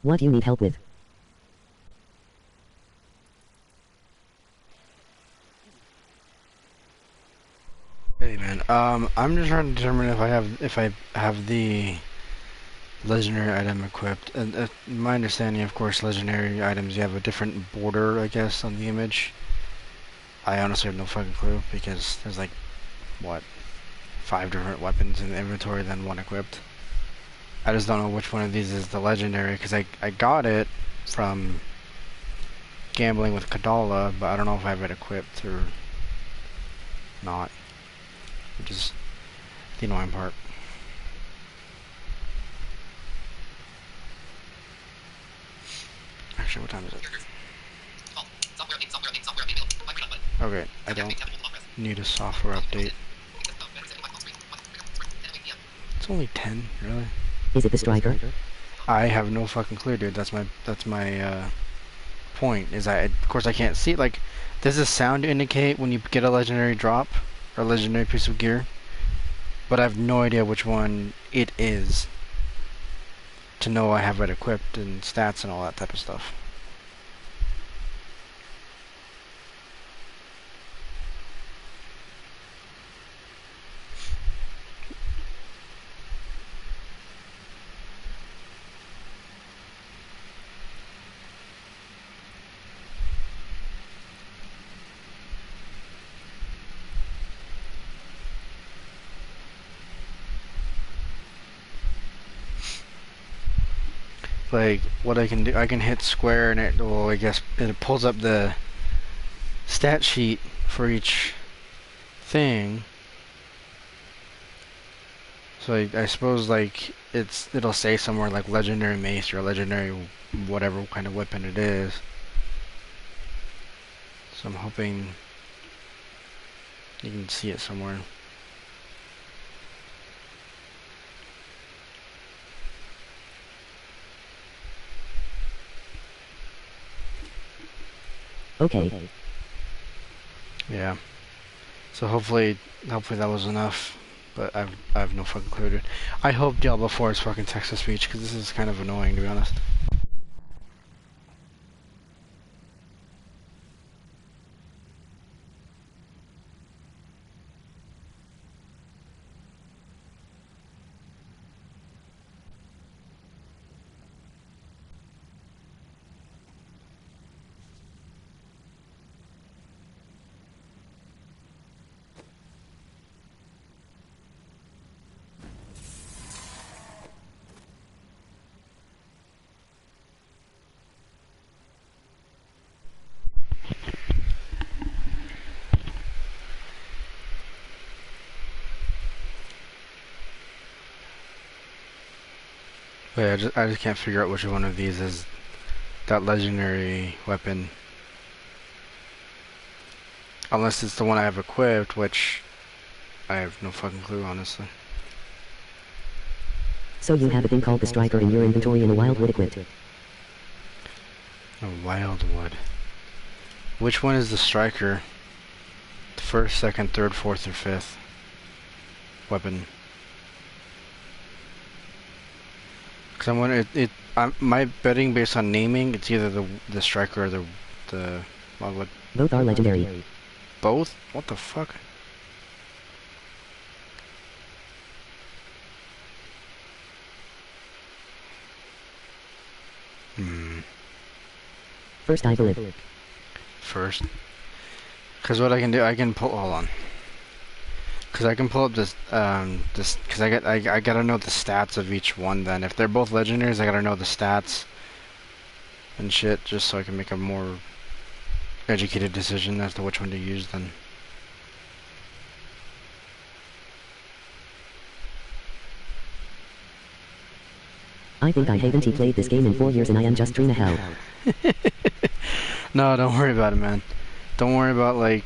What you need help with? Hey man, I'm just trying to determine if I have the legendary item equipped. And my understanding, of course, legendary items you have a different border, I guess, on the image. I honestly have no fucking clue because there's like what 5 different weapons in the inventory than one equipped. I just don't know which one of these is the legendary because I got it from gambling with Kadala, but I don't know if I have it equipped or not, which is the annoying part. Actually, what time is it? Okay, I don't need a software update. It's only 10, really? Is it the striker? I have no fucking clue, dude. That's my point. Is of course I can't see. Like, does the sound indicate when you get a legendary drop or a legendary piece of gear? But I have no idea which one it is to know I have it equipped and stats and all that type of stuff. Like, what I can do, I can hit square and it, well, I guess it pulls up the stat sheet for each thing. So I suppose like it'll say somewhere like legendary mace or legendary whatever kind of weapon it is. So I'm hoping you can see it somewhere. Okay. Yeah. So hopefully that was enough. But I have no fucking clue, dude. I hope Diablo 4 is fucking text-to-speech because this is kind of annoying, to be honest. But yeah, I just can't figure out which one of these is that legendary weapon. Unless it's the one I have equipped, which I have no fucking clue, honestly. So you have a thing called the striker in your inventory and a wildwood equipped. A wildwood. Which one is the striker? The first, second, third, fourth, or fifth weapon? Because I'm wondering, my betting based on naming, it's either the striker or the wildwood. Both are legendary. Both? What the fuck? First I believe. First. Because what I can do, I can pull, hold on. Because I can pull up this, because I gotta know the stats of each one then. If they're both legendaries, I gotta know the stats and shit, just so I can make a more educated decision as to which one to use then. I think I haven't played this game in 4 years and I am just Trina hell. No, don't worry about it, man. Don't worry about, like,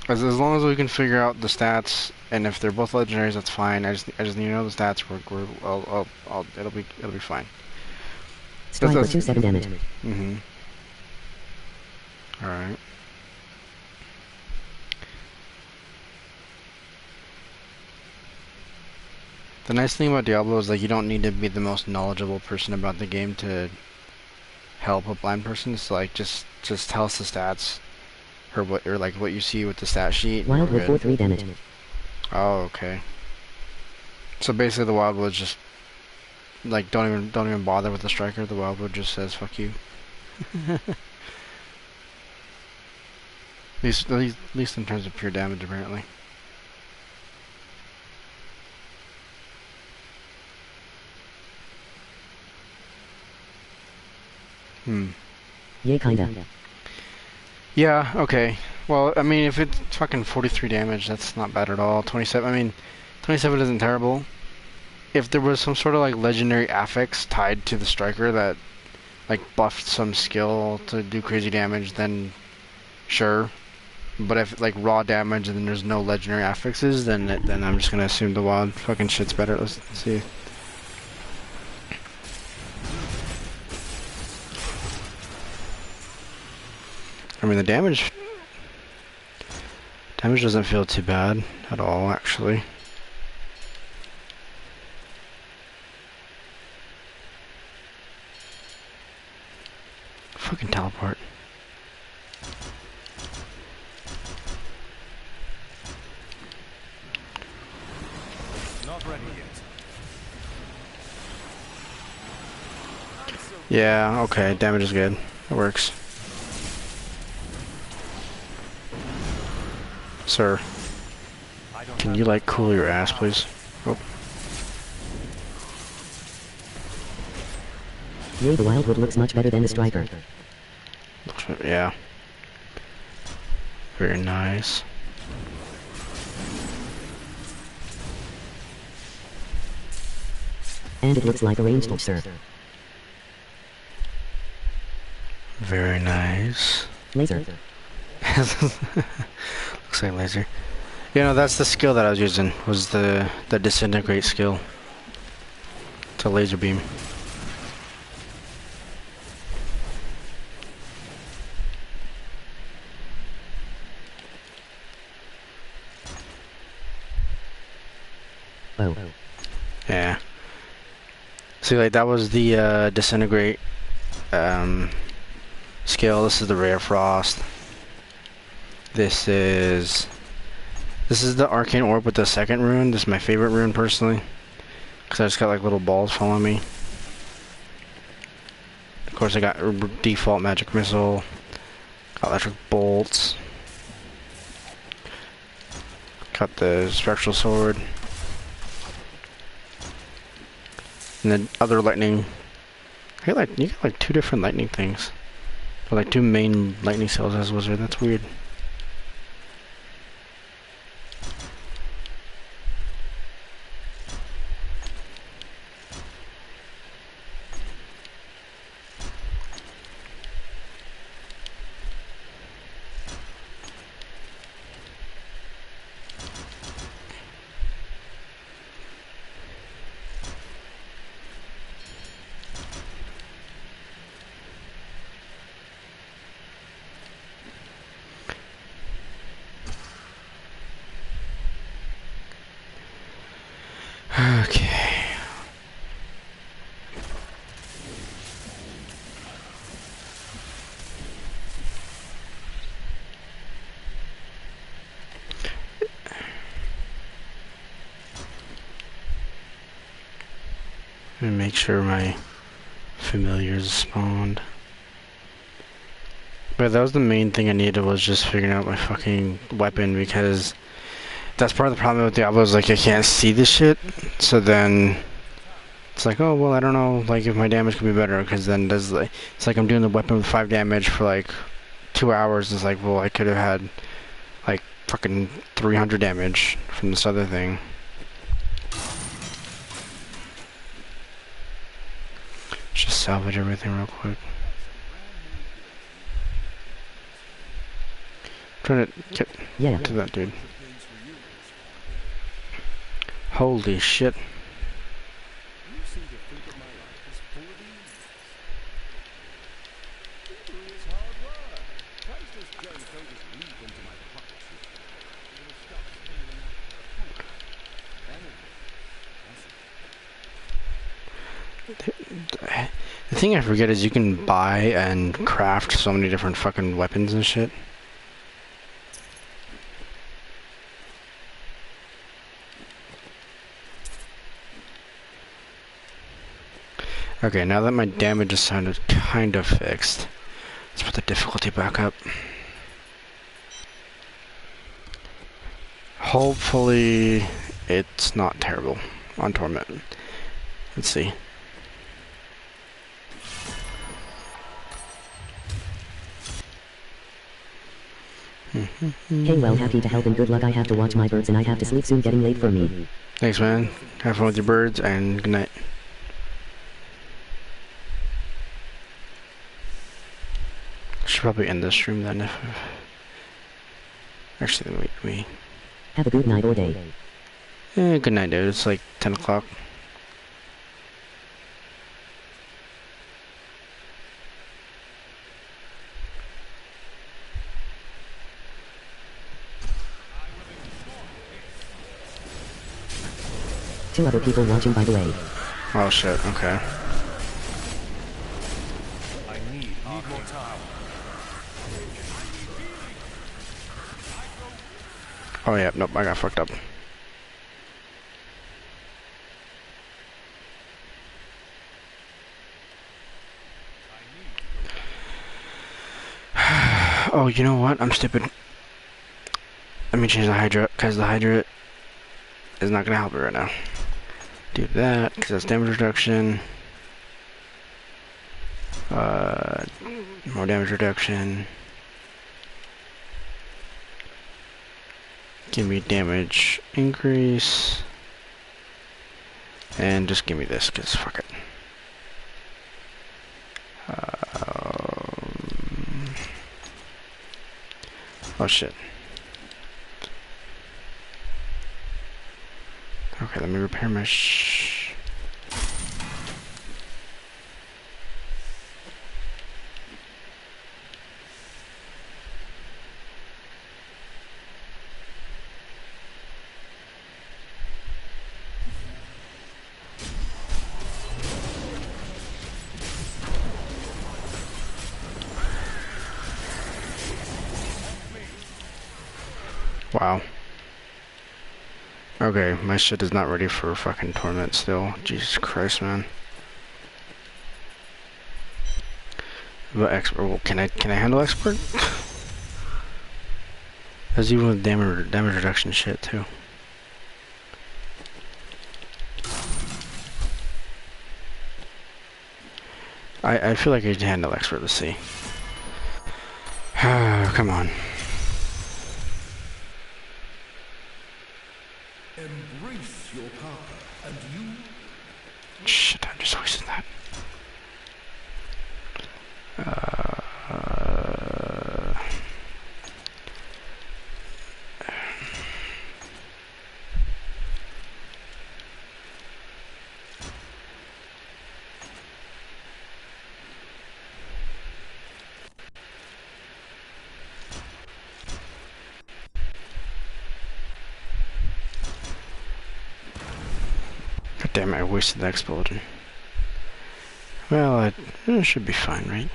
as long as we can figure out the stats, and if they're both legendaries, that's fine. I just need to know the stats. It'll be fine. Strike for 2/7 damage. Mm-hmm. All right. The nice thing about Diablo is like you don't need to be the most knowledgeable person about the game to help a blind person. It's like just tell us the stats or like what you see with the stat sheet. Wildwood 4-3 damage. Oh, okay. So basically, the Wildwood just like don't even bother with the striker. The Wildwood just says fuck you. At least in terms of pure damage, apparently. Yeah, kinda. Yeah, okay. Well, I mean, if it's fucking 43 damage, that's not bad at all. 27, I mean, 27 isn't terrible. If there was some sort of like legendary affix tied to the striker that like buffed some skill to do crazy damage, then sure. But if like raw damage and then there's no legendary affixes, then I'm just gonna assume the wild fucking shit's better. Let's see. I mean, the damage doesn't feel too bad at all, actually. Fucking teleport. Not ready yet. Yeah, okay, damage is good. It works. Sir, can you like cool your ass, please? Oh. Yeah, the Wildwood looks much better than the striker. Yeah. Very nice. And it looks like a ranged sir. Very nice. Laser. Looks like laser. You know, that's the skill that I was using, was the disintegrate skill. It's a laser beam. Oh. Yeah. See, like, that was the disintegrate skill. This is the rare frost. This is the arcane orb with the second rune. This is my favorite rune personally, because I just got like little balls following me. Of course, I got default magic missile, got electric bolts, got the spectral sword, and then other lightning. You got like two different lightning things, or like two main lightning cells as a wizard. That's weird. Okay. Let me make sure my familiars spawned. But that was the main thing I needed, was just figuring out my fucking weapon, because that's part of the problem with Diablo, is like I can't see this shit. So then it's like, oh well, I don't know, like if my damage could be better, because then does like, it's like I'm doing the weapon with 5 damage for like 2 hours. It's like, well, I could have had like fucking 300 damage from this other thing. Just salvage everything real quick. Trying to get to that dude. Holy shit. The thing I forget is you can buy and craft so many different fucking weapons and shit. Okay, now that my damage is sounded kind of fixed, let's put the difficulty back up. Hopefully, it's not terrible on Torment. Let's see. Hey, well, happy to help and good luck. I have to watch my birds and I have to sleep soon. Getting late for me. Thanks, man. Have fun with your birds and good night. Should probably end this stream then if... Actually, wait. Have a good night or day. Good night, dude. It's like 10 o'clock. Two other people watching, by the way. Oh shit, okay. I need more time. Oh yeah, nope, I got fucked up. Oh, you know what? I'm stupid. Let me change the Hydra, because the Hydra is not gonna help it right now. Do that, because that's damage reduction. More damage reduction. Give me damage increase. And just give me this, because fuck it. Oh shit. Okay, let me repair my Wow. Okay, my shit is not ready for fucking Torment still. Jesus Christ, man. But expert, well, can I handle expert? That's even with damage reduction shit too. I feel like I can handle expert. Let's see. Come on. Embrace your power, and you... Shit, I'm just wasting that. God damn it, I wasted the explosion. Well, it should be fine, right?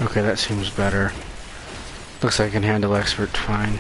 Okay, that seems better. Looks like I can handle expert fine.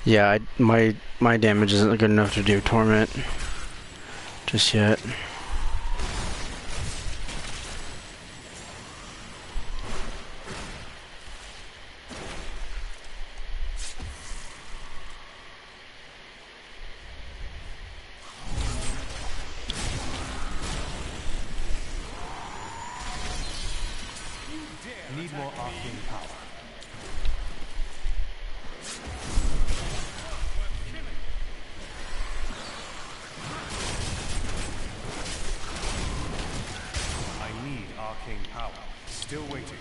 Yeah, my damage isn't good enough to do Torment just yet. Need more arcane power. I need arcane power. Still waiting.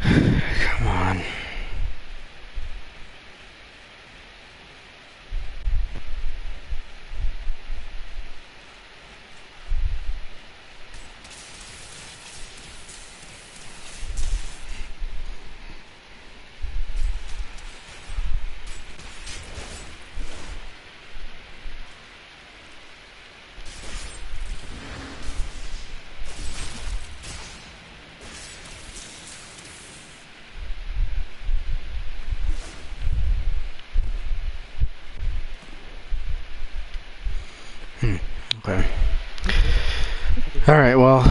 Come on. Okay. Alright, well,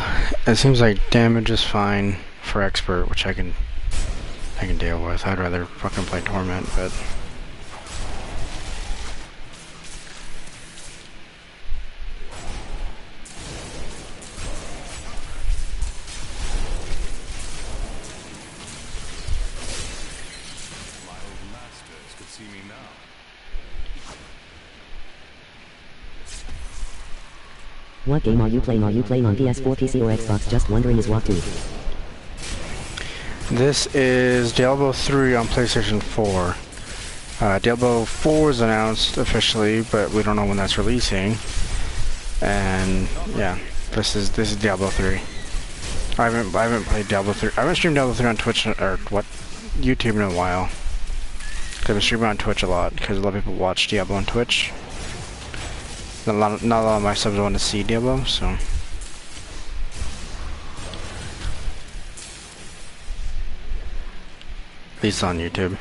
it seems like damage is fine for expert, which I can deal with. I'd rather fucking play Torment, but My old masters could see me now. What game are you playing? Are you playing on PS4, PC, or Xbox? Just wondering. Is Walk 2. this is Diablo 3 on PlayStation 4. Diablo 4 is announced officially, but we don't know when that's releasing. And yeah, this is Diablo 3. I haven't played Diablo 3. I haven't streamed Diablo 3 on Twitch or YouTube in a while. I've been streaming on Twitch a lot because a lot of people watch Diablo on Twitch. Not a lot of my subs want to see Diablo, so. At least on YouTube.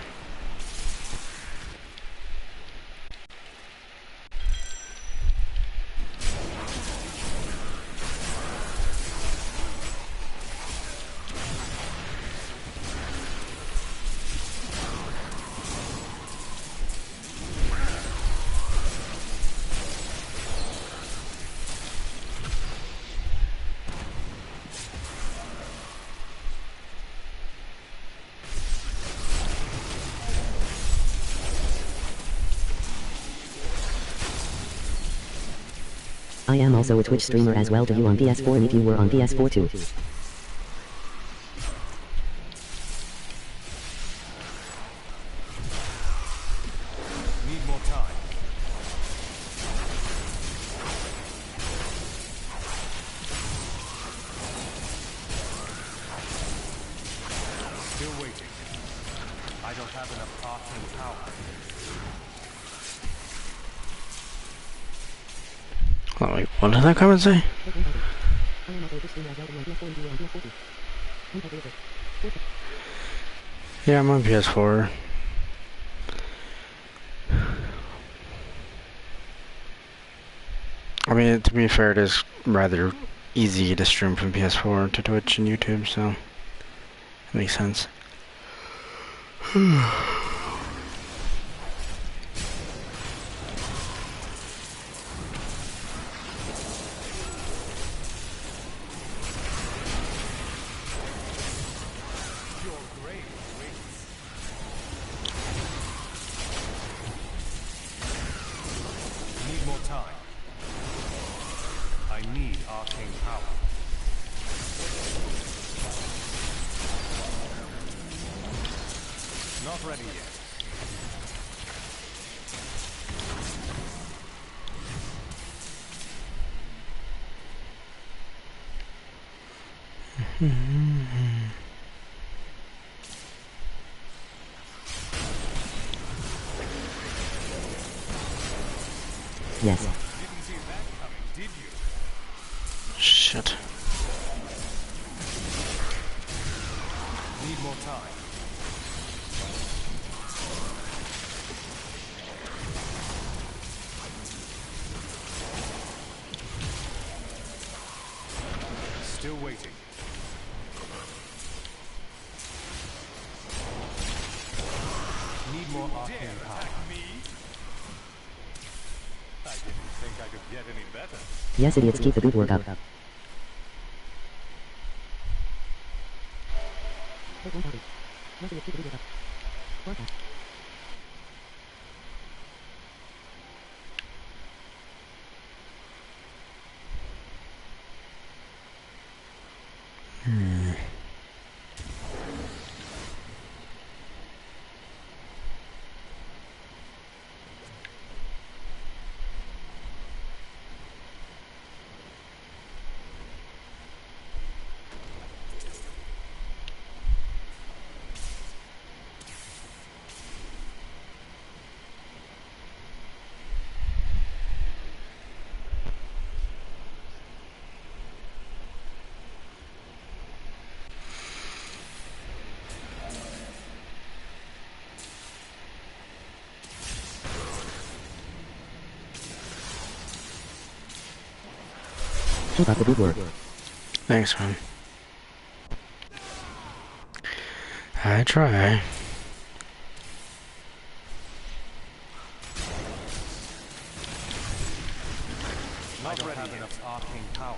I am also a Twitch streamer as well. Do you on PS4 and if you were on PS4 too? Need more time. Still waiting. I don't have enough arcane power. Oh wait, what did that comment say? Yeah, I'm on PS4. I mean, to be fair, it is rather easy to stream from PS4 to Twitch and YouTube, so it makes sense. Your grave waits. Need more time. I need arcane power. Not ready yet. Yes. Didn't see that coming, did you? Shit. Need more time. Still waiting. Need more arcane power. Me? I didn't think I could get any better. Yes, idiots, keep the good work up. Keep up the good work. Thanks, man. I try. I don't have enough arcane power.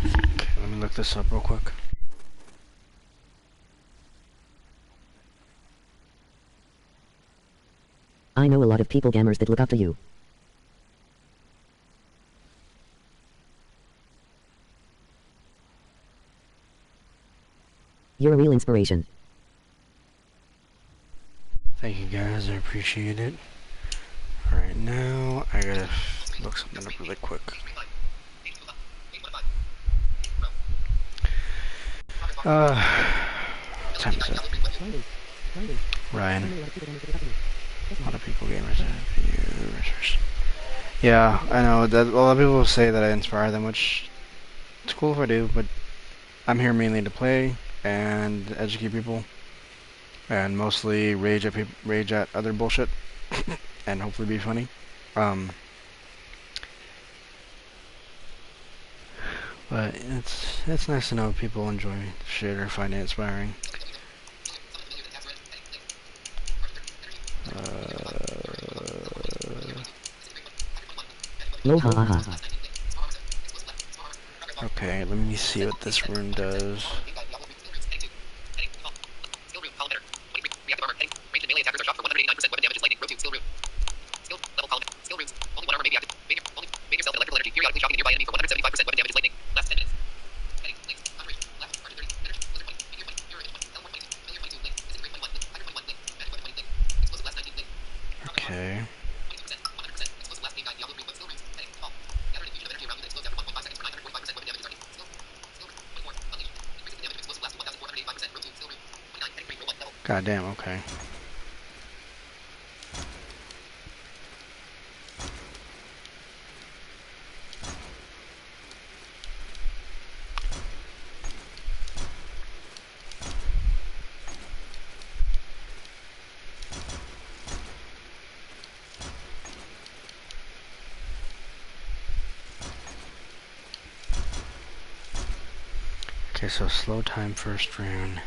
Okay, let me look this up real quick. I know a lot of people gamers that look up to you. You're a real inspiration. Thank you guys, I appreciate it. Alright, now I gotta look something up really quick. What time is it? Ryan. A lot of people gamers have viewers. Yeah, I know that a lot of people say that I inspire them, which it's cool if I do, but I'm here mainly to play and educate people, and mostly rage at other bullshit, and hopefully be funny. But it's nice to know people enjoy shit or find it inspiring. Lol ha ha ha. Okay, let me see what this rune does. Okay. God damn, okay. Okay, so slow time first rune.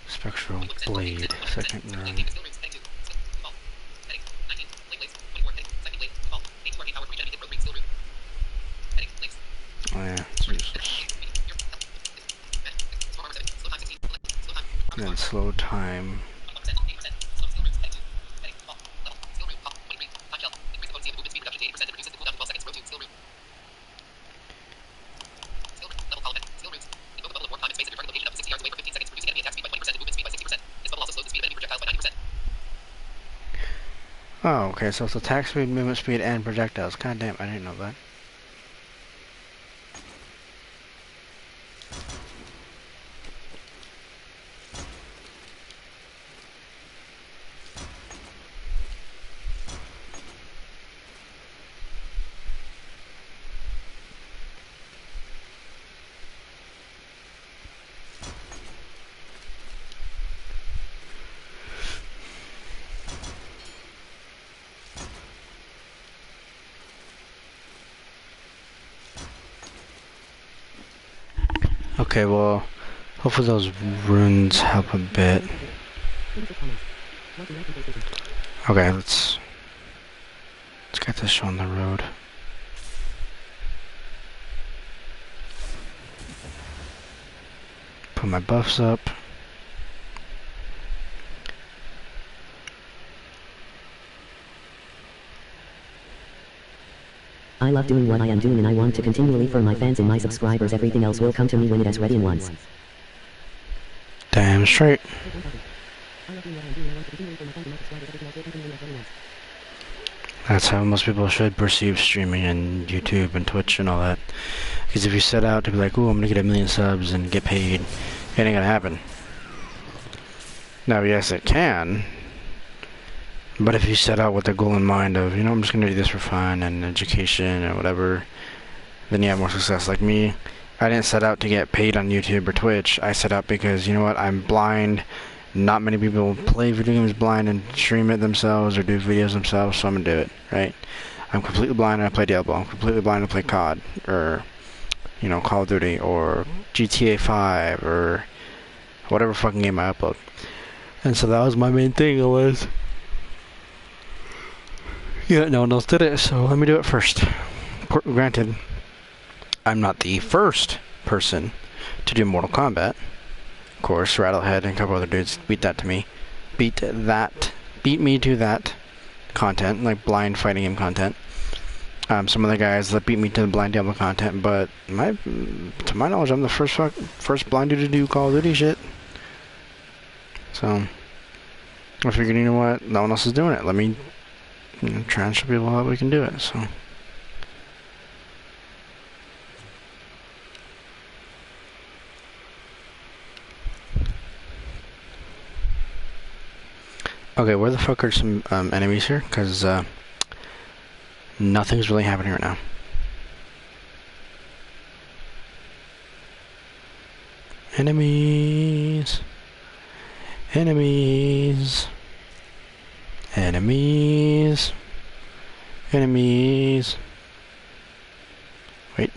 Spectral blade, second rune. Oh yeah, it's useless. And then slow time. Oh, okay, so it's attack speed, movement speed, and projectiles. God damn, I didn't know that. Okay, well, hopefully those runes help a bit. Okay, let's get this show on the road. Put my buffs up. I love doing what I am doing and I want to continually for my fans and my subscribers. Everything else will come to me when it is ready and once. Damn straight. That's how most people should perceive streaming and YouTube and Twitch and all that. Because if you set out to be like, ooh, I'm gonna get 1 million subs and get paid, it ain't gonna happen. Now, yes, it can. But if you set out with the goal in mind of, you know, I'm just gonna do this for fun and education or whatever, then you have more success. Like me, I didn't set out to get paid on YouTube or Twitch. I set out because, you know what, I'm blind. Not many people play video games blind and stream it themselves or do videos themselves, so I'm gonna do it, right? I'm completely blind and I play Diablo. I'm completely blind and I play COD, or, you know, Call of Duty, or GTA 5, or whatever fucking game I upload. And so that was my main thing, was, yeah, no one else did it, so let me do it first. Granted, I'm not the first person to do Mortal Kombat. Of course, Rattlehead and a couple other dudes beat me to that content, like blind fighting game content. Some other guys that beat me to the blind Diablo content, but to my knowledge, I'm the first blind dude to do Call of Duty shit. So I figured, you know what, no one else is doing it. Let me, you know, try and show people how we can do it. So. Okay, where the fuck are some enemies here? Because nothing's really happening right now. Enemies. Enemies. Enemies. Enemies. Wait.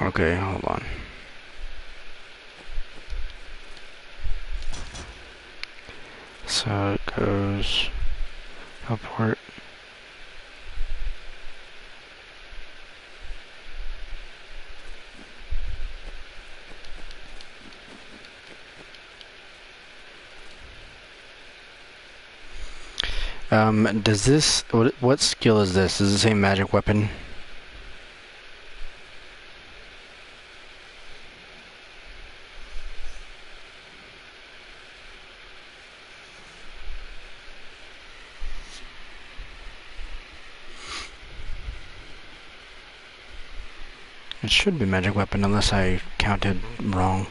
Okay, hold on. So it goes upward. Does this, what skill is this? Is this a magic weapon? It should be magic weapon unless I counted wrong.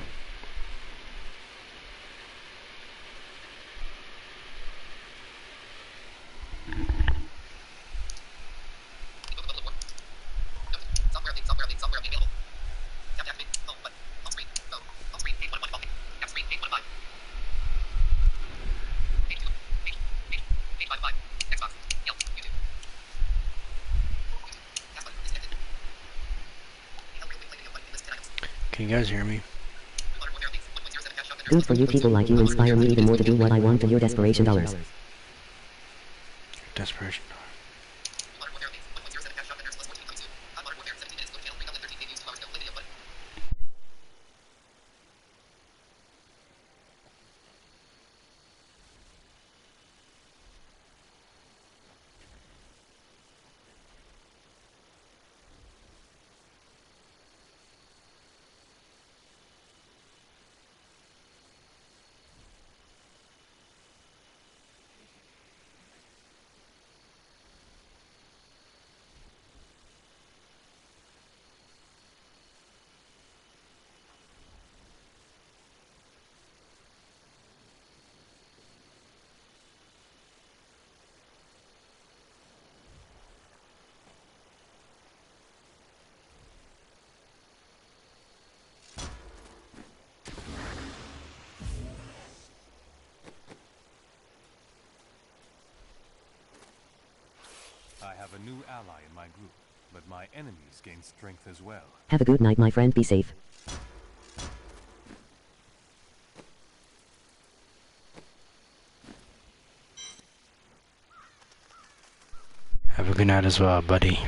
Can you guys hear me? Good for you, people like you inspire me even more to do what I want to your desperation dollars. Desperation. I have a new ally in my group, but my enemies gain strength as well. Have a good night, my friend. Be safe. Have a good night as well, buddy.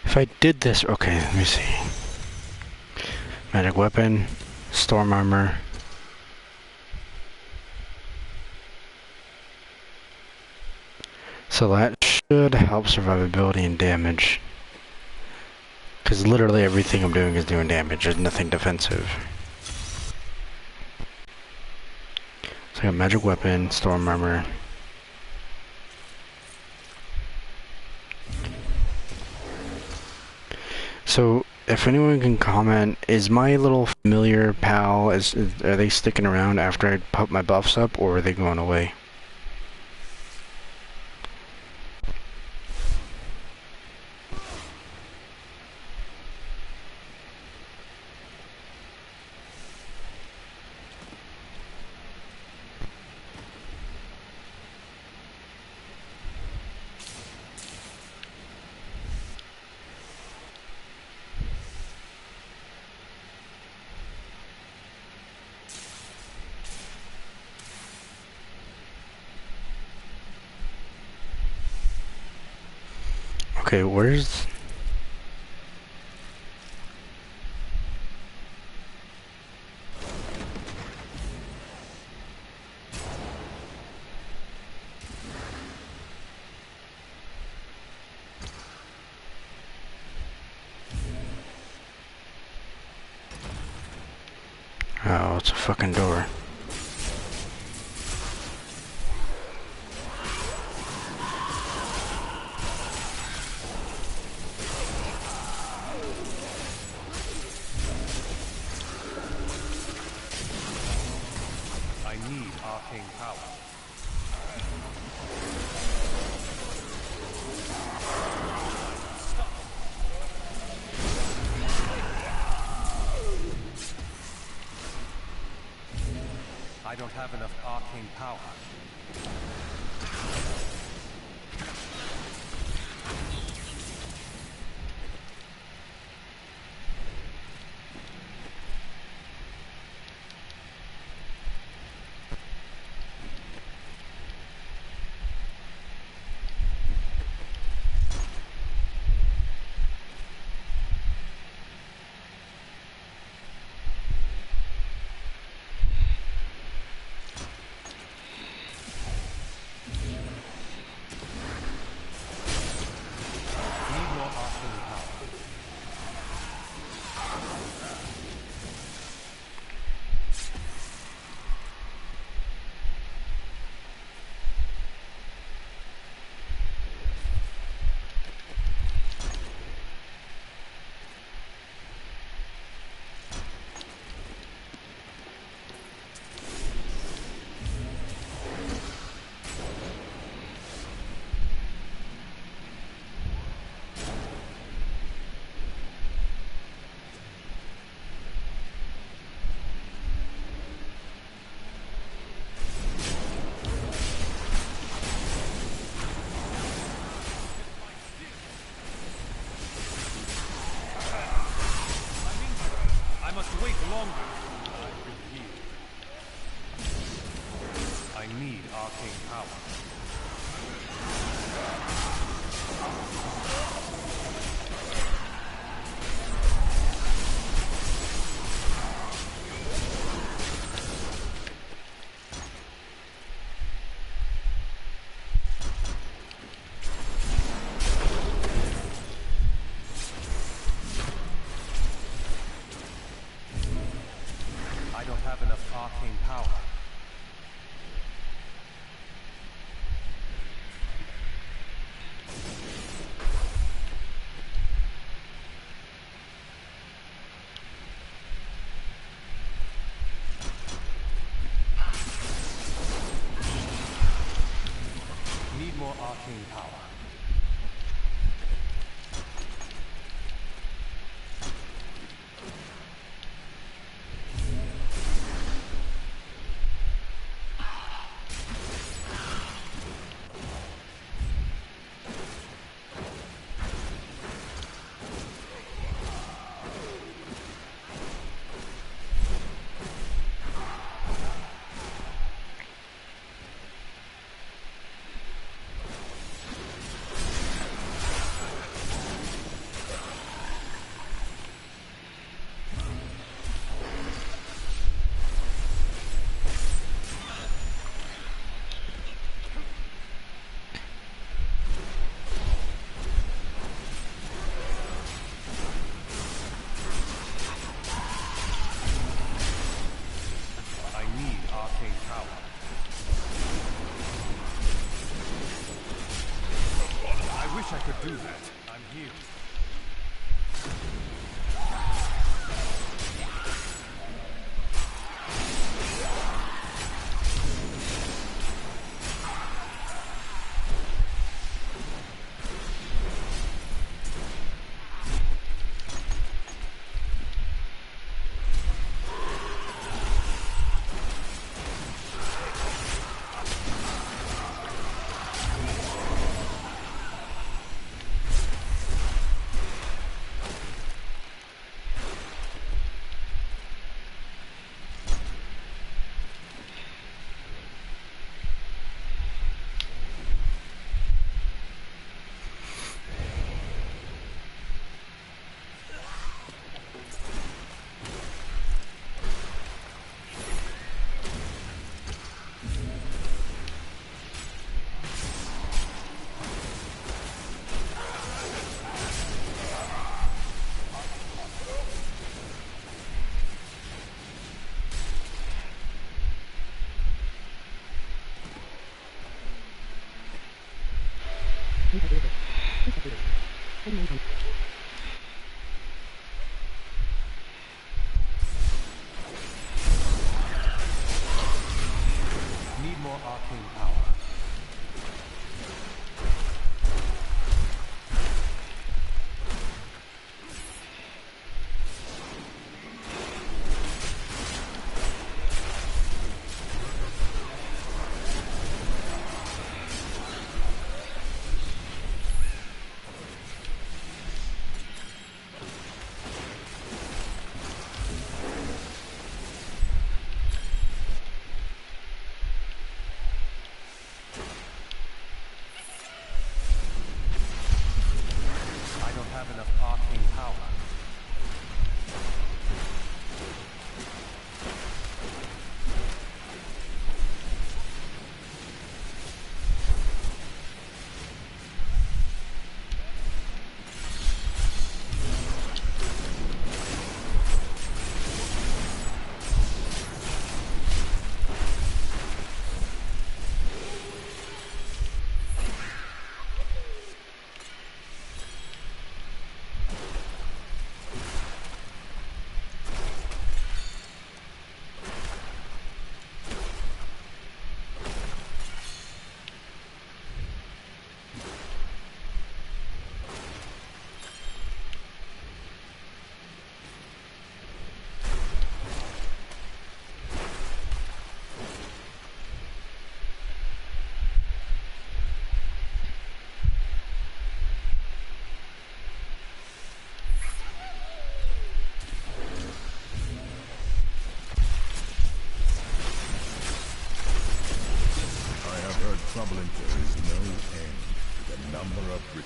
If I did this, okay, let me see. Magic weapon, storm armor. So that should help survivability and damage. Because literally everything I'm doing is doing damage, there's nothing defensive. So I got magic weapon, storm armor. So, if anyone can comment, is my little familiar pal, are they sticking around after I put my buffs up, or are they going away? Okay, where's... Oh, it's a fucking door. I need arcane power. I don't have enough arcane power. longer. I've been healed. I need arcane power. I don't have enough arcane power. Need more arcane power. I need arcane power. I wish I could do that. I'm healed. Need more arcane power.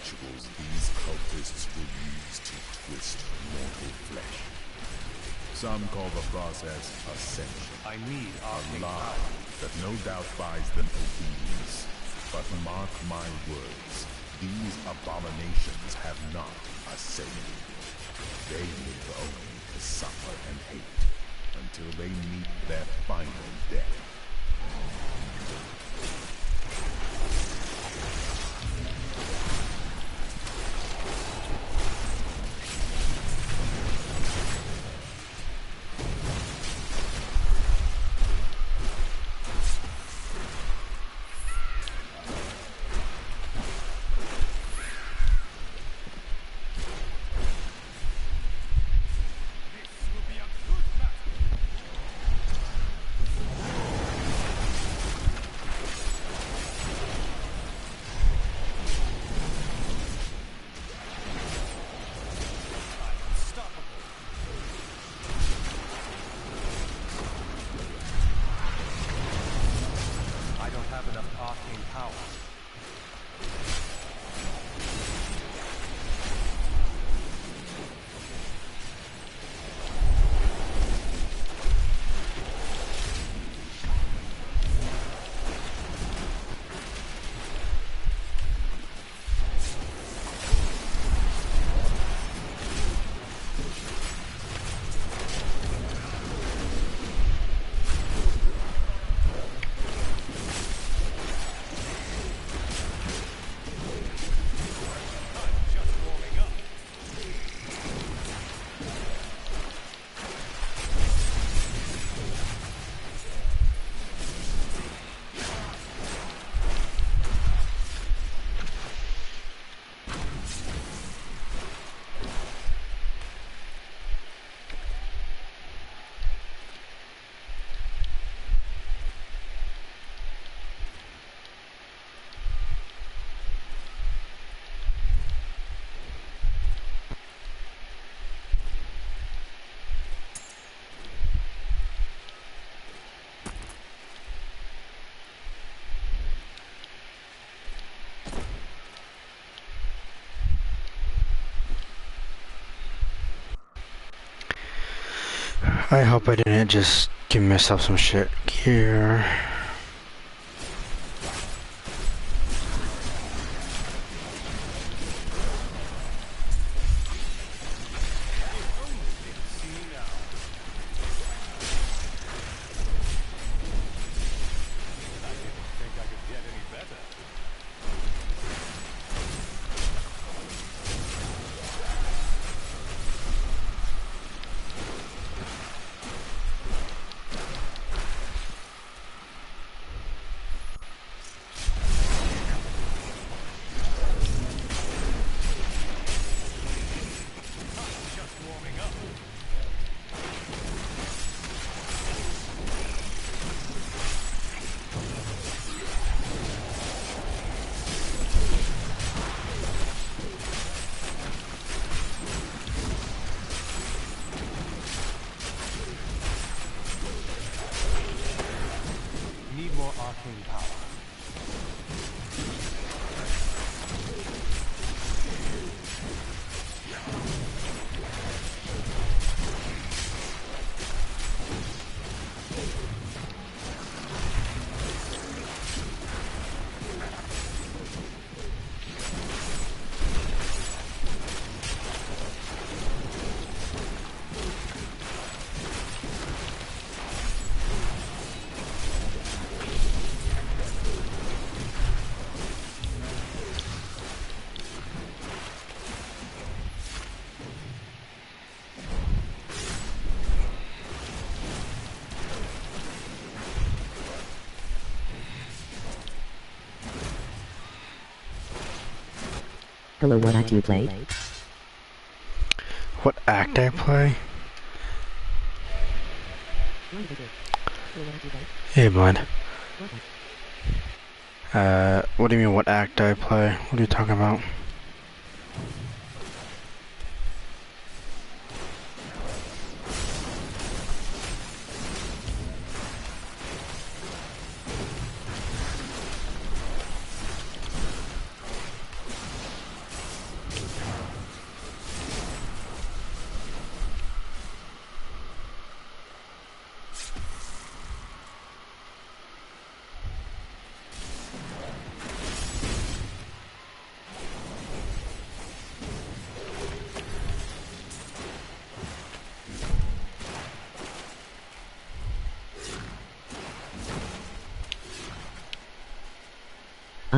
rituals these cultists will use to twist mortal flesh. Some call the process ascension. I need A arcane lie power. that no doubt buys them obedience. But mark my words, these abominations have not ascended. They live only to suffer and hate, until they meet their final death. I don't have enough arcane power. Just warming up. I hope I didn't just give myself some shit gear. See now. I didn't think I could get any better. Just warming up. Need more arcane power. Hello, what act do you play? What act I play? Hey, bud. What do you mean, what act I play? What are you talking about?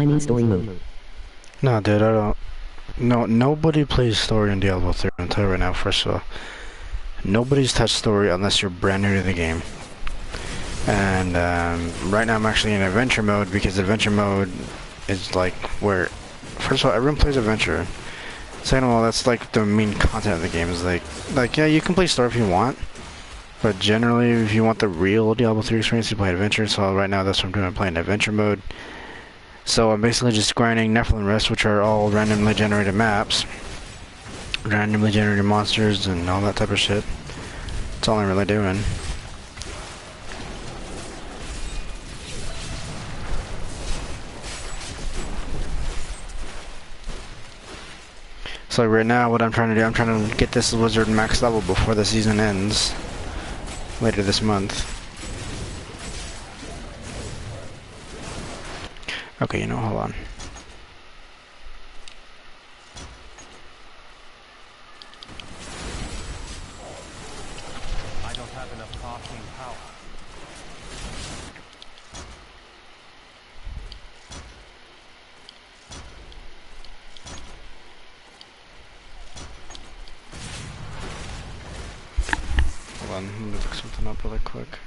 I mean story mode. No, dude, I don't. No, nobody plays story in Diablo 3. I'll tell you right now, first of all. Nobody's touched story unless you're brand new to the game. And right now I'm actually in adventure mode because adventure mode is like where, first of all, everyone plays adventure. Second of all, that's like the main content of the game is like yeah, you can play story if you want, but generally if you want the real Diablo 3 experience, you play adventure. So right now that's what I'm doing. I'm playing adventure mode. So I'm basically just grinding Nephilim Rest, which are all randomly generated maps, randomly generated monsters, and all that type of shit. That's all I'm really doing. So right now what I'm trying to do, I'm trying to get this wizard max level before the season ends later this month. Okay, you know, hold on. I don't have enough arcane power. Hold on, let me look something up really quick.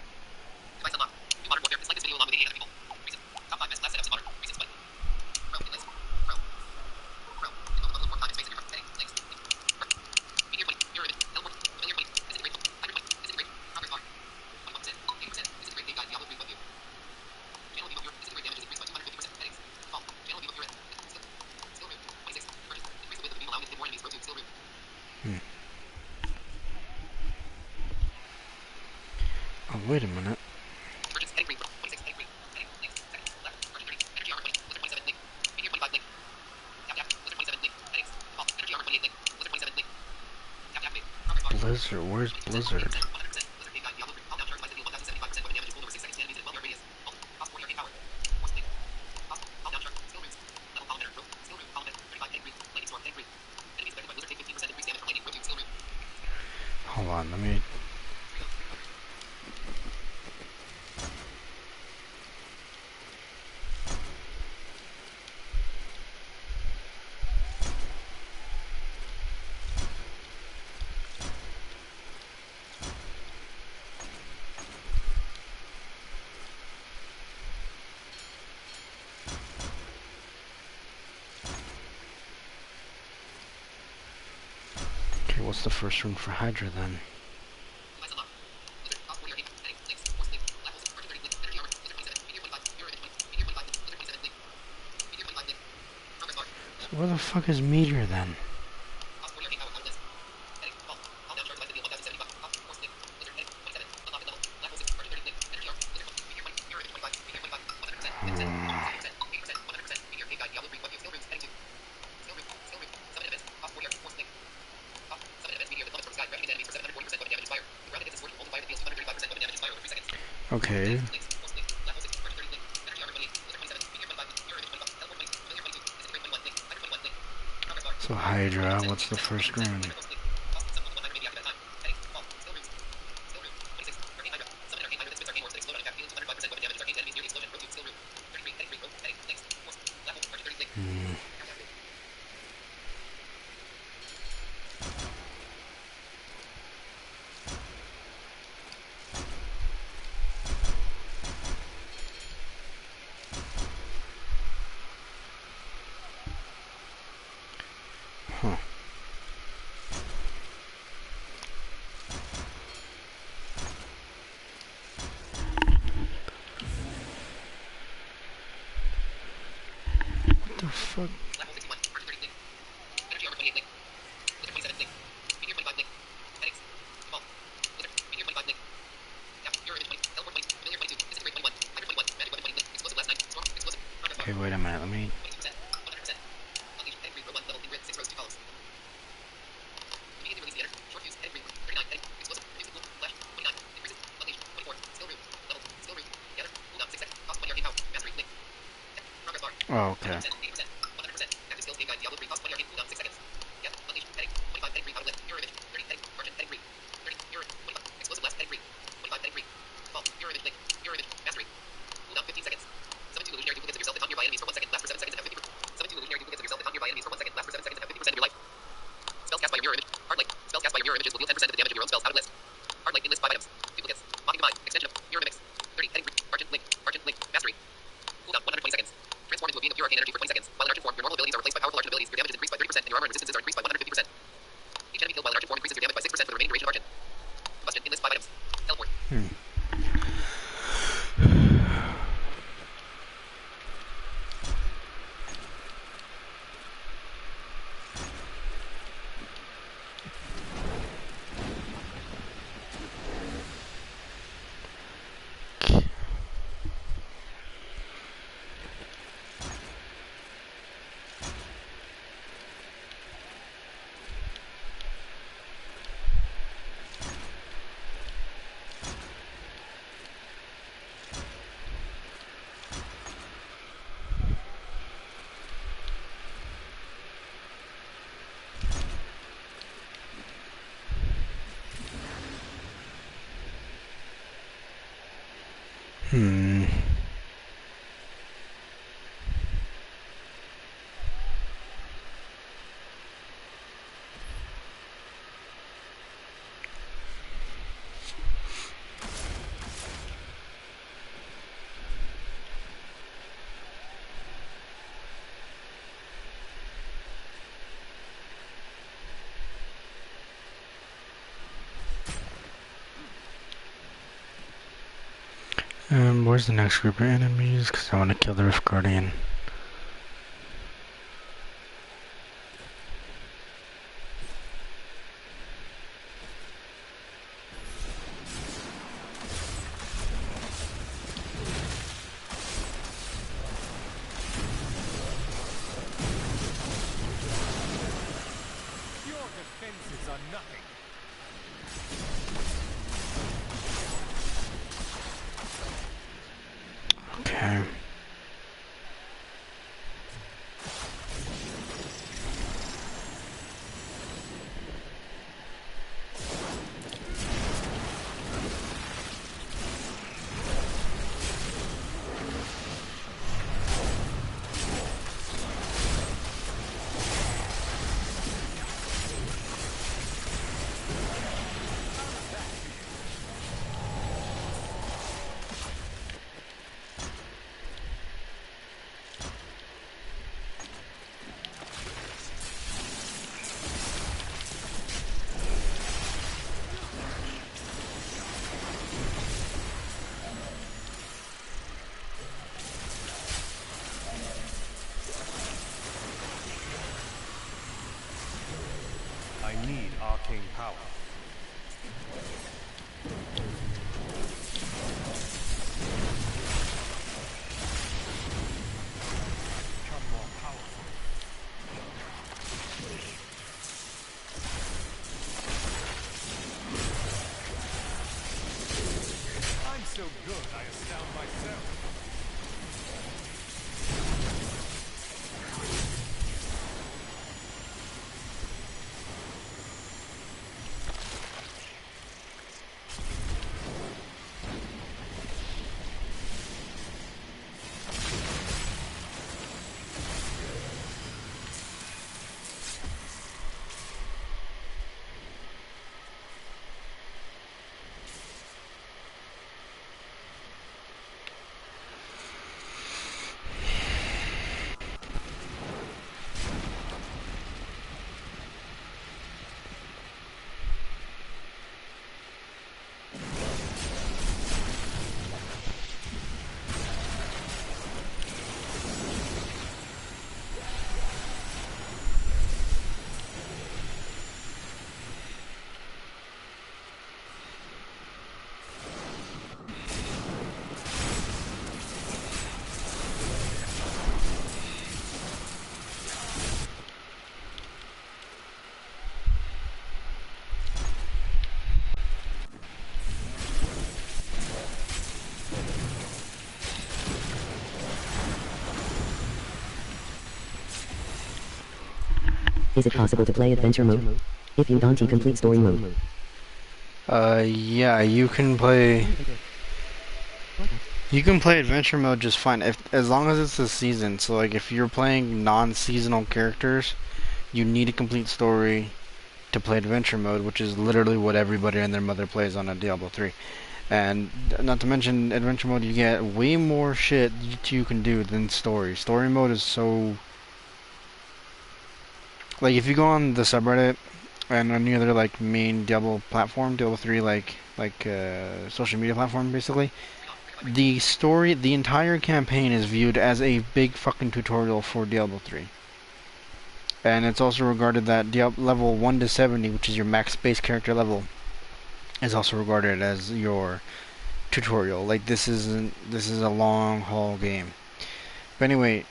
Oh, wait a minute. Blizzard, where's Blizzard? Hold on, let me... Okay, what's the first rune for Hydra then? So where the fuck is Meteor then? Okay. So Hydra, what's the first rune? Huh. What the fuck? Okay, wait a minute, let me... Oh, okay. Hmm. Where's the next group of enemies? Because I want to kill the Rift Guardian. Your defenses are nothing. Okay. I need arcane power. Become more powerful. I'm so good, I astound myself. Is it possible to play adventure mode? If you don't complete story mode. Yeah, you can play. You can play adventure mode just fine, as long as it's a season. So, like, if you're playing non-seasonal characters, you need a complete story to play adventure mode, which is literally what everybody and their mother plays on a Diablo 3. And not to mention, adventure mode, you get way more shit you can do than story. Story mode is so... Like, if you go on the subreddit, and any other like main Diablo platform, Diablo 3 social media platform basically. The story, the entire campaign is viewed as a big fucking tutorial for Diablo 3. And it's also regarded that level 1 to 70, which is your max base character level, is also regarded as your tutorial. Like this is a long haul game. But anyway,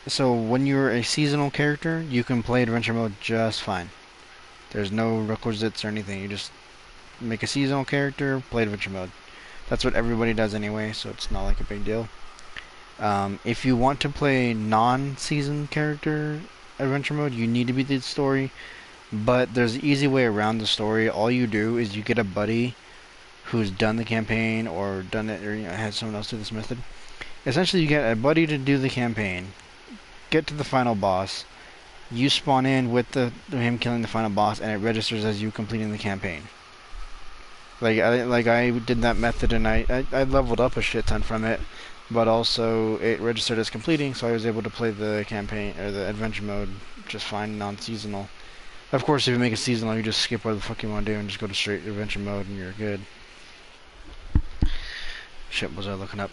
so when you're a seasonal character, you can play adventure mode just fine. There's no requisites or anything. You just make a seasonal character, play adventure mode. That's what everybody does anyway, so it's not like a big deal. If you want to play non-season character adventure mode, you need to beat the story, but there's an easy way around the story. All you do is you get a buddy who's done the campaign or done it, or had someone else do this method. Essentially, you get a buddy to do the campaign, get to the final boss, you spawn in with him killing the final boss, and it registers as you completing the campaign. I did that method, and I leveled up a shit ton from it, but also it registered as completing, so I was able to play the campaign or the adventure mode just fine, non-seasonal. Of course, if you make it seasonal, you just skip what the fuck you want to do and just go to straight adventure mode, and you're good. Shit, was I looking up?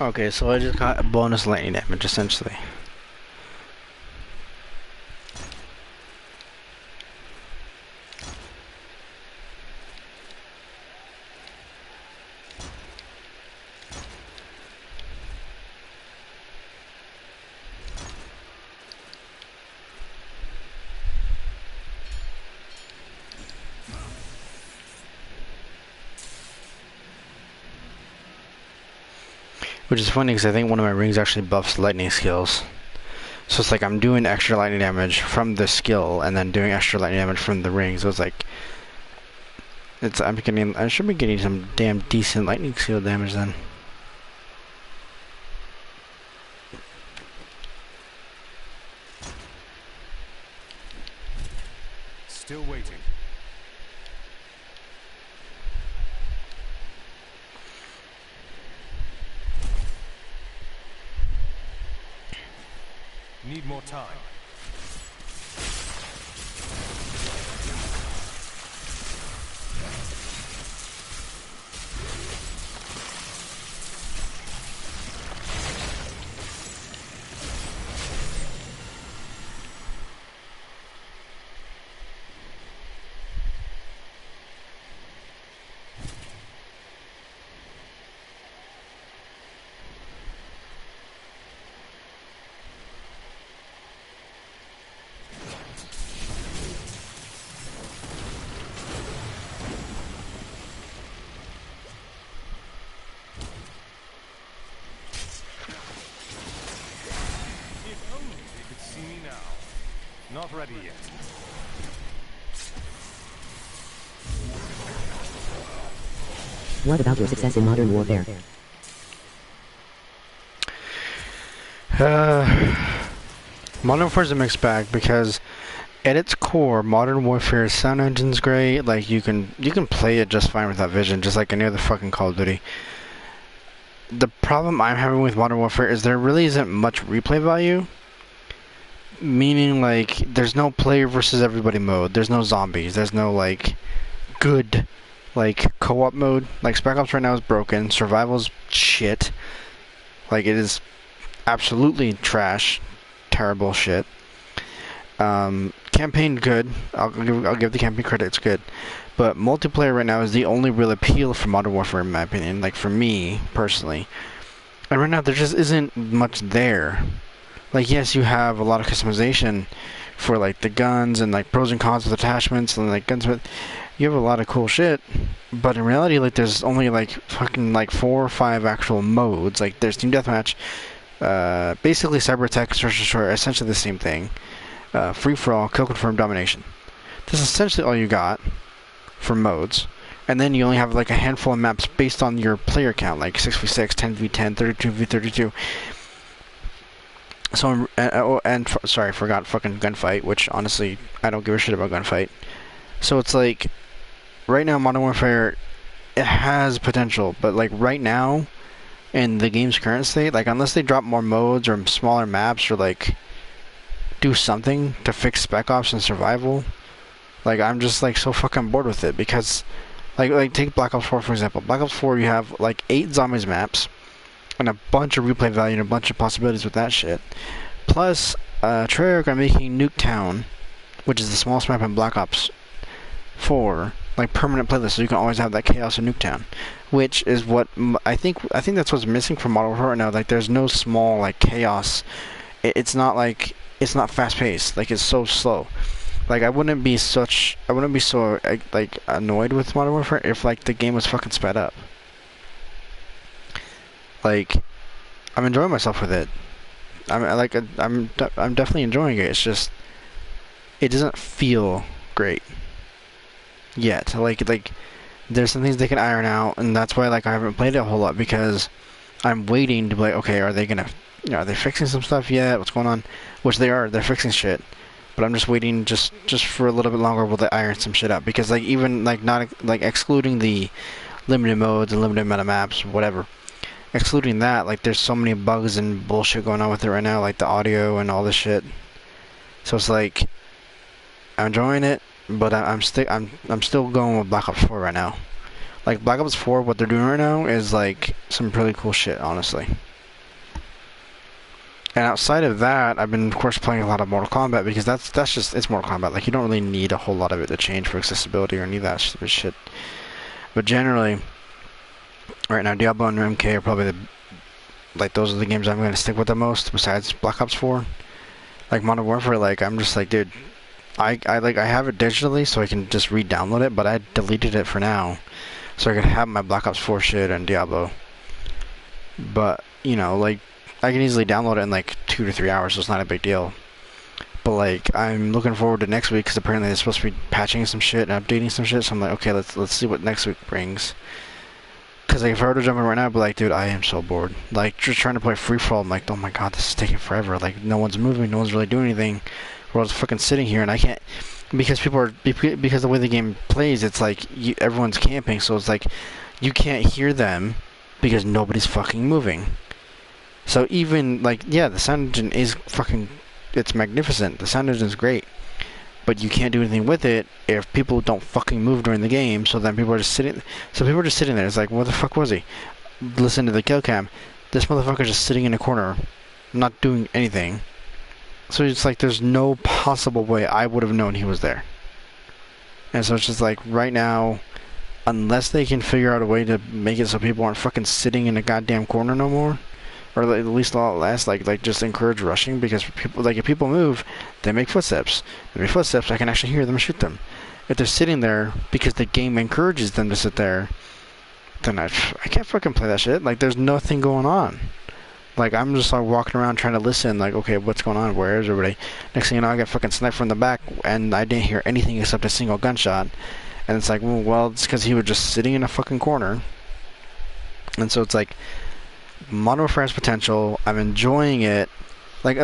Okay, so I just got a bonus lightning damage, essentially. Which is funny because I think one of my rings actually buffs lightning skills. So it's like I'm doing extra lightning damage from the skill and then doing extra lightning damage from the ring. So it's like I should be getting some damn decent lightning skill damage then. Still waiting. Need more time. Not ready yet. What about your success in Modern Warfare? Modern Warfare is a mixed bag because at its core, Modern Warfare's sound engine's great. Like you can play it just fine without vision, just like any other fucking Call of Duty. The problem I'm having with Modern Warfare is there really isn't much replay value. Meaning, like, there's no player versus everybody mode. There's no zombies. There's no, like, good, like, co-op mode. Like, Spec Ops right now is broken. Survival's shit. Like, it is absolutely trash. Terrible shit. Campaign, good. I'll give the campaign credit. It's good. But multiplayer right now is the only real appeal for Modern Warfare, in my opinion. Like, for me, personally. And right now, there just isn't much there. Like, yes, you have a lot of customization for, like, the guns and, like, pros and cons with attachments and, like, gunsmith. You have a lot of cool shit. But in reality, like, there's only, like, fucking, like, 4 or 5 actual modes. Like, there's Team Deathmatch, basically Cyber Attack, Search and Destroy, essentially the same thing. Free-for-all, Kill Confirm, Domination. That's essentially all you got for modes. And then you only have like a handful of maps based on your player count, like 6v6, 10v10, 32v32. So, sorry, I forgot fucking Gunfight, which honestly, I don't give a shit about Gunfight. So it's like, right now Modern Warfare, it has potential, but like right now, in the game's current state, like unless they drop more modes or smaller maps or like do something to fix Spec Ops and survival, like I'm just like so fucking bored with it because like take Black Ops 4 for example. Black Ops 4 you have like 8 zombies maps and a bunch of replay value and a bunch of possibilities with that shit. Plus, Treyarch are making Nuketown, which is the smallest map in Black Ops 4, like permanent playlist, so you can always have that chaos in Nuketown, which is what I think that's what's missing from Modern Warfare right now. Like, there's no small like chaos. It's not fast paced. Like, it's so slow. Like, I wouldn't be so like annoyed with Modern Warfare if like the game was fucking sped up. Like, I'm enjoying myself with it. I'm definitely enjoying it. It's just it doesn't feel great yet. Like there's some things they can iron out, and that's why like I haven't played it a whole lot, because I'm waiting to be like, okay, are they gonna, are they fixing some stuff yet? What's going on? Which they are. They're fixing shit. But I'm just waiting just for a little bit longer while they iron some shit out, because like even like not like excluding the limited modes and limited amount of maps, whatever. Excluding that, like there's so many bugs and bullshit going on with it right now, like the audio and all this shit. So it's like I'm enjoying it, but I'm still going with Black Ops 4 right now. Like Black Ops 4, what they're doing right now is like some really cool shit, honestly. And outside of that, I've been of course playing a lot of Mortal Kombat, because that's just, it's Mortal Kombat. Like, you don't really need a whole lot of it to change for accessibility or any of that stupid shit. But generally, right now, Diablo and MK are probably those are the games I'm going to stick with the most, besides Black Ops 4. Like Modern Warfare, like I'm just like, dude, I have it digitally so I can just re-download it, but I deleted it for now so I could have my Black Ops 4 shit and Diablo. But, you know, like I can easily download it in like 2 to 3 hours, so it's not a big deal. But like, I'm looking forward to next week, because apparently they're supposed to be patching some shit and updating some shit, so I'm like, okay, let's see what next week brings. Because like, if I were to jump in right now, I'd be like, dude, I am so bored. Like, just trying to play free-for-all, I'm like, oh my god, this is taking forever. Like, no one's moving, no one's really doing anything. We're all just fucking sitting here, and I can't, because because the way the game plays, it's like, everyone's camping, so it's like, you can't hear them, because nobody's fucking moving. So even, like, yeah, the sound engine is fucking, it's magnificent. The sound engine is great. But you can't do anything with it if people don't fucking move during the game, so then people are just sitting, there. It's like, where the fuck was he? Listen to the kill cam. This motherfucker's just sitting in a corner, not doing anything. So it's like, there's no possible way I would have known he was there. And so it's just like, right now, unless they can figure out a way to make it so people aren't fucking sitting in a goddamn corner no more, or at least a lot less, like just encourage rushing, because people, like, if people move, they make footsteps. They make footsteps, I can actually hear them and shoot them. If they're sitting there because the game encourages them to sit there, then I can't fucking play that shit. Like, there's nothing going on. Like, I'm just like walking around trying to listen, like, okay, what's going on? Where is everybody? Next thing you know, I get fucking sniped from the back, and I didn't hear anything except a single gunshot. And it's like, well, it's because he was just sitting in a fucking corner. And so it's like, Modern Warfare has potential. I'm enjoying it. Like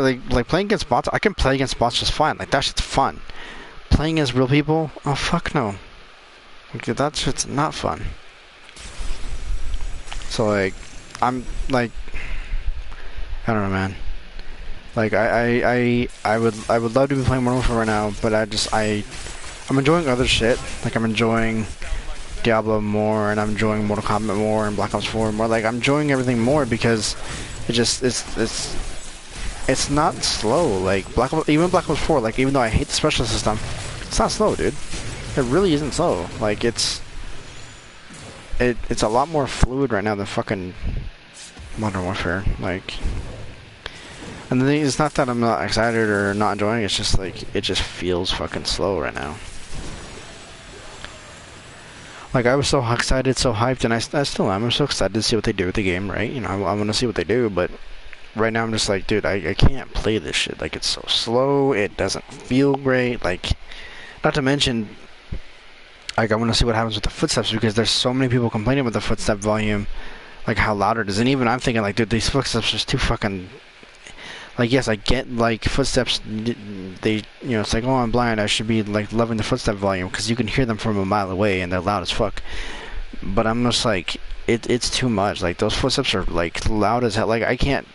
playing against bots, I can play against bots just fine. Like, that shit's fun. Playing against real people, oh fuck no. Like, that shit's not fun. So like, I'm like, I don't know, man. Like, I would love to be playing Modern Warfare right now, but I'm enjoying other shit. Like, I'm enjoying Diablo more, and I'm enjoying Mortal Kombat more, and Black Ops 4 more. Like, I'm enjoying everything more because it's not slow. Like, even Black Ops 4, like, even though I hate the special system, it's not slow, dude. It really isn't slow. Like, it's a lot more fluid right now than fucking Modern Warfare. Like, and the thing, it's not that I'm not excited or not enjoying it, it's just like, it just feels fucking slow right now. Like, I was so excited, so hyped, and I still am. I'm so excited to see what they do with the game, right? You know, I want to see what they do, but right now I'm just like, dude, I can't play this shit. Like, it's so slow, it doesn't feel great, like, Not to mention, like, I want to see what happens with the footsteps, because there's so many people complaining about the footstep volume, like how loud it is. And even I'm thinking, like, dude, these footsteps are just too fucking... Like, yes, I get, like, footsteps, they, you know, it's like, oh, I'm blind, I should be, like, loving the footstep volume, because you can hear them from a mile away, and they're loud as fuck. But I'm just like, it's too much. Like, those footsteps are, like, loud as hell. Like, I can't,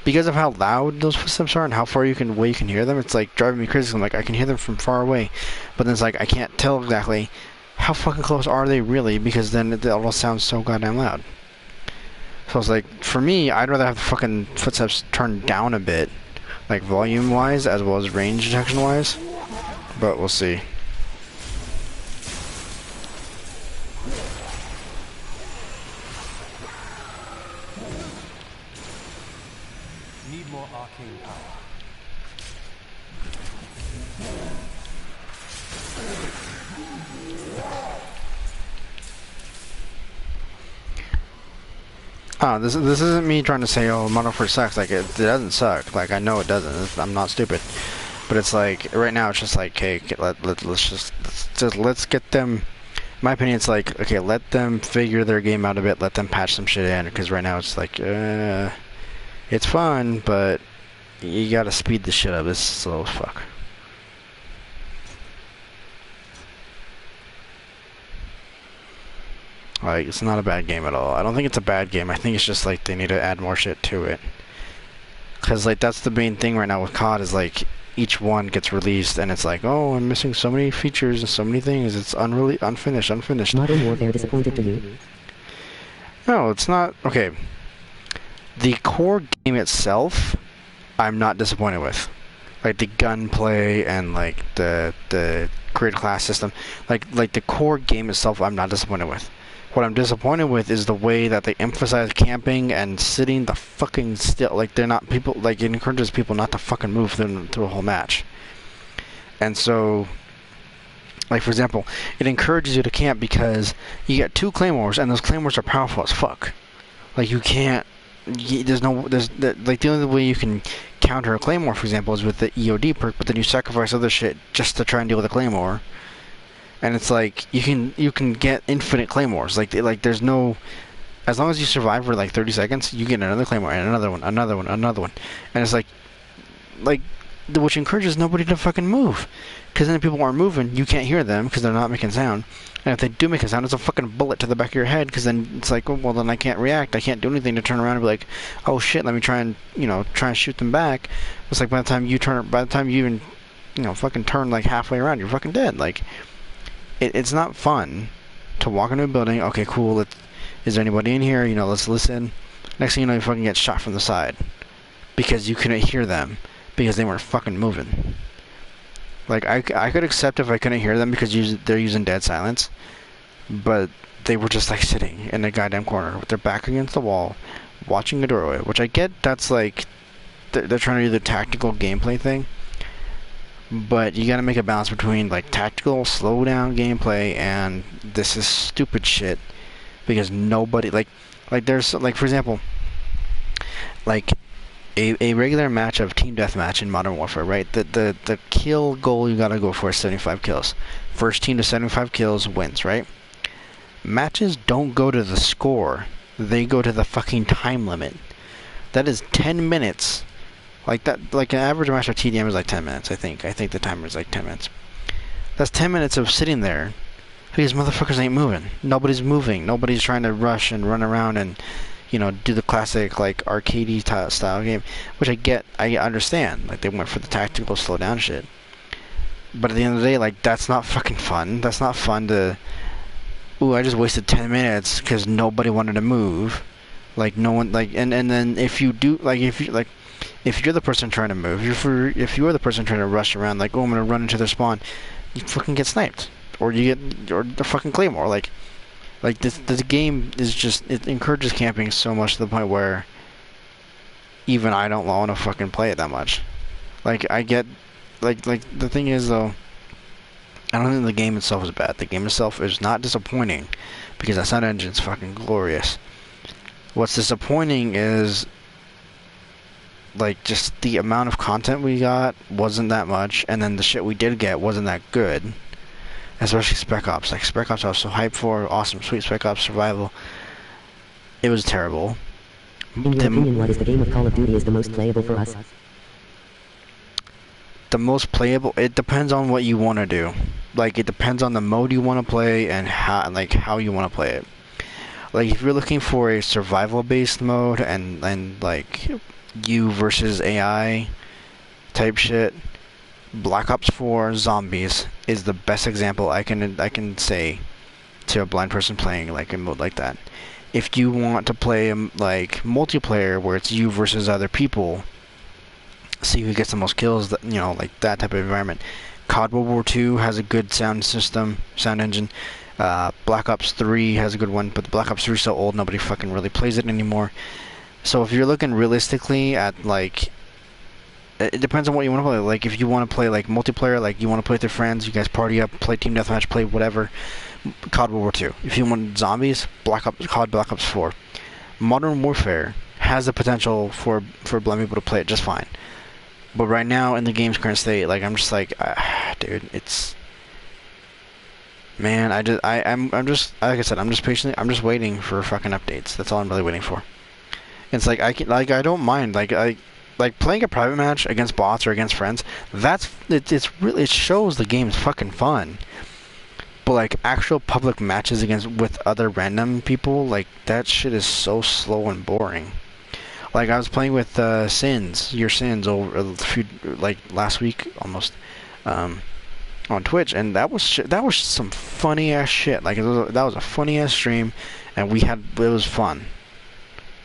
because of how loud those footsteps are and how far away you can hear them, it's, like, driving me crazy. I'm like, I can hear them from far away, but then it's like, I can't tell exactly how fucking close are they really, because then it all sounds so goddamn loud. So it's like, for me, I'd rather have the fucking footsteps turned down a bit, like volume-wise, as well as range detection-wise. But we'll see. Need more arcane power. This isn't me trying to say, oh, Modern Warfare sucks. Like, it doesn't suck. Like, I know it doesn't. I'm not stupid. But it's like, right now, it's just like, okay, let's get them. In my opinion, it's like, okay, let them figure their game out a bit. Let them patch some shit in. Because right now, it's like, it's fun, but you gotta speed the shit up. It's slow as fuck. Like, it's not a bad game at all. I don't think it's a bad game. I think it's just, like, they need to add more shit to it. Because, like, that's the main thing right now with COD is, like, each one gets released and it's like, oh, I'm missing so many features and so many things. It's unfinished. Modern Warfare disappointed to you? No, it's not. Okay. The core game itself, I'm not disappointed with. Like, the gunplay and, like, the creative class system. Like the core game itself, I'm not disappointed with. What I'm disappointed with is the way that they emphasize camping and sitting the fucking still. Like, they're not people, like, it encourages people not to fucking move through a whole match. And so, like, for example, it encourages you to camp because you get 2 claymores, and those claymores are powerful as fuck. Like, you can't, like, the only way you can counter a claymore, for example, is with the EOD perk, but then you sacrifice other shit just to try and deal with a claymore. And it's like, you can get infinite claymores. Like there's no, as long as you survive for like 30 seconds, you get another claymore and another one. And it's like, which encourages nobody to fucking move. Because then if people aren't moving, you can't hear them because they're not making sound. And if they do make a sound, it's a fucking bullet to the back of your head, because then it's like, oh, well, then I can't react. I can't do anything to turn around and be like, oh shit, let me try and shoot them back. It's like by the time you even, fucking turn like halfway around, you're fucking dead. Like, it's not fun to walk into a building. Okay, cool. Is there anybody in here? Let's listen. Next thing you know, you fucking get shot from the side because you couldn't hear them because they weren't fucking moving. Like, I could accept if I couldn't hear them because they're using dead silence, but they were just like sitting in a goddamn corner with their back against the wall, watching a doorway. Which I get, that's like they're trying to do the tactical gameplay thing. But you gotta make a balance between, like, tactical, slow down gameplay and this is stupid shit. Because nobody, like there's, like, for example, like, a regular match of Team Deathmatch in Modern Warfare, right? The kill goal you gotta go for is 75 kills. First team to 75 kills wins, right? Matches don't go to the score. They go to the fucking time limit. That is 10 minutes. Like that, like an average match of TDM is like 10 minutes, I think. I think the timer is like 10 minutes. That's 10 minutes of sitting there because motherfuckers ain't moving. Nobody's moving. Nobody's trying to rush and run around and, do the classic, like, arcadey style game, which I get, I understand. Like, they went for the tactical slow down shit. But at the end of the day, like, that's not fucking fun. That's not fun to, ooh, I just wasted 10 minutes because nobody wanted to move. Like, no one, like, and then if you do, like, if you're the person trying to move, if you're the person trying to rush around, like, oh, I'm gonna run into their spawn, you fucking get sniped, or the fucking claymore. Like this game is just, it encourages camping so much to the point where even I don't want to fucking play it that much. Like, I get, like the thing is though, I don't think the game itself is bad. The game itself is not disappointing because that sound engine's fucking glorious. What's disappointing is like just the amount of content we got wasn't that much, and then the shit we did get wasn't that good. Especially Spec Ops. Like Spec Ops I was so hyped for, awesome, sweet Spec Ops Survival. It was terrible. In your opinion, what is the game of Call of Duty is the most playable for us? The most playable, it depends on what you want to do. Like it depends on the mode you want to play and how you want to play it. Like if you're looking for a survival based mode and like you versus AI type shit, Black Ops 4 Zombies is the best example I can say to a blind person playing like a mode like that. If you want to play like multiplayer where it's you versus other people, see who gets the most kills, that, you know, like that type of environment. COD World War II has a good sound system, sound engine. Black Ops 3 has a good one, but the Black Ops 3 is so old nobody fucking really plays it anymore. So if you're looking realistically at like, it depends on what you want to play. Like if you want to play like multiplayer, like you want to play with your friends, you guys party up, play team deathmatch, play whatever, COD World War II. If you want zombies, COD Black Ops 4. Modern Warfare has the potential for blind people to play it just fine. But right now in the game's current state, like I'm just like, dude, it's, man, I'm just like I said, I'm just waiting for fucking updates. That's all I'm really waiting for. It's like I don't mind like playing a private match against bots or against friends. It's really, it shows the game's fucking fun. But like actual public matches with other random people, like that shit is so slow and boring. Like I was playing with Your Sins over a few, like last week almost, on Twitch, and that was some funny ass shit. Like that was a funny ass stream, and it was fun.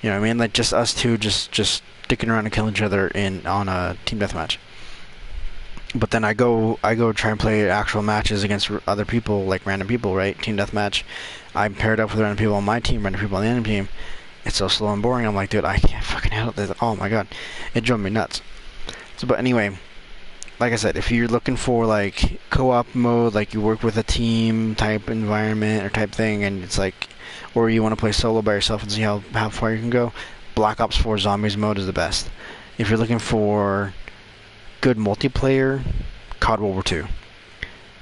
You know what I mean? Like just us two just sticking around and killing each other on a team deathmatch. But then I go try and play actual matches against other people, like random people, right? Team deathmatch. I'm paired up with random people on my team, random people on the enemy team. It's so slow and boring. I'm like, dude, I can't fucking handle this. Oh my god, it drove me nuts. So, but anyway, like I said, if you're looking for like co-op mode, like you work with a team type environment or type thing, and it's like, or you want to play solo by yourself and see how far you can go, Black Ops 4 Zombies mode is the best. If you're looking for good multiplayer, COD World War II.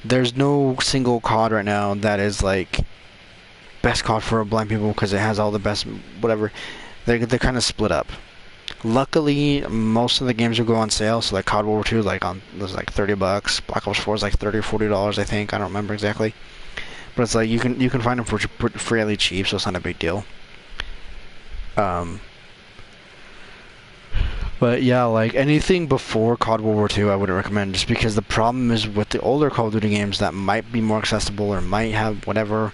There's no single COD right now that is like best COD for blind people because it has all the best whatever. They're kind of split up. Luckily, most of the games will go on sale. So like COD World War II, was like $30. Black Ops 4 is like $30 or $40, I think. I don't remember exactly. But it's like you can find them for fairly cheap, so it's not a big deal. But yeah, like anything before COD World War II I wouldn't recommend, just because the problem is with the older Call of Duty games that might be more accessible or might have whatever,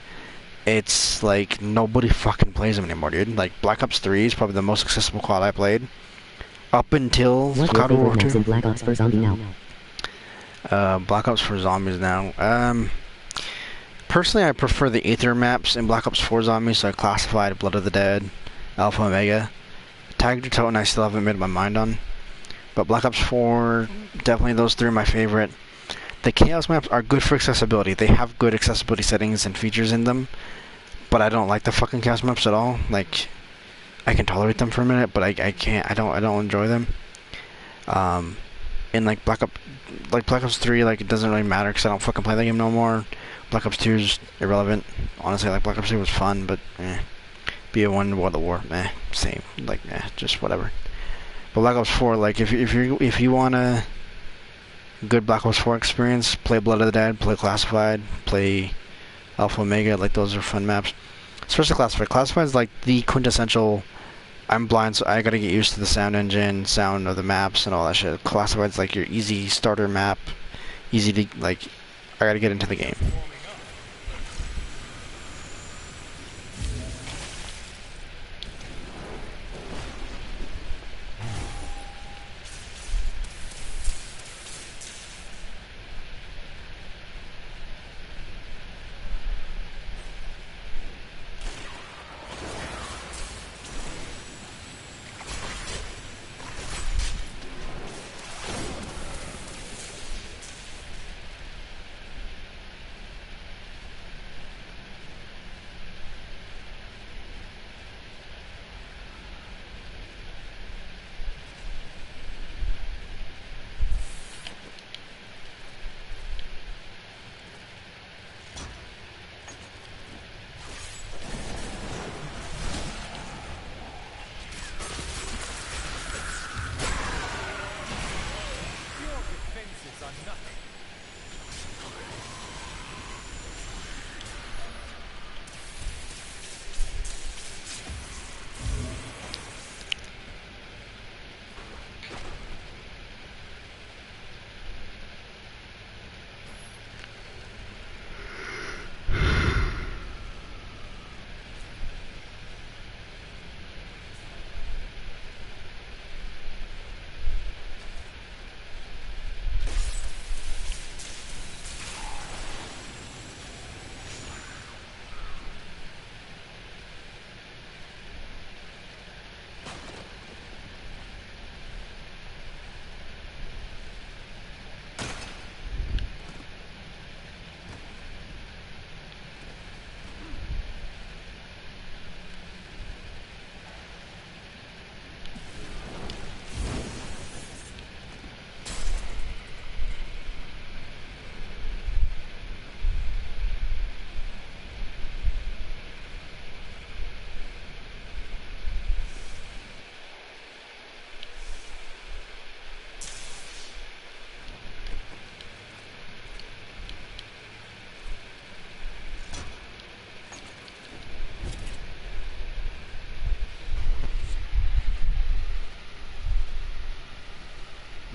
it's like nobody fucking plays them anymore, dude. Like Black Ops 3 is probably the most accessible COD I played. Up until COD World War II. In Black Ops for Zombie now? Black Ops for Zombies now. Personally I prefer the Aether maps in Black Ops 4 Zombies, so I classified Blood of the Dead, Alpha Omega. Tiger Totem I still haven't made my mind on, but Black Ops 4, definitely those three are my favorite. The Chaos maps are good for accessibility. They have good accessibility settings and features in them, but I don't like the fucking Chaos maps at all. Like, I can tolerate them for a minute, but I can't. I don't enjoy them. And like Black Ops 3, like it doesn't really matter because I don't fucking play that game no more. Black Ops 2 is irrelevant. Honestly, like Black Ops 3 was fun, but BO1 World at War, same. Like, just whatever. But Black Ops 4, like, if you want a good Black Ops 4 experience, play Blood of the Dead, play Classified, play Alpha Omega. Like, those are fun maps. Especially Classified. Classified is like the quintessential. I'm blind, so I gotta get used to the sound engine, sound of the maps, and all that shit. Classified's like your easy starter map, easy to like. I gotta get into the game.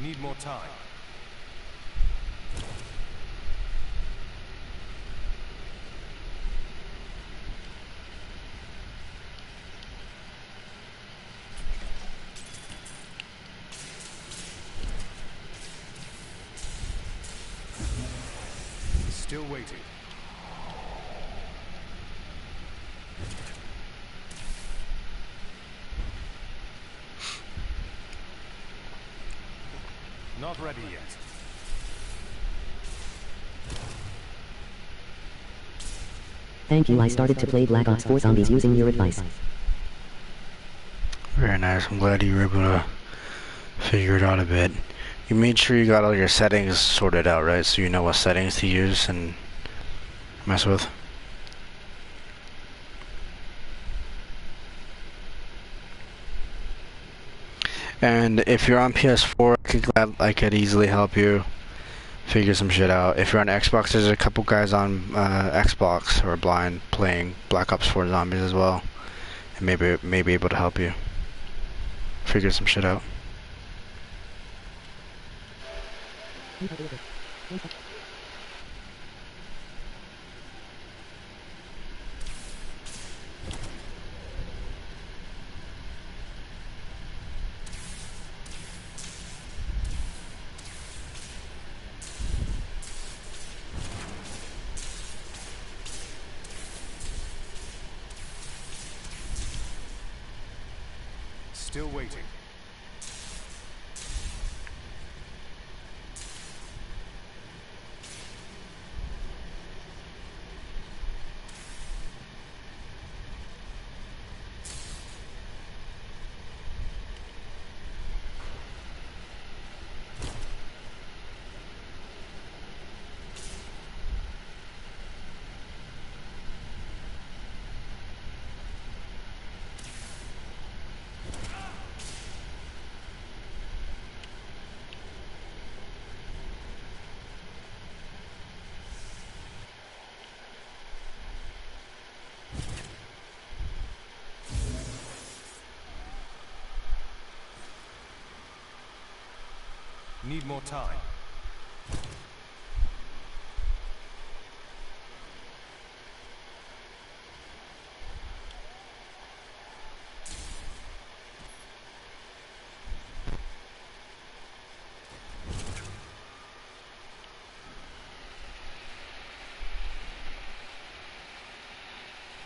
Need more time. Still waiting. Not ready yet. Thank you. I started to play Black Ops 4 Zombies using your advice. Very nice. I'm glad you were able to figure it out a bit. You made sure you got all your settings sorted out, right? So you know what settings to use and mess with. And if you're on PS4, I could easily help you figure some shit out. If you're on Xbox, there's a couple guys on Xbox who are blind playing Black Ops 4 Zombies as well, and may be able to help you figure some shit out. Still waiting. Need more time.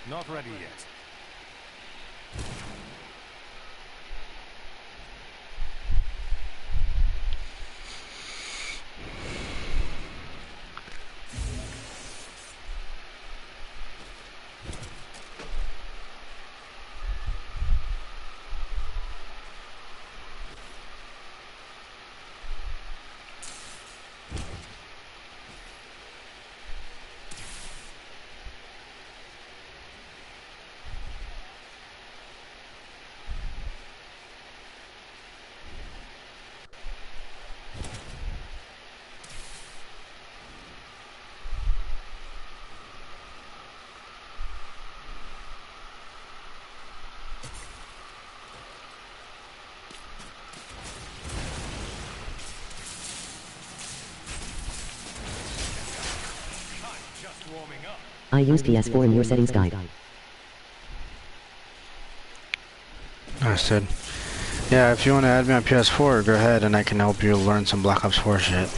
Not ready yet. I use PS4 in your settings guide. Understood. Yeah, if you want to add me on PS4, go ahead and I can help you learn some Black Ops 4 shit.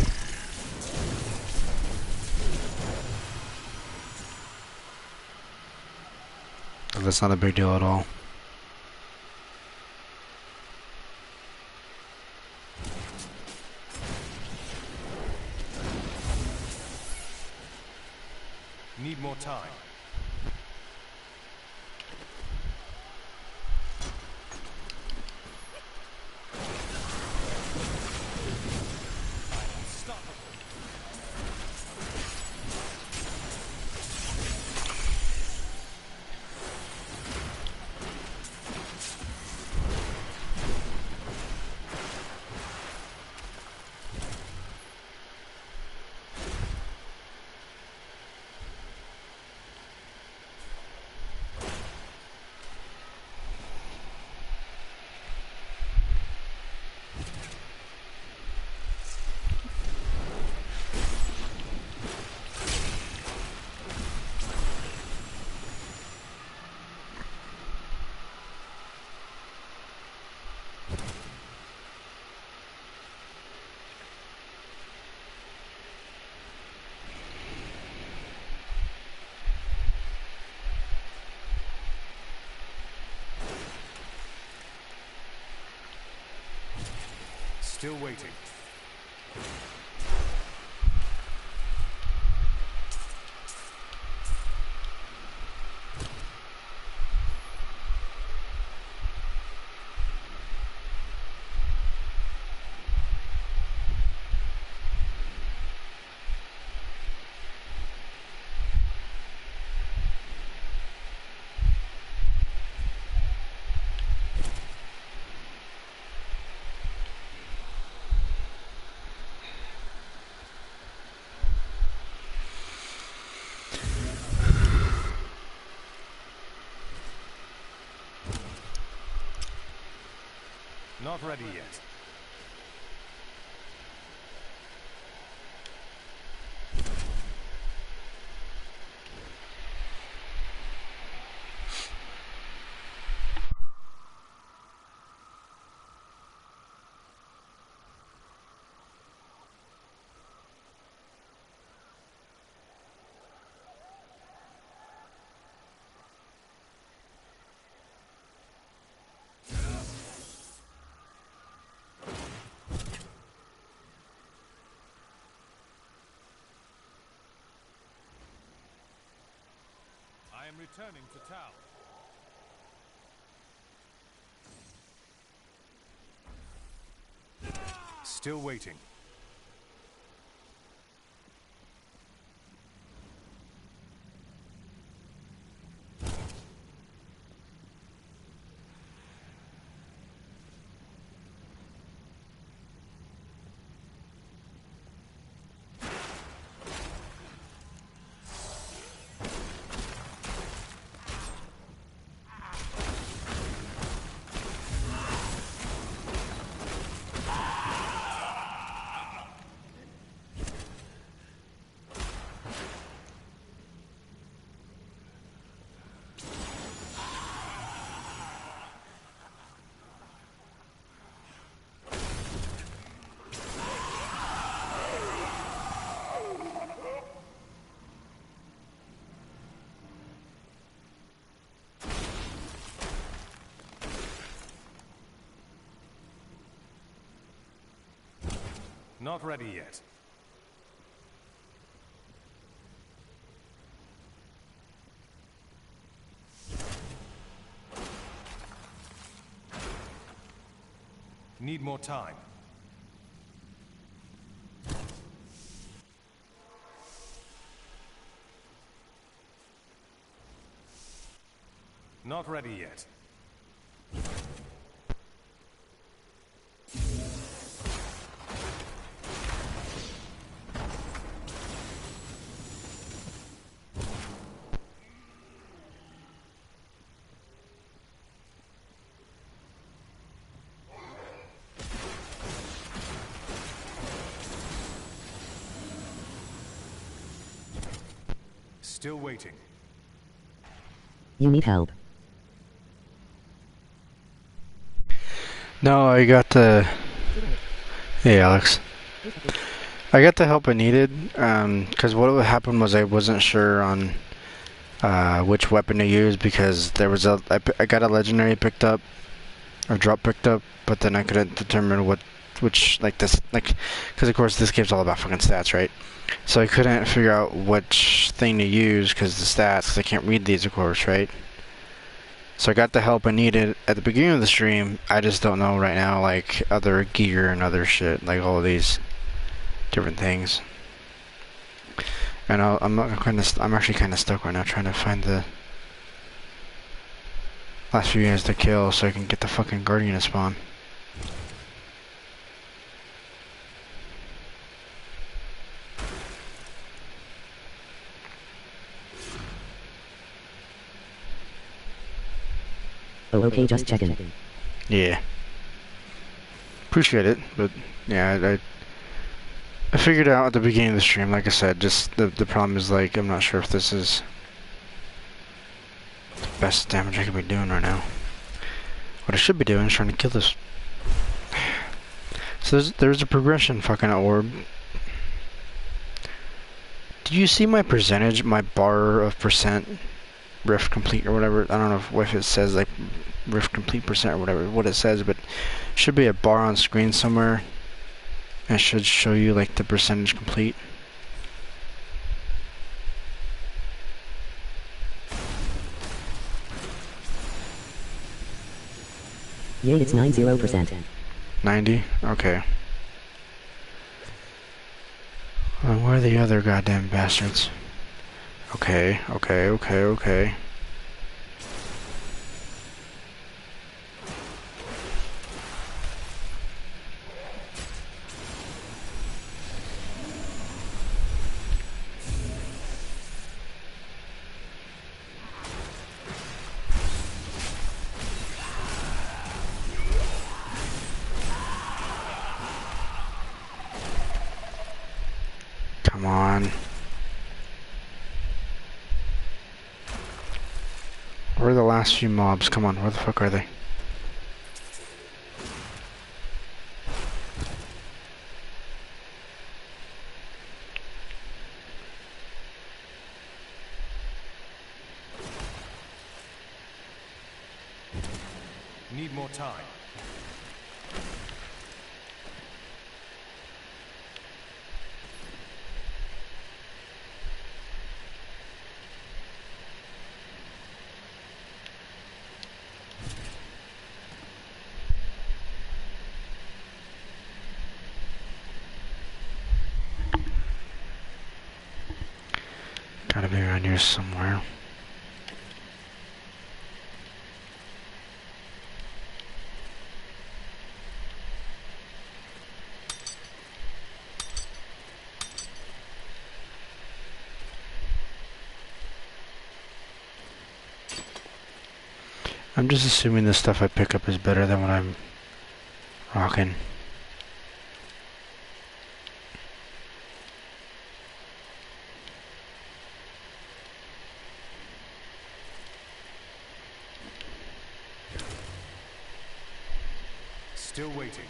That's not a big deal at all. Need more time. Still waiting. Not ready yet. I am returning to town. Still waiting. Not ready yet. Need more time. Not ready yet. Still waiting. You need help. No, I got the... Hey, Alex. I got the help I needed, because what would happen was I wasn't sure on which weapon to use, because there was I got a legendary picked up, or drop picked up, but then I couldn't determine because of course this game's all about fucking stats, right? So I couldn't figure out which thing to use because the stats, because I can't read these, of course, right? So I got the help I needed at the beginning of the stream. I just don't know right now, like, other gear and other shit, like all of these different things. And I'm actually kind of stuck right now trying to find the last few units to kill so I can get the fucking Guardian to spawn. Oh, okay, just checking. Yeah. Appreciate it, but yeah, I figured out at the beginning of the stream, like I said, just the problem is, like, I'm not sure if this is the best damage I could be doing right now. What I should be doing is trying to kill this. So there's a progression fucking orb. Did you see my percentage, my bar of percent rift complete or whatever? I don't know if it says like rift complete percent or whatever, what it says, but should be a bar on screen somewhere It should show you like the percentage complete. Yay, it's 90%. 90? Okay. Well, where are the other goddamn bastards? Okay, okay, okay, okay. Come on. Where are the last few mobs? Come on, where the fuck are they? Need more time. Gotta be around here somewhere. I'm just assuming the stuff I pick up is better than what I'm rocking. Still waiting.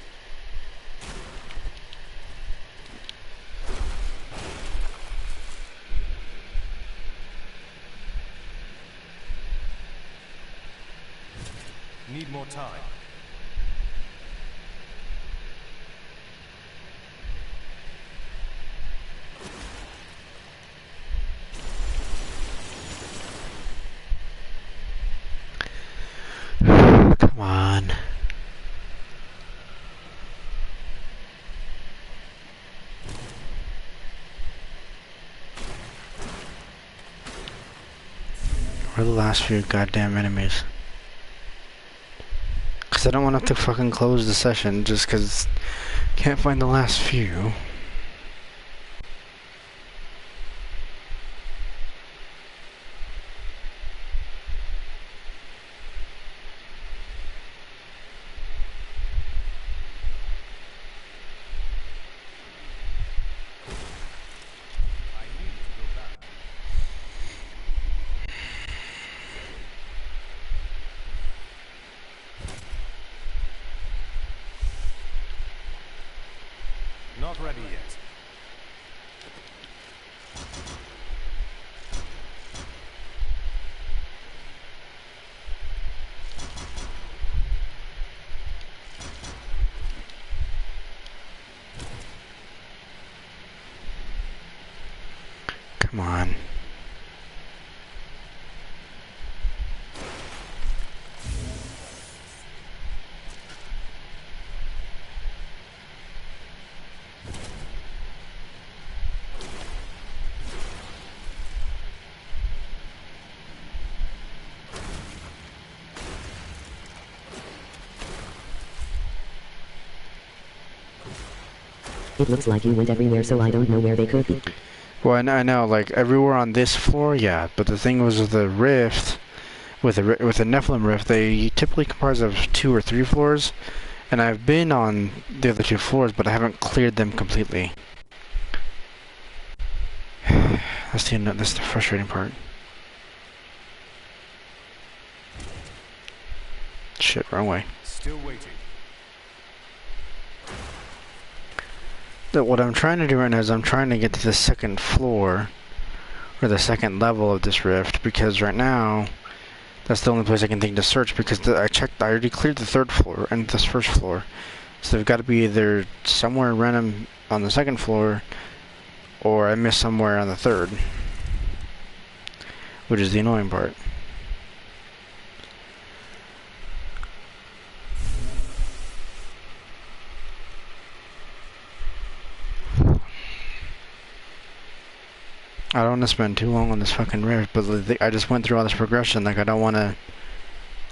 Need more time. Come on. Where are the last few goddamn enemies? Because I don't want to have to fucking close the session just because can't find the last few. Not ready yet. Come on. It looks like you went everywhere, so I don't know where they could be. Well, I know, like everywhere on this floor, yeah. But the thing was with the rift, with the Nephilim rift, they typically comprise of 2 or 3 floors, and I've been on the other 2 floors, but I haven't cleared them completely. That's the frustrating part. Shit, wrong way. Still waiting. What I'm trying to do right now is I'm trying to get to the 2nd floor, or the 2nd level of this rift, because right now, that's the only place I can think to search, because I already cleared the 3rd floor and this 1st floor. So they've got to be either somewhere random on the second floor, or I missed somewhere on the third, which is the annoying part. I don't want to spend too long on this fucking rift, but I just went through all this progression. Like, I don't want to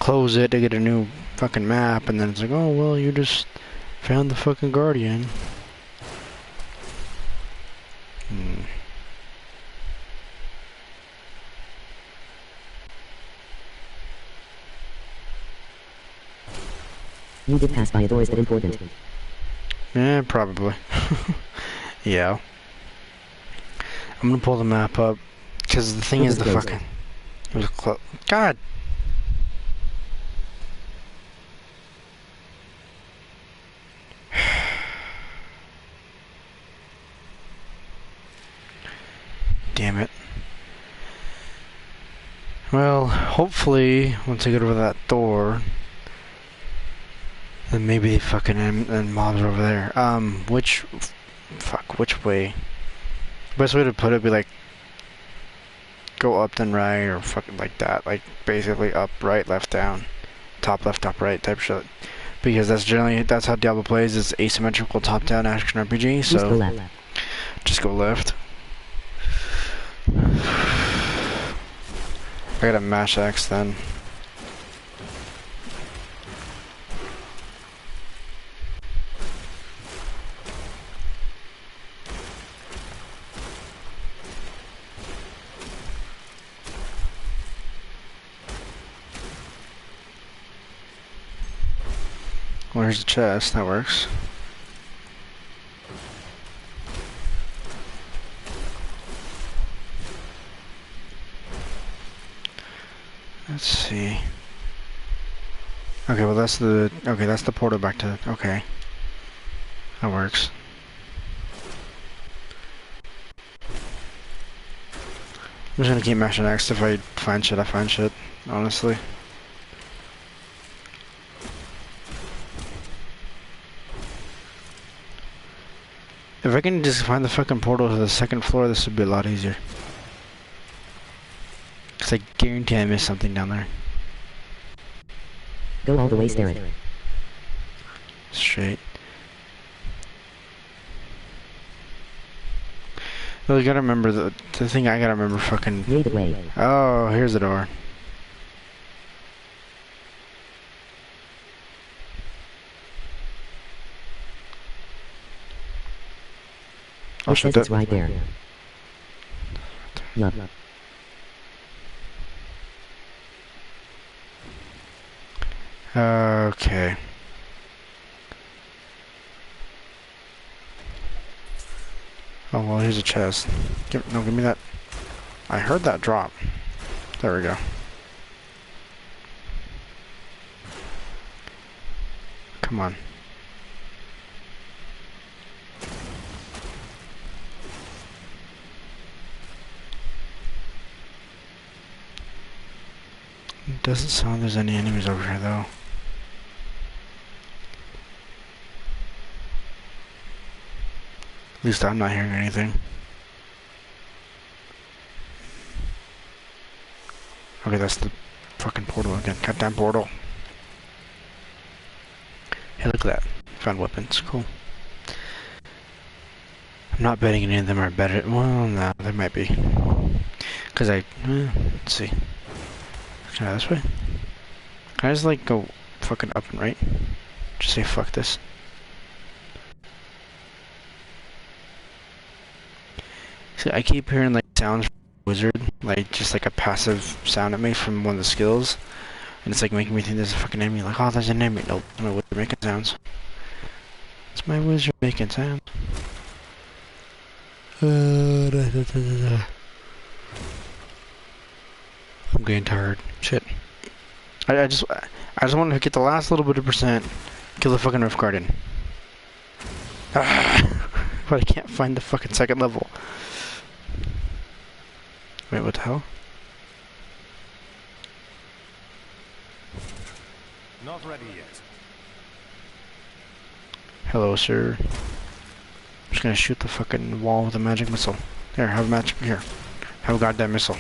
close it to get a new fucking map, and then it's like, oh, well, you just found the fucking Guardian. You did pass by a door, is that important? Yeah, probably. Yeah. I'm gonna pull the map up, because the thing is the fucking... It was close. God! Damn it. Well, hopefully, once I get over that door, then maybe fucking and mobs are over there. Which way? Best way to put it would be like, go up then right, or fucking like that. Like, basically up, right, left, down. Top left, top right type shit. Because that's how Diablo plays. It's asymmetrical top-down action RPG, so... Just go left. Just go left. I gotta mash X then. Well, here's the chest. That works. Let's see. Okay, well that's the portal back to, okay. That works. I'm just gonna keep mashing X. If I find shit, I find shit, honestly. If I can just find the fucking portal to the second floor, this would be a lot easier. Because I guarantee I missed something down there. Go all the way, stare it. Straight. Well, you gotta remember the thing I gotta remember fucking... Yay, the way. Oh, here's the door. Oh It shit, says it's right there. Yup. Okay. Oh well, here's a chest. Give me that. I heard that drop. There we go. Come on. It doesn't sound like there's any enemies over here though. At least I'm not hearing anything. Okay, that's the fucking portal again. Goddamn portal. Hey, look at that. Found weapons. Cool. I'm not betting any of them are better. Well, no, there might be. Because let's see. Can I this way? Can I just like go fucking up and right? Just say fuck this. See, I keep hearing like sounds from Wizard, like just like a passive sound at me from one of the skills, and it's like making me think there's a fucking enemy. Like, oh, there's an enemy. Nope, it's my Wizard making sounds. It's my Wizard making sounds. I'm getting tired. Shit. I just wanted to get the last little bit of percent, kill the fucking Rift Guardian. But I can't find the fucking second level. Wait, what the hell? Not ready yet. Hello, sir. I'm just gonna shoot the fucking wall with a magic missile. Here, have a magic. Here. Have a goddamn missile.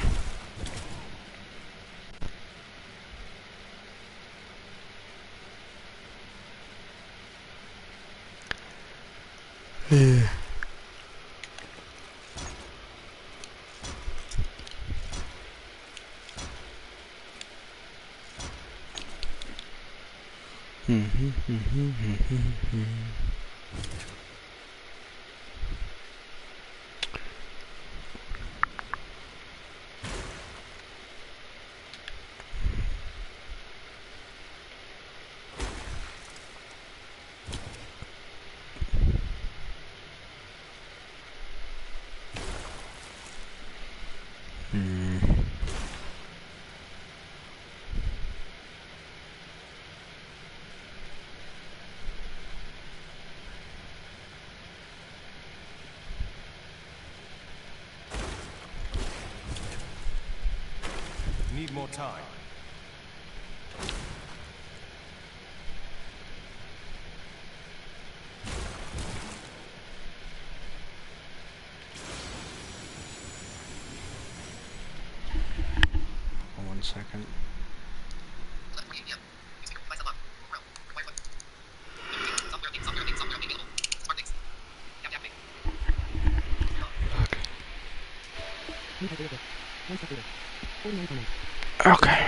Need more time. One second. Okay.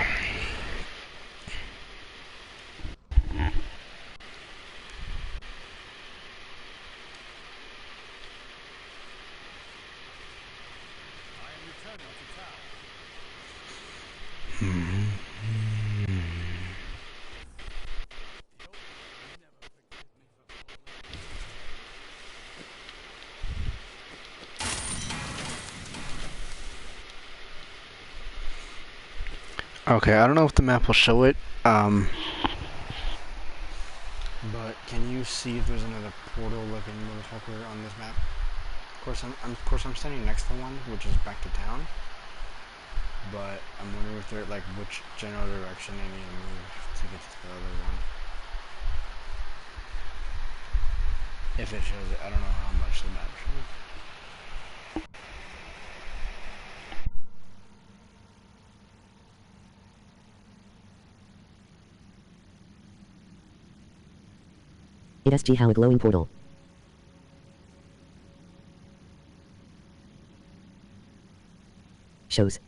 Okay, I don't know if the map will show it, but can you see if there's another portal-looking motherfucker on this map? Of course, I'm standing next to one, which is back to town. But I'm wondering if they're like which general direction I need to move to get to the other one. If it shows it, I don't know how much the map shows. It SG how a glowing portal. Shows.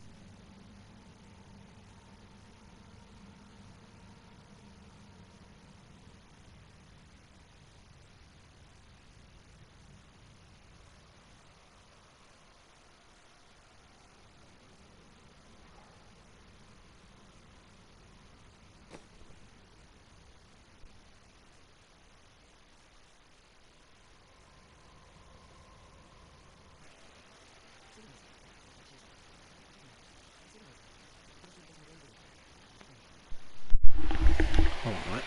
Hold on, what?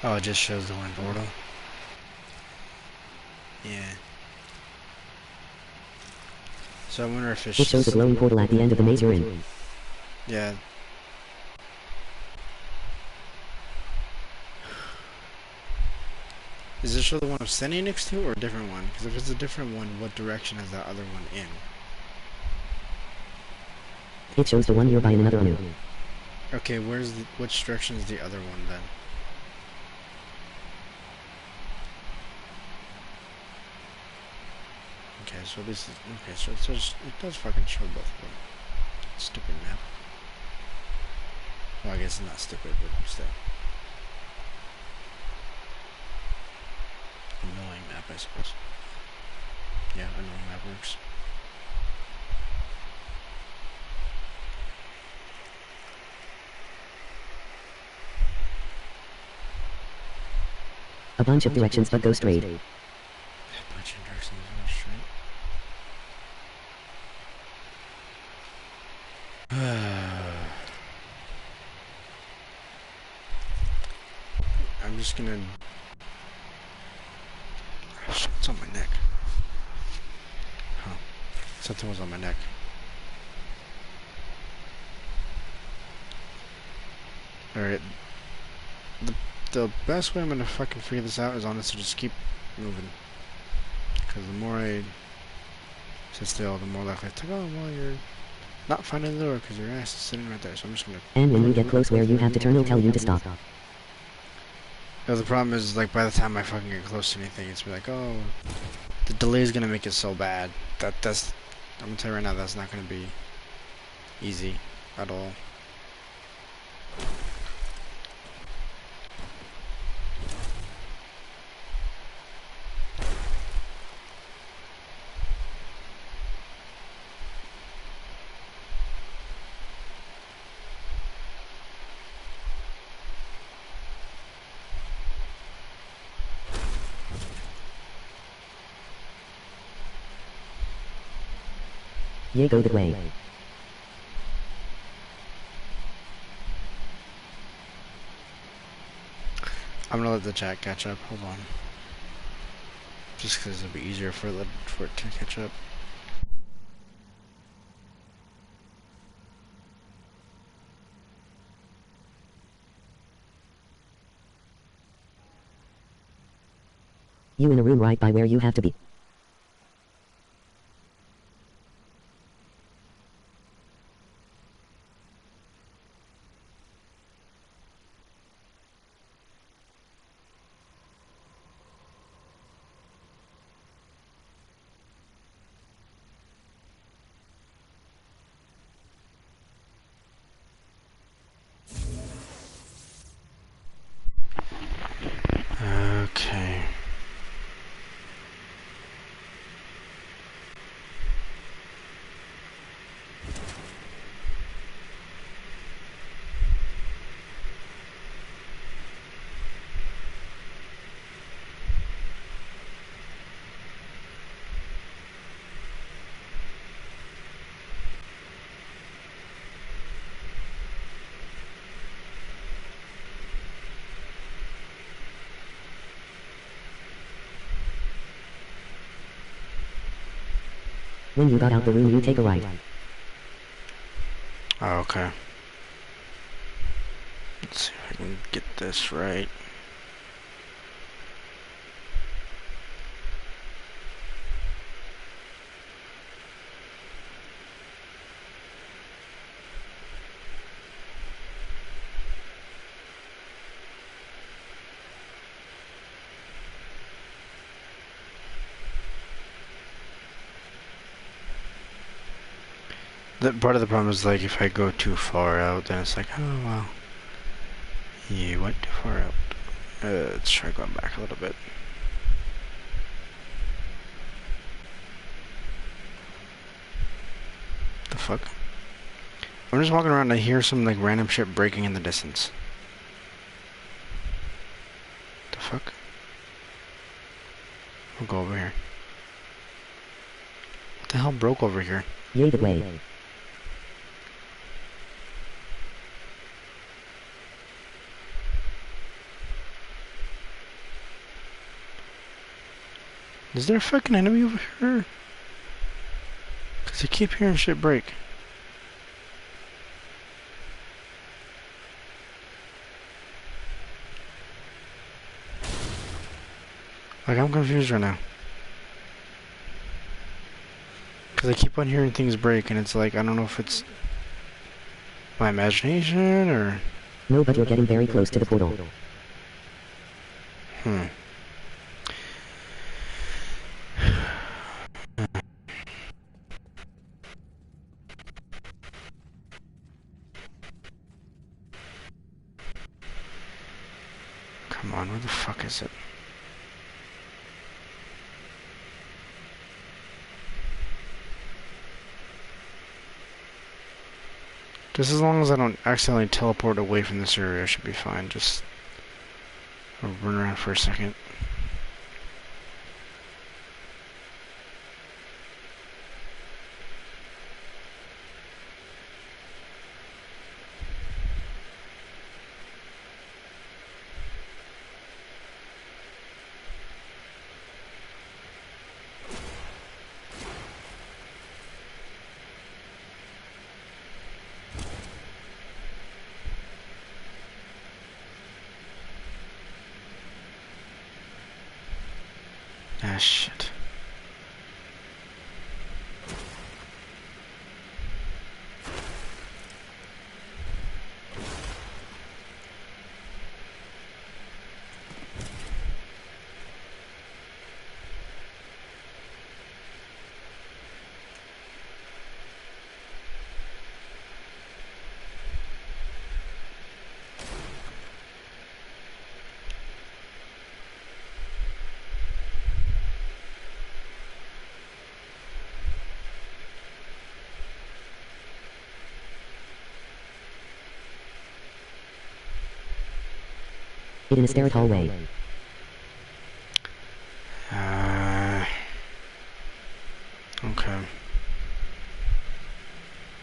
Oh, it just shows the one portal. Yeah. So I wonder if it's It shows the glowing portal at the end of the maze you're in. Yeah. Does it show the one I'm standing next to or a different one? Because if it's a different one, what direction is that other one in? It shows the one nearby in another menu. Okay, which direction is the other one then? Okay, so this is, okay, so it does fucking show both of them. Stupid map. Well, I guess it's not stupid, but still. Annoying map, I suppose. Yeah, annoying map works. A bunch of directions but go straight. A bunch of directions go straight. I'm just gonna... What's on my neck? Huh. Something was on my neck. Alright. The best way I'm gonna fucking figure this out is honestly just keep moving. Because the more I sit still, the more likely it's like, oh, well, you're not finding the door because your ass is sitting right there. So I'm just gonna... And when you get close where you have to turn, it'll tell you to stop. Because the problem is, like, by the time I fucking get close to anything, it's like, oh, the delay is gonna make it so bad. That's... I'm gonna tell you right now, that's not gonna be easy at all. Yay, go that way. I'm gonna let the chat catch up. Hold on. Just because it'll be easier for it to catch up. You in a room right by where you have to be. Okay. When you got out the room, you take a right. Oh, okay. Let's see if I can get this right. Part of the problem is, like, if I go too far out, then it's like, oh, well, you went too far out. Let's try going back a little bit. The fuck? I'm just walking around and I hear some, like, random shit breaking in the distance. The fuck? We'll go over here. What the hell broke over here? Yay, that way. Is there a fucking enemy over here? Cause I keep hearing shit break. Like, I'm confused right now. Cause I keep on hearing things break and it's like, I don't know if it's my imagination or... No, but you're getting very close to the portal. Come on, where the fuck is it? Just as long as I don't accidentally teleport away from this area, I should be fine. Just run around for a second. shit. It in a stairway hallway. Okay.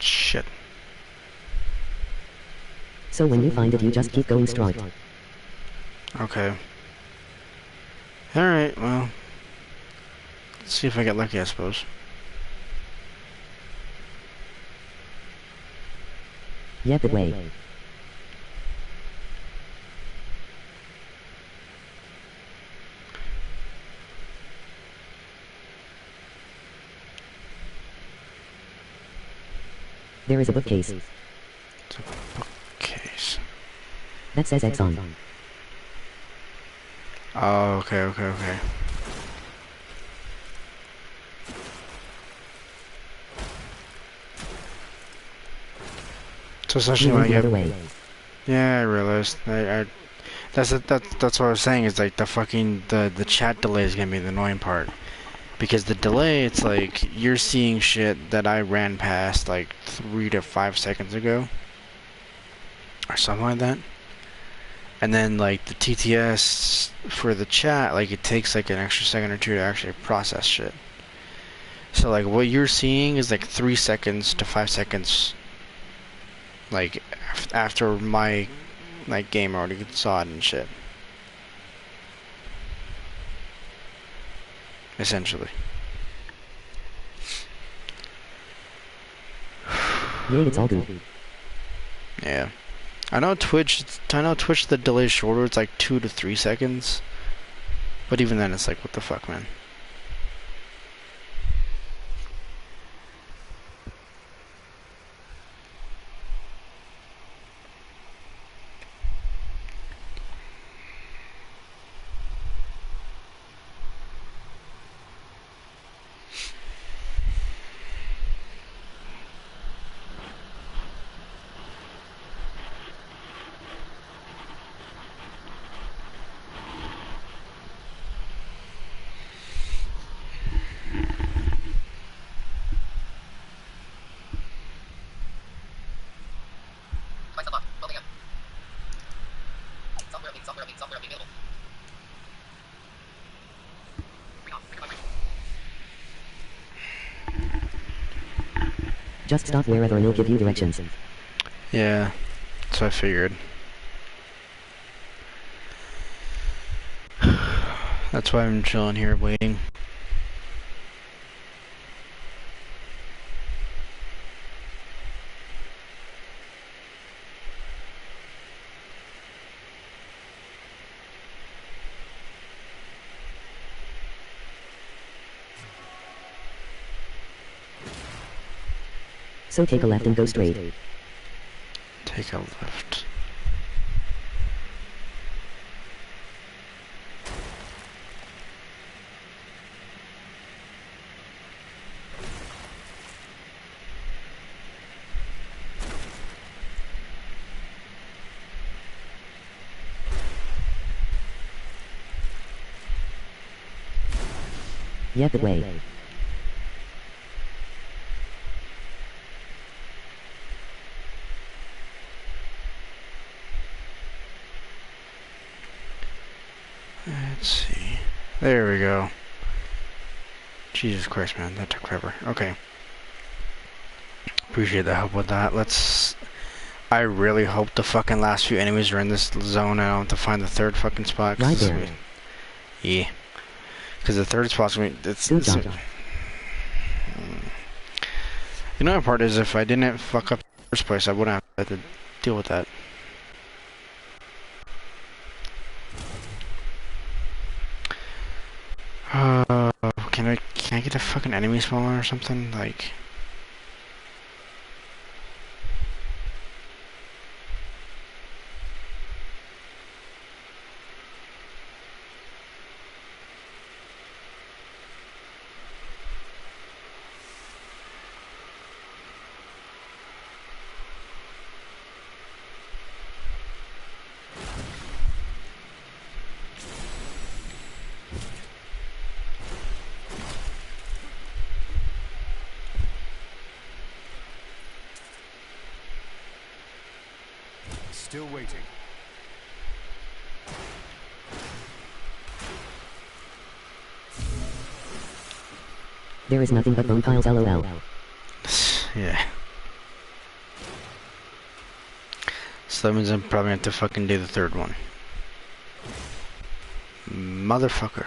Shit. So when you find it, you just keep going straight. Okay. Alright, well. Let's see if I get lucky, I suppose. Yep, that way. There is a bookcase. It's a bookcase. That says X on. Oh, okay, okay, okay. So essentially when I get... Yeah, I realized. That's what I was saying, is like the fucking, the chat delay is gonna be the annoying part. Because the delay, it's like, you're seeing shit that I ran past like 3 to 5 seconds ago. Or something like that. And then like the TTS for the chat, like it takes like an extra second or two to actually process shit. So like what you're seeing is like 3 seconds to 5 seconds, like after my like game already saw it and shit. Essentially. Yeah, it's all good. Yeah. I know Twitch the delay is shorter, it's like 2 to 3 seconds. But even then it's like, what the fuck, man? Just stop wherever and it'll give you directions. Yeah, that's what I figured. That's why I'm chilling here waiting. So take a left and go straight. Take a left. Yep, that way. Let's see. There we go. Jesus Christ, man, that took forever. Okay. Appreciate the help with that. I really hope the fucking last few enemies are in this zone and I don't have to find the third fucking spot. Right there. Yeah. Because the third spot's gonna be... Good job. You know what part is, if I didn't fuck up the first place, I wouldn't have to deal with that. fucking enemy spawner or something? Like... Still waiting. There is nothing but bone piles lol. Yeah. So that means I'm probably going to have to fucking do the third one. Motherfucker.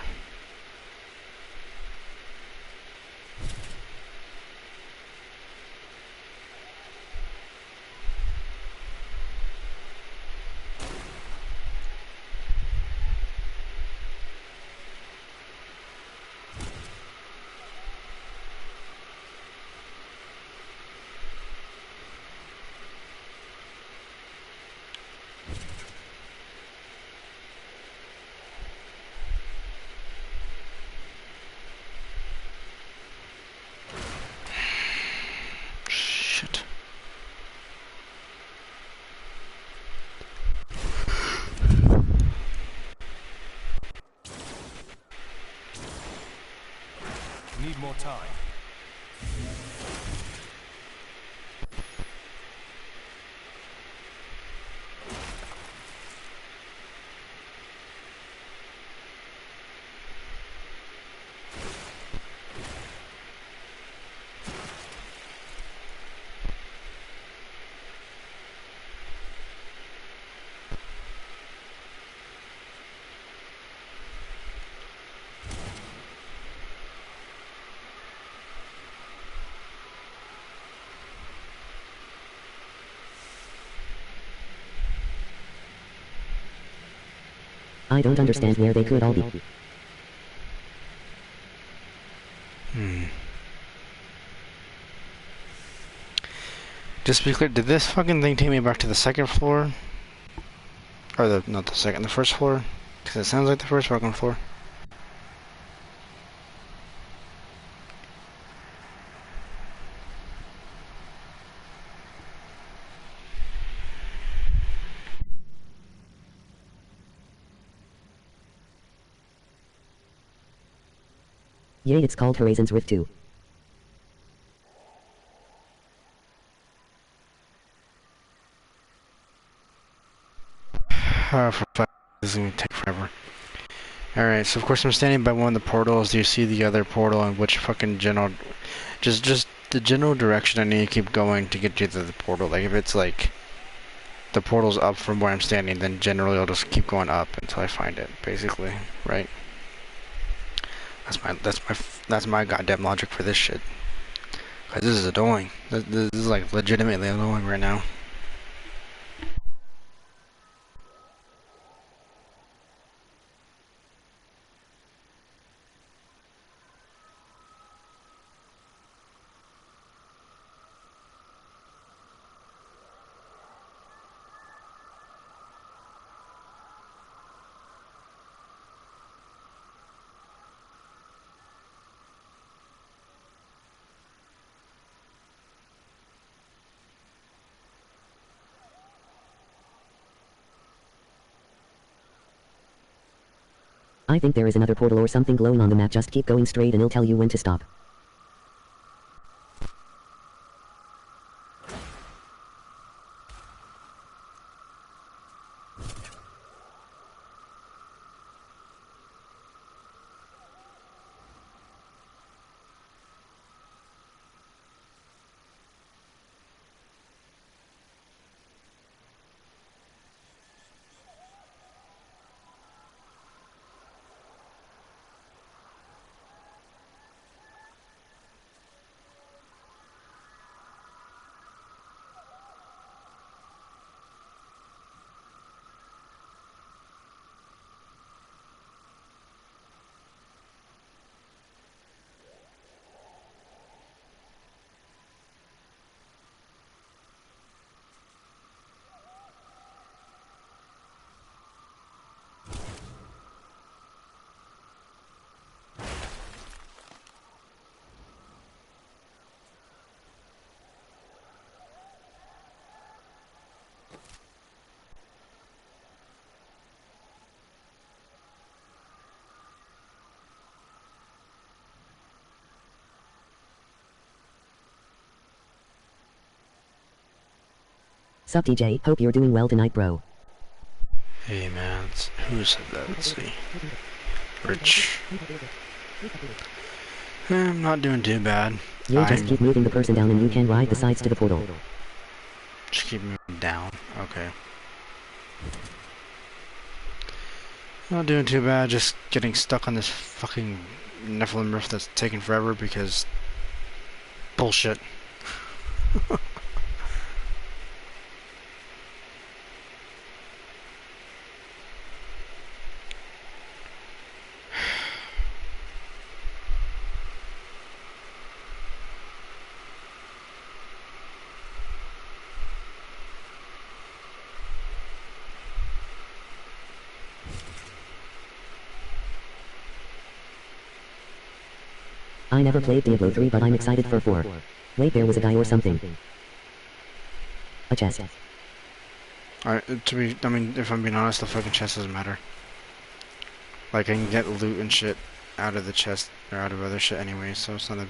Shit. Need more time. I don't understand where they could all be. Just to be clear, did this fucking thing take me back to the second floor? Or not the second, the first floor? Because it sounds like the first fucking floor. Yay, it's called Horizon's Rift 2. For fuck, this is gonna take forever. Alright, so of course I'm standing by one of the portals. Do you see the other portal and which fucking general... Just the general direction I need to keep going to get you to the portal. Like, if it's like... The portal's up from where I'm standing, then generally I'll just keep going up until I find it, basically. Right? That's my goddamn logic for this shit. Cause this is annoying. This is like legitimately annoying right now. I think there is another portal or something glowing on the map. Just keep going straight and it'll tell you when to stop. Sup DJ, hope you're doing well tonight bro. Hey man, who said that? Let's see. Rich. I'm not doing too bad. Yeah, just keep moving the person down and you can ride the sides to the portal. Just keep moving down. Okay. Not doing too bad, just getting stuck on this fucking Nephilim rift that's taking forever because bullshit. I never played Diablo 3 but I'm excited for 4. Wait, there was a guy or something. A chest. I mean, if I'm being honest, the fucking chest doesn't matter. Like, I can get loot and shit out of the chest, or out of other shit anyway, so it's not a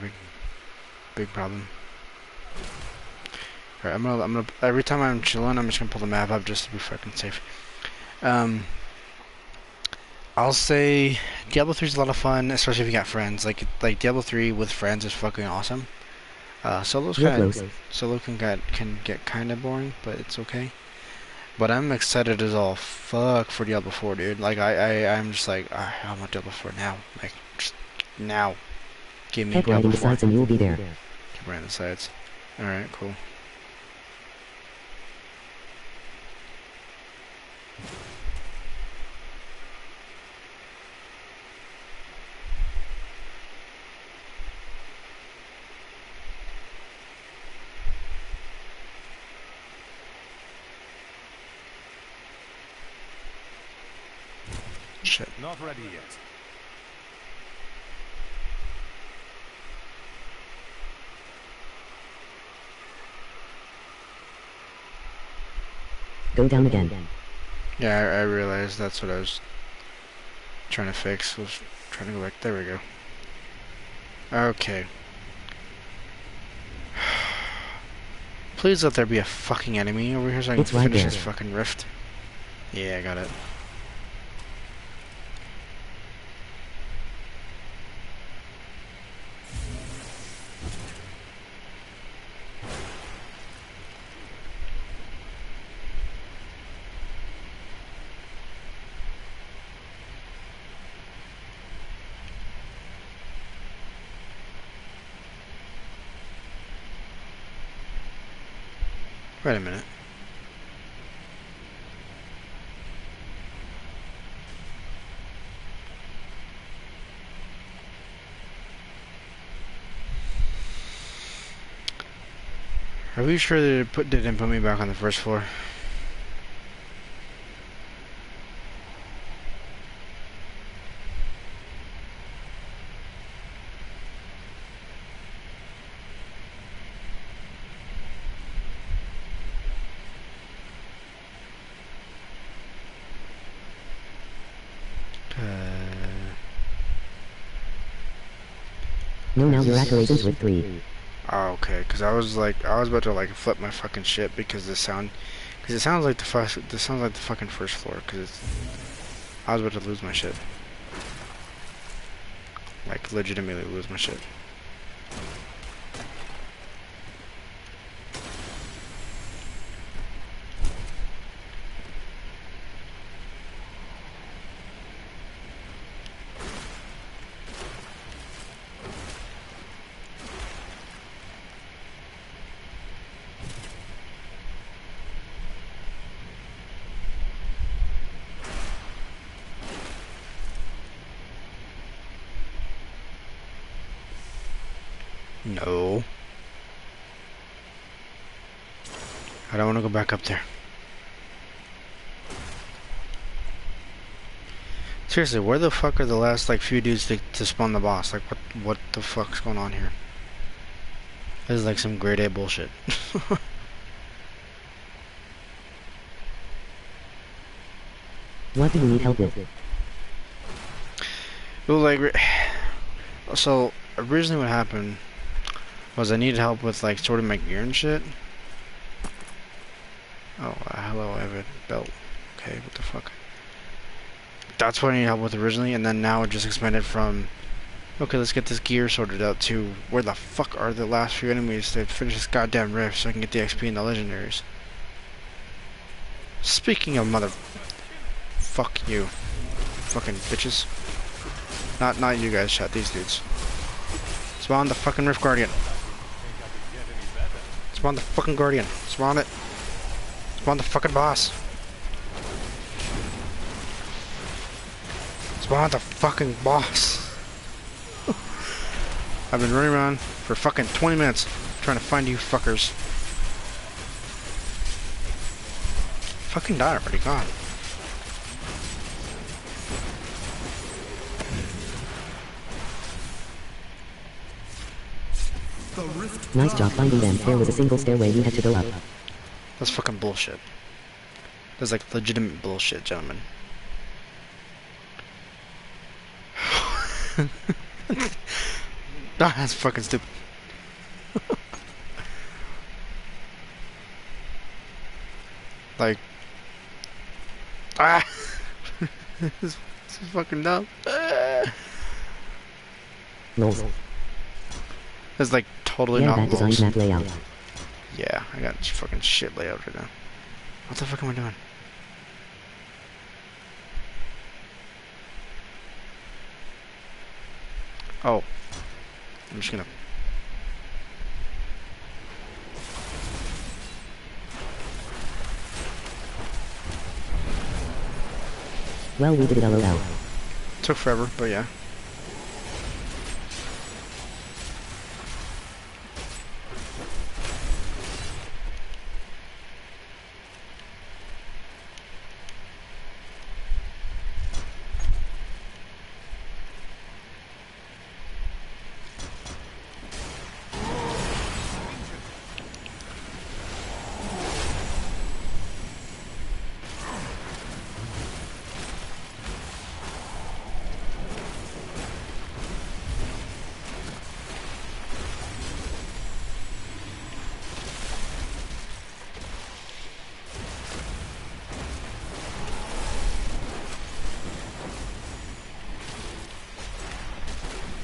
big problem. Alright, I'm gonna, every time I'm chilling, I'm just gonna pull the map up just to be fucking safe. I'll say Diablo 3 is a lot of fun, especially if you got friends. Like Diablo 3 with friends is fucking awesome. Solo can get kind of boring, but it's okay. But I'm excited as all fuck for Diablo 4, dude. Like I'm just like, I want Diablo 4 now. Like just now. Give me Keep Diablo riding the 4. sides and you'll be there. Keep riding the sides. All right, cool. Shit. Not ready yet. Go down again. Yeah, I realized that's what I was trying to fix. I was trying to go back. There we go. Okay. Please let there be a fucking enemy over here so I can finish this fucking rift. Yeah, I got it. Wait a minute. Are we sure that it didn't put me back on the first floor? No, now you're at Horizons with 3. Oh, okay, because I was about to like flip my fucking shit because it sounds like the fucking first floor I was about to lose my shit, like legitimately lose my shit. No. I don't want to go back up there. Seriously, where the fuck are the last like few dudes to spawn the boss? Like what the fuck's going on here? This is like some grade A bullshit. What do you need help with? Well, like, so originally what happened was I needed help with like sorting my gear and shit. Oh, hello, I have a belt. Okay, what the fuck? That's what I need help with originally, and then now it just expanded from, okay, let's get this gear sorted out to, where the fuck are the last few enemies to finish this goddamn rift so I can get the XP and the legendaries. Speaking of mother... Fuck you. Fucking bitches. Not you guys, chat, these dudes. Spawn the fucking Rift Guardian. Spawn the fucking Guardian. Spawn it. Spawn the fucking boss. Spawn the fucking boss. I've been running around for fucking 20 minutes trying to find you fuckers. Fucking die already, God. Nice job finding them. There was a single stairway you had to go up. That's fucking bullshit. That's like legitimate bullshit, gentlemen. That's fucking stupid. Like, this is fucking dumb. Lols. It's like totally Yeah, not that designed lost. map layout. Yeah, I got fucking shit layout right now. What the fuck am I doing? Oh. I'm just gonna... Well, we did it, LOL. Took forever, but yeah.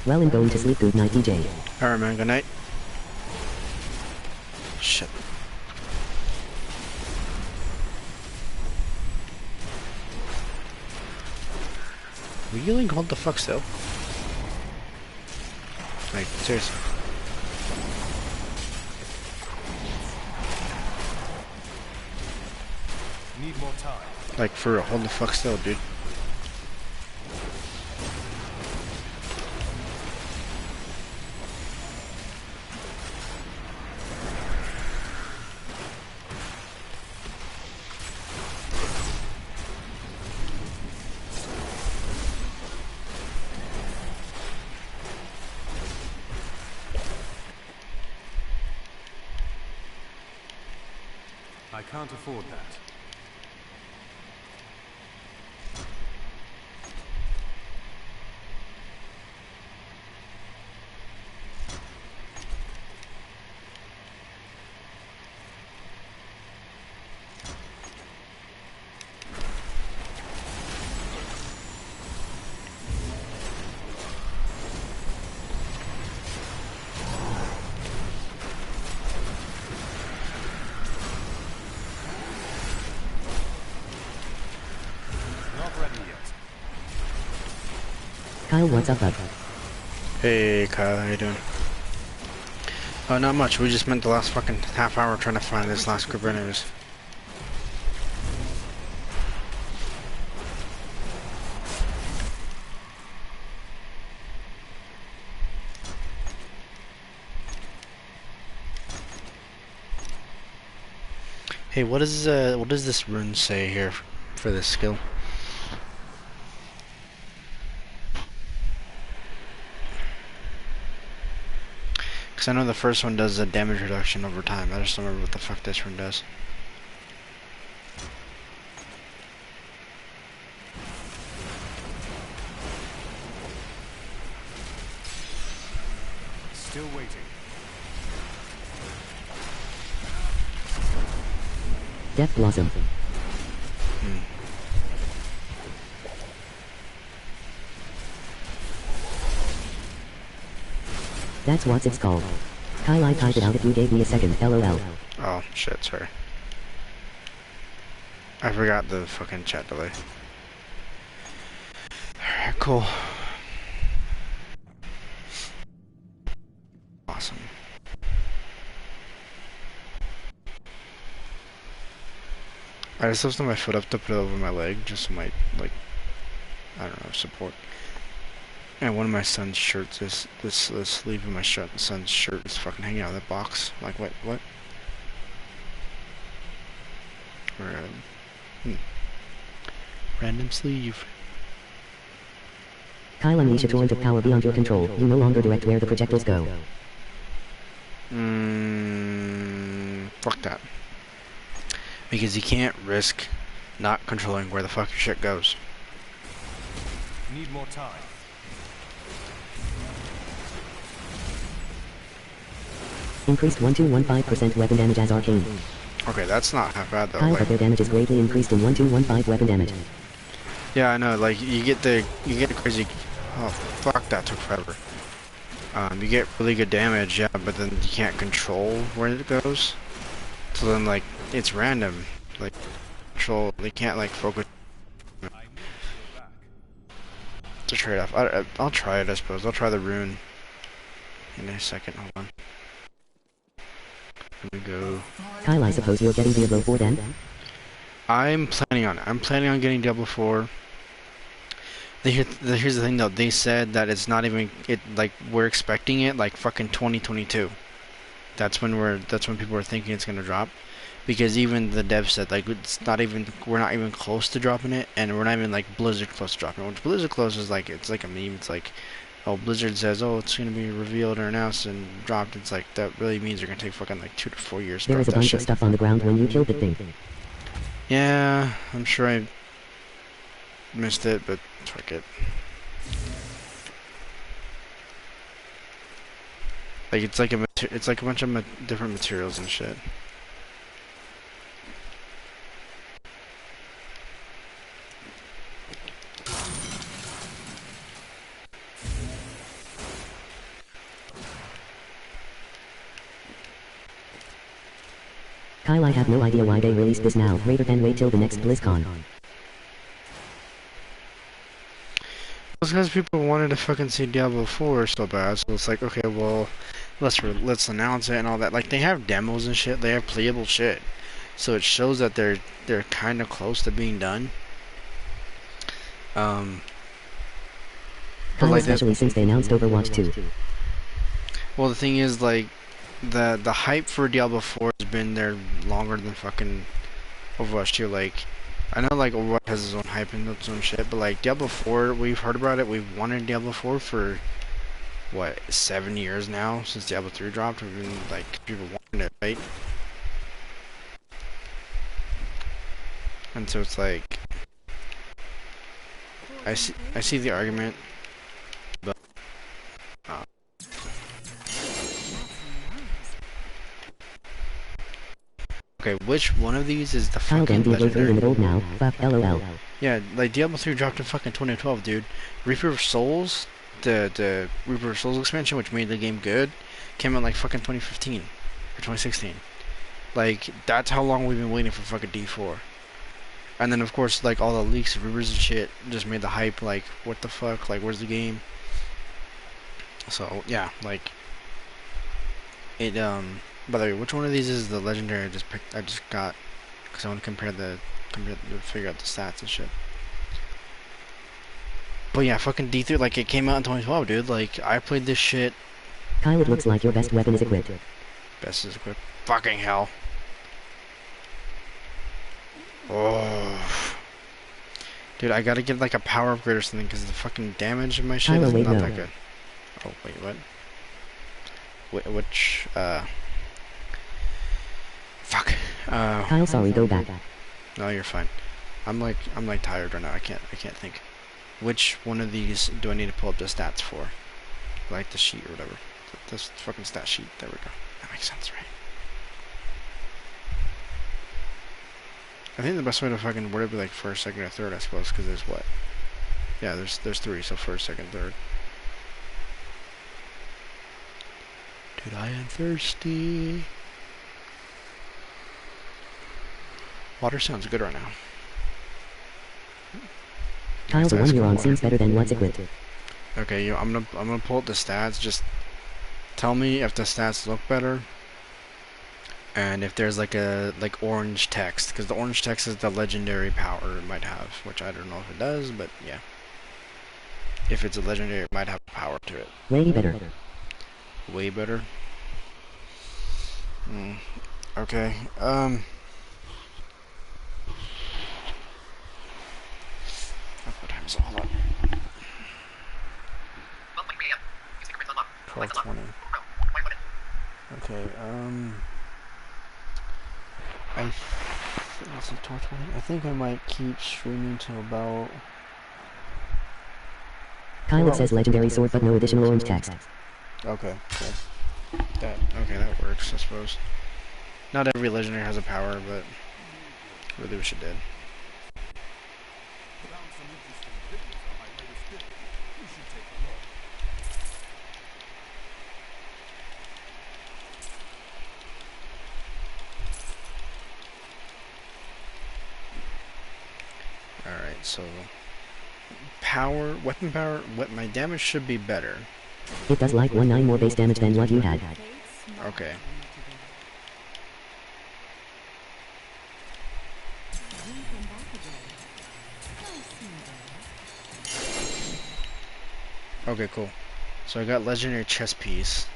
Well, I'm going to sleep. Good night, DJ. Alright, man, good night. Shit. Will you like hold the fuck still? Like, seriously. Need more time. Like, for real, hold the fuck still, dude. I can't afford that. Not ready yet. Kyle, what's up, bud? Hey, Kyle, how you doing? Not much. We just spent the last fucking half hour trying to find this last group of enemies. Hey, what does this rune say here for this skill? Because I know the first one does a damage reduction over time. I just don't remember what the fuck this rune does. Still waiting. Death Blossom. That's what it's called. Kyle, I'd type it out if you gave me a second, lol. Oh, shit, sorry. I forgot the fucking chat delay. Alright, cool. Awesome. I just lifted my foot up to put it over my leg, just so my, like, I don't know, support. And one of my son's shirts is, the sleeve of my son's shirt is fucking hanging out of that box. Like, what? Random sleeve. Kyle, unleash a torrent of power beyond your control. You no longer direct where the projectiles go. Fuck that. Because you can't risk not controlling where the fuck your shit goes. Need more time. Increased 1215% weapon damage as arcane. Okay, that's not half bad though. Kyle, Like, but their damage is greatly increased in 1215 weapon damage. yeah, I know. Like you get the crazy. Oh fuck, that took forever. You get really good damage, yeah, but then you can't control where it goes. So then like it's random. Like control, they can't like focus. It's a trade-off. I'll try it, I suppose. I'll try the rune in a second. Hold on. Here we go. Kyle, I suppose you're getting Diablo 4 then? I'm planning on it. I'm planning on getting Diablo 4. Here's the thing though. They said that it's not even like we're expecting it like fucking 2022. That's when people are thinking it's gonna drop, because even the dev said like we're not even close to dropping it, and we're not even like Blizzard close to dropping it. Which Blizzard close is like it's like a meme. It's like, oh, Blizzard says, oh, it's gonna be revealed or announced and dropped. It's like that really means they're gonna take fucking like 2 to 4 years to There drop is a that bunch shit. of stuff on the ground when you killed the thing. Yeah, I'm sure I missed it, but fuck it. Like it's like a bunch of different materials and shit. Kyle, I have no idea why they released this now, rather than wait till the next BlizzCon. It's because people wanted to fucking see Diablo 4 so bad, so it's like, okay, well, let's announce it and all that. Like they have demos and shit, they have playable shit, so it shows that they're kind of close to being done. But Kyle, like especially since they announced Overwatch 2. well, the thing is, like the hype for Diablo 4 has been there longer than fucking Overwatch 2. Like I know like Overwatch has its own hype and its own shit, but like Diablo 4, we've heard about it. We've wanted Diablo 4 for what, 7 years now since Diablo 3 dropped. We've been like people wanting it, right? And so it's like I see the argument, but okay, which one of these is the Kyle, fucking then Diablo 3 legendary? limited now, fuck lol. Yeah, like Diablo 3 dropped in fucking 2012, dude. Reaper of Souls, the Reaper of Souls expansion, which made the game good, came out like fucking 2015 or 2016. Like that's how long we've been waiting for fucking D4. And then of course like all the leaks of Reapers and shit just made the hype like what the fuck, like where's the game? So yeah, like it by the way, which one of these is the legendary I just got, because I want to compare to figure out the stats and shit. But yeah, fucking D3, like it came out in 2012, dude. Like I played this shit. Kyle, it looks like your best weapon is equipped. Best is equipped. Fucking hell. Oh. Dude, I gotta get like a power upgrade or something because the fucking damage of my shit is wait, not no. that good. Oh wait, what? Which fuck. Kyle, sorry, go back. No, you're fine. I'm like tired right now. I can't think. Which one of these do I need to pull up the stats for? Like the sheet or whatever. This fucking stat sheet. There we go. That makes sense, right? I think the best way to fucking word it would be like first, second, or third, I suppose, because there's what? Yeah, there's three, so first, second, third. Dude, I am thirsty. Water sounds good right now. Kyle, the one you're on seems better than what's equipped. Okay, I'm gonna pull up the stats. Just tell me if the stats look better, and if there's like orange text, because the orange text is the legendary power it might have, which I don't know if it does, but yeah. If it's a legendary, it might have power to it. Way better. Way better. Okay. What time is it? Hold on. 12:20. Okay. Is it 12:20? I think I might keep streaming till about. Kyle, it says legendary sword, but no additional orange text. Okay. Cool. That works, I suppose. Not every legendary has a power, but really wish it did. Alright, so weapon power, my damage should be better. It does like 1/9 more base damage than what you had. Okay. Okay, cool. So I got legendary chest piece.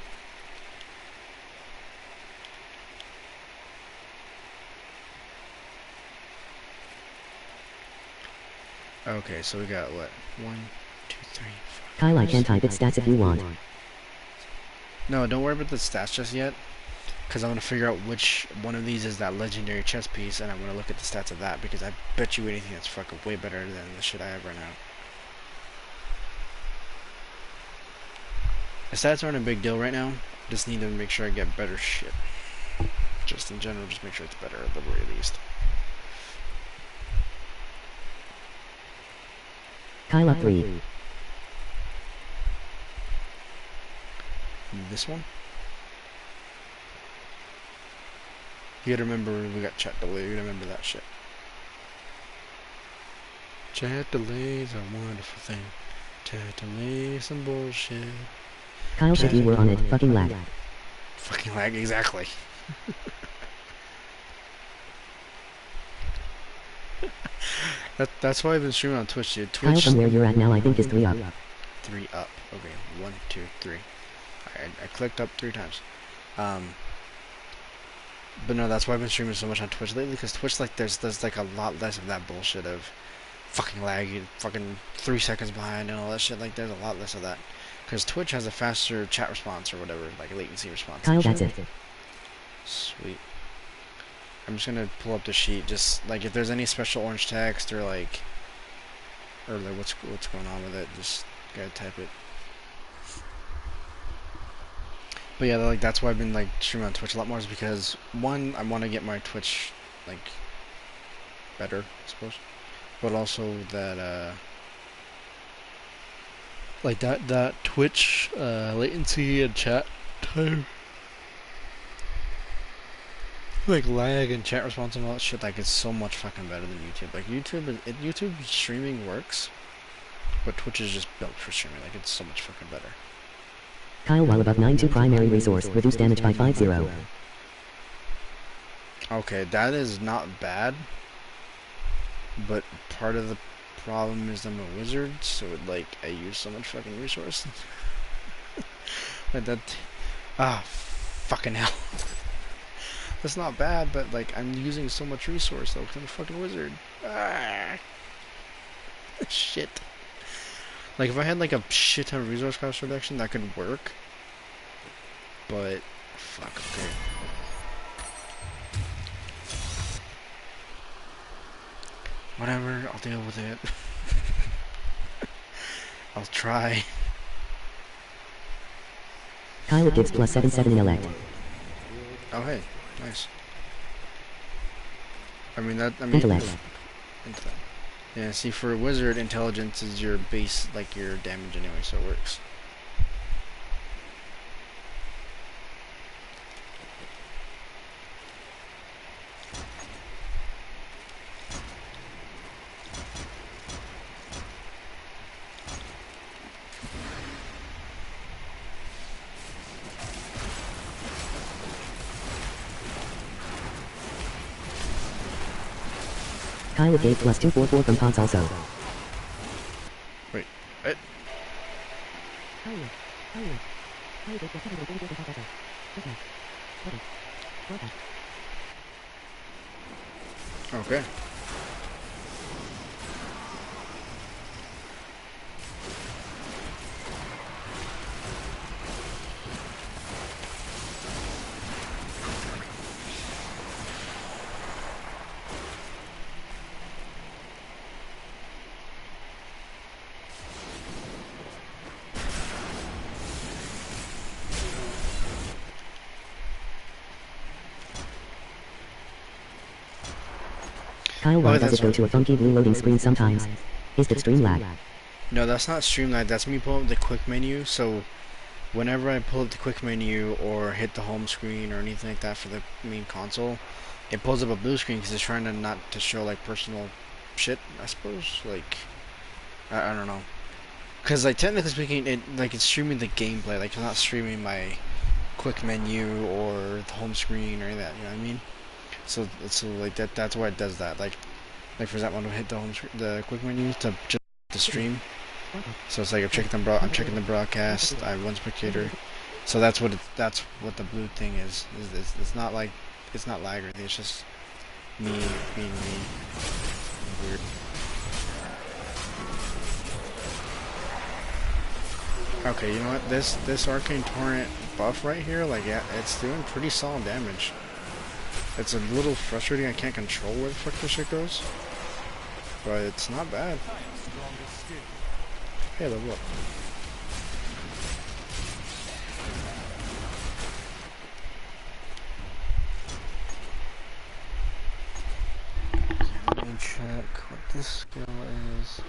Okay, so we got what? 1, 2, 3, 4. Kyle, I can type its stats if you want. No, don't worry about the stats just yet, because I'm gonna figure out which one of these is that legendary chest piece, and I'm gonna look at the stats of that, because I bet you anything that's fucking way better than the shit I have right now. The stats aren't a big deal right now. Just need to make sure I get better shit. Just in general, just make sure it's better at the very least. Kyle up 3. This one? You gotta remember we got chat delay. You gotta remember that shit. Chat delay is a wonderful thing. Chat delay is some bullshit. Kyle, shit, you were on it. Fucking lag. Fucking lag, exactly. That's why I've been streaming on Twitch, dude. Kyle, Twitch. from where you're at now, I think is 3 up. 3 up. Okay, 1, 2, 3. I clicked up 3 times. But no, that's why I've been streaming so much on Twitch lately, because Twitch, like, there's like a lot less of that bullshit of fucking lag, fucking 3 seconds behind and all that shit. Like, there's a lot less of that. Because Twitch has a faster chat response or whatever, like latency response. Kyle, that's it. Sweet. I'm just gonna pull up the sheet, just like if there's any special orange text or like what's going on with it, just gotta type it. But yeah, like that's why I've been like streaming on Twitch a lot more, is because one, I want to get my Twitch like better, I suppose, but also that like that Twitch latency and chat time, like lag and chat response and all that shit, like it's so much fucking better than YouTube. Like YouTube streaming works, but Twitch is just built for streaming. Like it's so much fucking better. Kyle, while above 9 to primary resource, reduce damage by 5-0. Okay, that is not bad, but part of the problem is I'm a wizard, so like I use so much fucking resource. Like that, fucking hell. That's not bad, but like I'm using so much resource though, because I'm a fucking wizard. Shit. Like if I had like a shit ton of resource cost reduction, that could work. But fuck, okay. Whatever, I'll deal with it. I'll try. Kyle, it gives plus 7/7 in elect. Oh hey, nice. I mean that. I mean. Intellect. Intellect. Yeah. See, for a wizard, intelligence is your base, like your damage anyway, so it works. Kyle with gave plus 244 from pods also. Wait. What? Okay. Kyle, why does that's it go right. to a funky blue loading screen sometimes? Is that stream lag? No, that's not Streamlabs. That's me pulling up the quick menu. So, whenever I pull up the quick menu or hit the home screen or anything like that for the main console, it pulls up a blue screen because it's trying to not to show like personal shit. I suppose. Like, I don't know. Because like technically speaking, it's streaming the gameplay. Like, it's not streaming my quick menu or the home screen or any of that. You know what I mean? So like that's why it does that. Like for example, when I hit the quick menu to just the stream. So it's like I'm checking the broadcast. I have one spectator. So that's what the blue thing is. It's not like it's not lag or anything. It's just me being me. Weird. Okay, you know what? This Arcane Torrent buff right here, like yeah, it's doing pretty solid damage. It's a little frustrating. I can't control where the fuck this shit goes, but it's not bad. Hey, level up. Let me check what this skill is.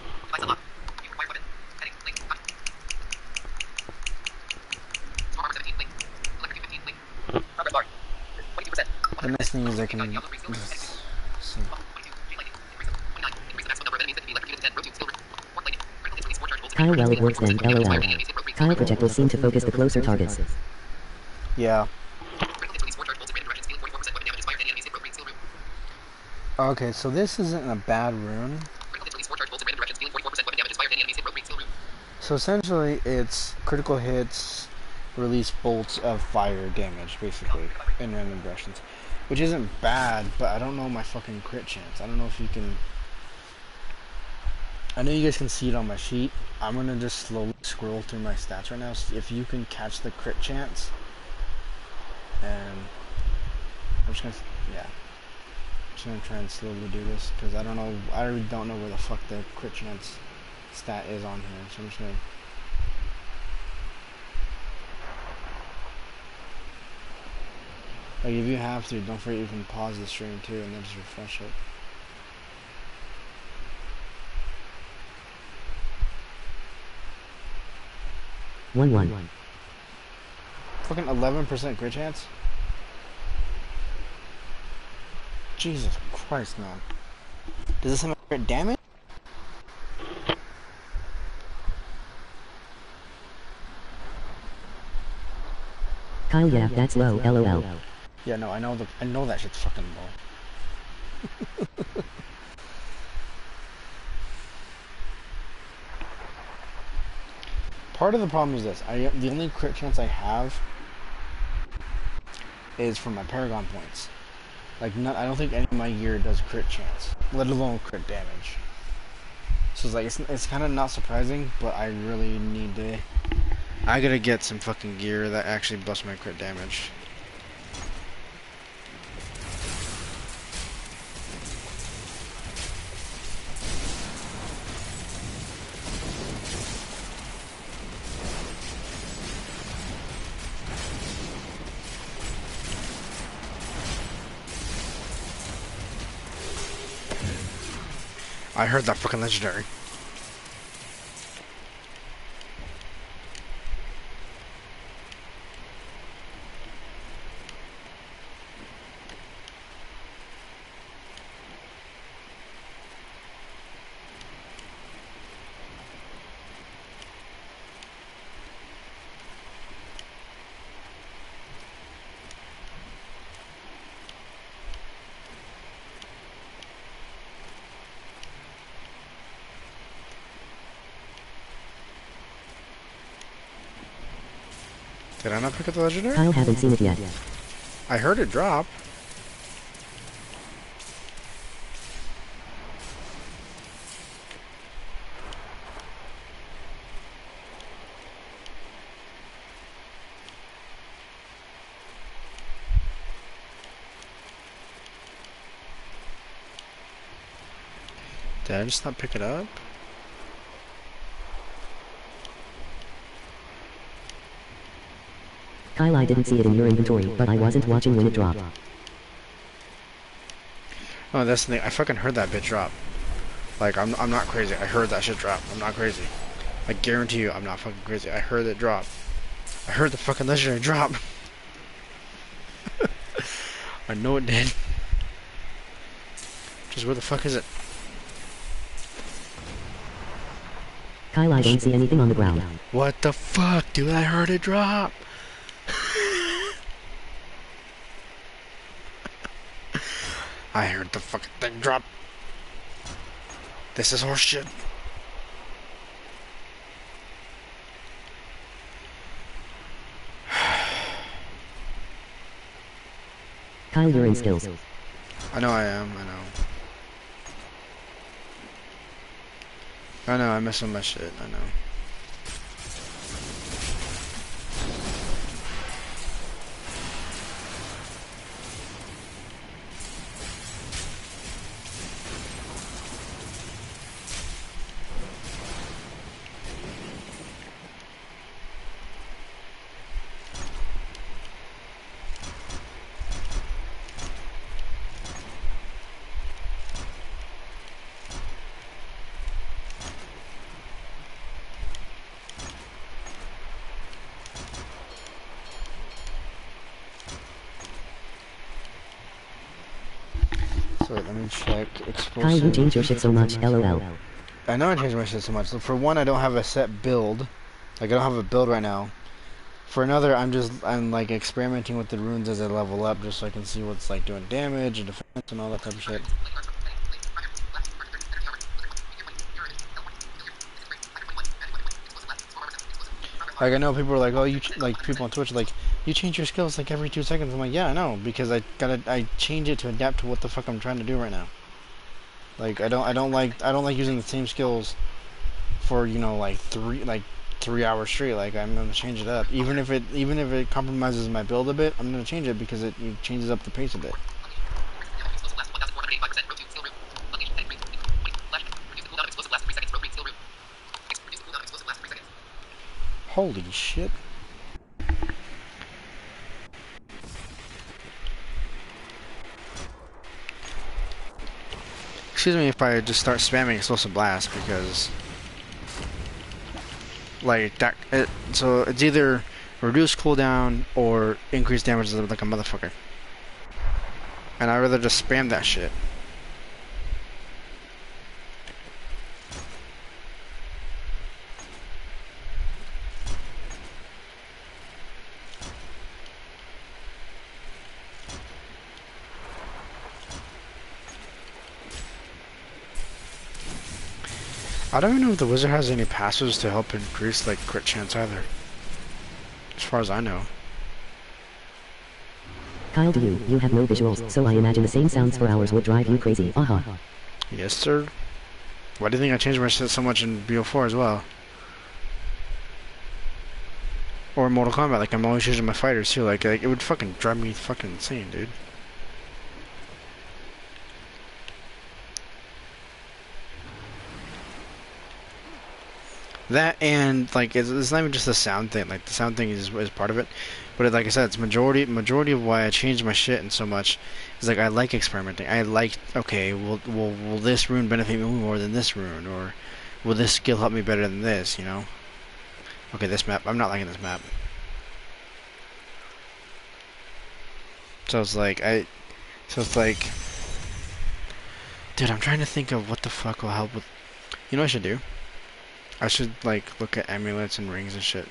The nice thing is I can just see. Kyle, well, it works then, lol. Kyle projectiles seem to focus the closer targets. Yeah. Okay, so this isn't a bad rune. So essentially, it's critical hits, release bolts of fire damage, basically, in random directions. Which isn't bad, but I don't know my fucking crit chance. I don't know if you can... I know you guys can see it on my sheet. I'm gonna just slowly scroll through my stats right now. See if you can catch the crit chance. And... I'm just gonna... yeah. I'm just gonna try and slowly do this, because I really don't know where the fuck the crit chance stat is on here. So I'm just gonna... like, if you have to, don't forget you can pause the stream too and then just refresh it. One. Fucking 11% crit chance? Jesus Christ, man. Does this have crit damage? Kyle, yeah, that's low, lol. Yeah, no, I know that shit's fucking low. Part of the problem is this. The only crit chance I have is from my Paragon points. Like, I don't think any of my gear does crit chance, let alone crit damage. So it's like, it's kind of not surprising, but I really need to... I gotta get some fucking gear that actually busts my crit damage. I heard that fucking legendary. Did I not pick up the legendary? Kyle haven't seen it yet. I heard it drop. Did I just not pick it up? Kyle, I didn't see it in your inventory, but I wasn't watching when it dropped. Oh, that's the thing. I fucking heard that bitch drop. Like, I'm not crazy. I heard that shit drop. I'm not crazy. I guarantee you, I'm not fucking crazy. I heard it drop. I heard the fucking legendary drop. I know it did. Just where the fuck is it? Kyle, I don't see anything on the ground. What the fuck, dude? I heard it drop. I heard the fucking thing drop. This is horseshit. Kyle, you're in skills. I know I am, I know. I know, I mess with my shit, I know. So let me check Kyle, you explosive. change your shit so much, lol. I know I changed my shit so much. So for one, I don't have a set build. Like, I don't have a build right now. For another, I'm like experimenting with the runes as I level up, just so I can see what's like doing damage and defense and all that type of shit. Like, I know people are like, oh, like people on Twitch are like, you change your skills like every 2 seconds. I'm like, yeah, I know, because I change it to adapt to what the fuck I'm trying to do right now. Like, I don't like using the same skills for, you know, like 3 hours straight. Like, I'm gonna change it up, even if it compromises my build a bit. I'm gonna change it because it changes up the pace a bit. Holy shit. Excuse me if I just start spamming Explosive Blast, because like that so it's either reduce cooldown or increase damage like a motherfucker. And I'd rather just spam that shit. I don't even know if the wizard has any passives to help increase like crit chance either. As far as I know. Kyle, you have no visuals, so I imagine the same sounds for hours would drive you crazy. Aha. Yes, sir. Why do you think I changed my shit so much in BO4 as well? Or in Mortal Kombat, like I'm always changing my fighters too. Like it would fucking drive me fucking insane, dude. That and like it's not even just the sound thing. Like the sound thing is part of it, but like I said, it's majority of why I changed my shit and so much. Is like I like experimenting. I like okay, will this rune benefit me more than this rune, or will this skill help me better than this? You know. Okay, this map. I'm not liking this map. So it's like dude, I'm trying to think of what the fuck will help with. You know what I should do? I should like look at amulets and rings and shit.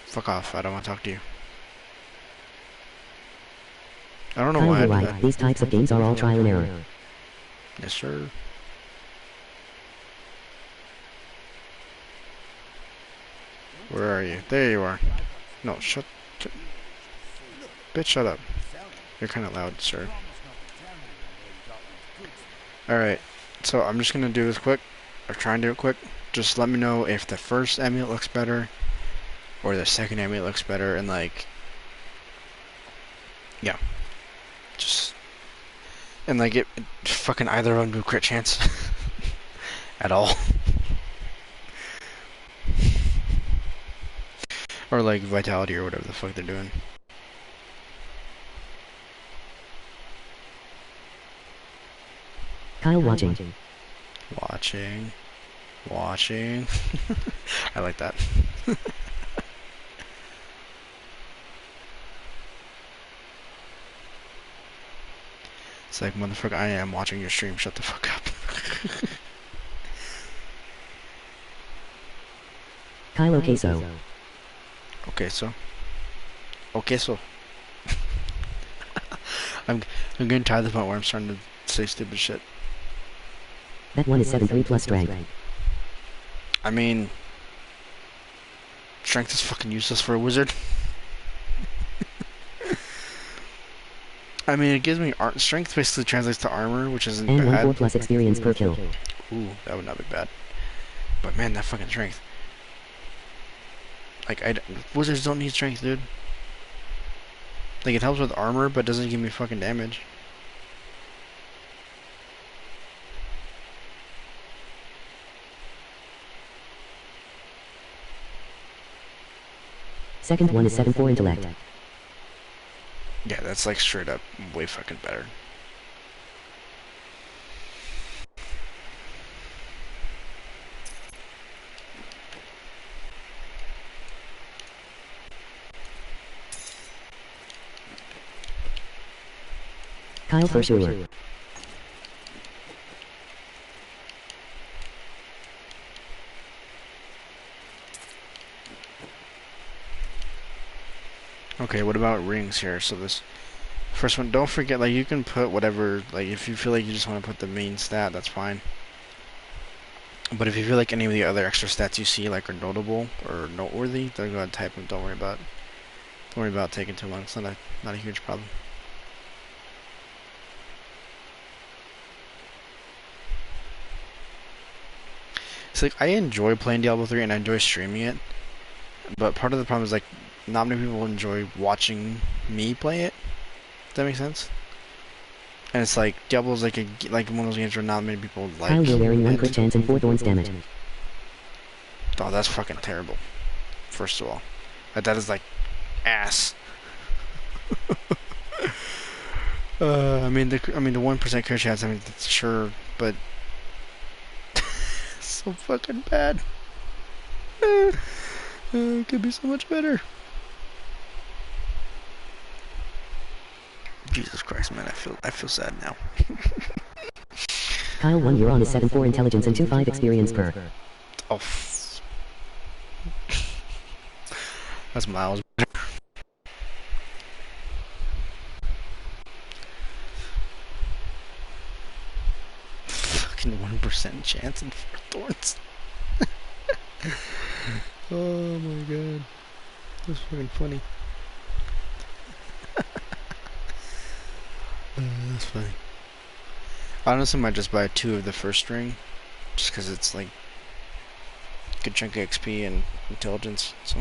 Fuck off, I don't want to talk to you. I don't know Kyle, why I you're did right. that. These types of games are all trial and error. Yes, sir. Where are you? There you are. No, bitch, shut up. You're kind of loud, sir. Alright, so I'm just gonna do this quick. Or try and do it quick. Just let me know if the first amulet looks better, or the second amulet looks better, and like, yeah. Just, and like it fucking either of them do crit chance. At all. Or like vitality or whatever the fuck they're doing. Kyle watching. Watching. I like that. It's like, motherfucker, I am watching your stream. Shut the fuck up. Kyle okay so. Okay, so. I'm getting tired of the point where I'm starting to say stupid shit. That one is 7-3 plus strength. I mean, strength is fucking useless for a wizard. I mean, it gives me strength basically translates to armor, which isn't And bad. 1-4 plus experience per kill. Ooh, that would not be bad. But man, that fucking strength. Like, wizards don't need strength, dude. Like, it helps with armor, but doesn't give me fucking damage. Second one is 7-4 intellect. Yeah, that's like straight up way fucking better. Kyle for sure. Okay, what about rings here? So this first one, don't forget, like, you can put whatever, like, if you feel like you just want to put the main stat, that's fine. But if you feel like any of the other extra stats you see, like, are notable or noteworthy, then go ahead and type them. Don't worry about taking too long. It's not a huge problem. It's like, I enjoy playing Diablo 3 and I enjoy streaming it, but part of the problem is, like, not many people enjoy watching me play it. Does that make sense? And it's like, Diablo's like one of those games where not many people like. Kyle, you're wearing 1 crit chance and 4 thorns damage. Oh, that's fucking terrible. First of all, that is like ass. I mean the 1% crit chance. I mean, that's sure, but so fucking bad. It could be so much better. Jesus Christ, man, I feel sad now. Kyle 1, you're on is 7-4 intelligence and 2-5 experience per. Oh, that's miles better. Fucking 1% chance and 4 thorns. Oh my god, that's fucking funny. That's funny. I honestly might just buy 2 of the first ring, just because it's like a good chunk of XP and intelligence. So.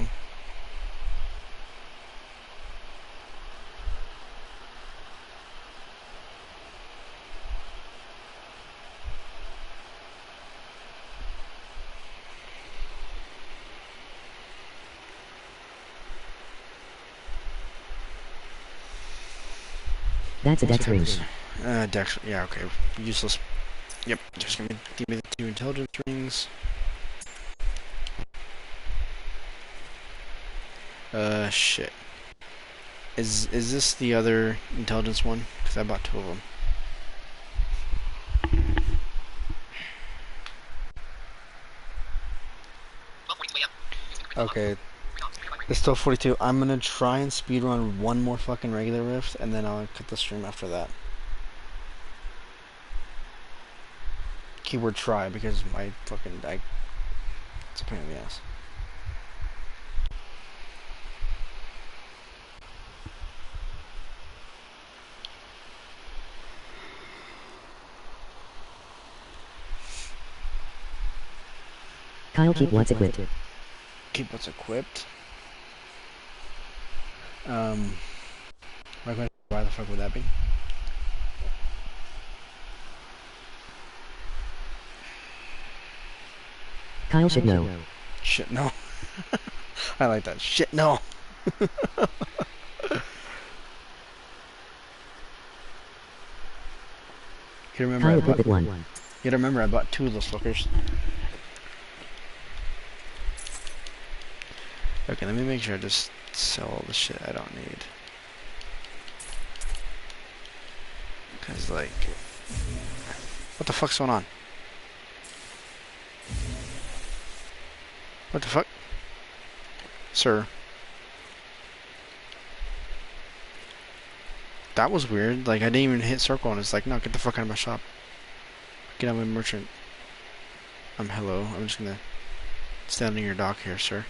That's a dex ring. Dex. Yeah, okay. Useless. Yep. Just give me the 2 intelligence rings. Shit. Is this the other intelligence one? Because I bought 2 of them. Okay. It's still 42. I'm gonna try and speedrun one more fucking regular rift, and then I'll cut the stream after that. Keyword try, because it's a pain in the ass. Kyle, keep what's equipped. Keep what's equipped. Why the fuck would that be? Kyle should know. Shit, no. I like that. Shit, no. You remember Kyle equipped 1. You remember I bought 2 of those fuckers. Okay, let me make sure I just sell all the shit I don't need. Cause like, what the fuck's going on? What the fuck? Sir. That was weird. Like, I didn't even hit circle and it's like, no, get the fuck out of my shop. Get out of my merchant. Hello. I'm just gonna stand on your dock here, sir.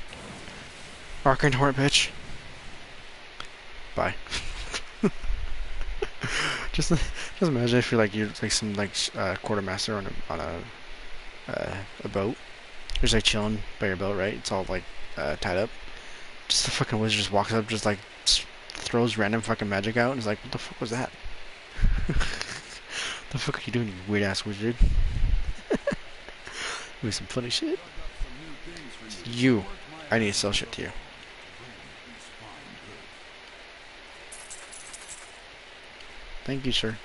Arcane Horde, bitch. Bye. just imagine if you're like some quartermaster on a boat. You're just like chilling by your boat, right? It's all like tied up. Just the fucking wizard just walks up, just like throws random fucking magic out, and is like, "What the fuck was that? The fuck are you doing, you weird ass wizard?" Doing some funny shit. You, I need to sell shit to you. Thank you, sir.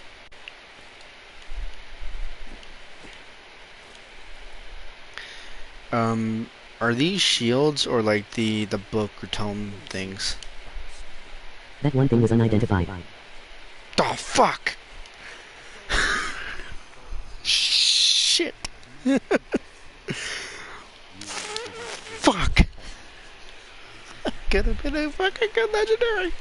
Are these shields or like the book or tome things? That one thing was unidentified. Oh fuck! Shit! Fuck! Could have been a fucking good legendary.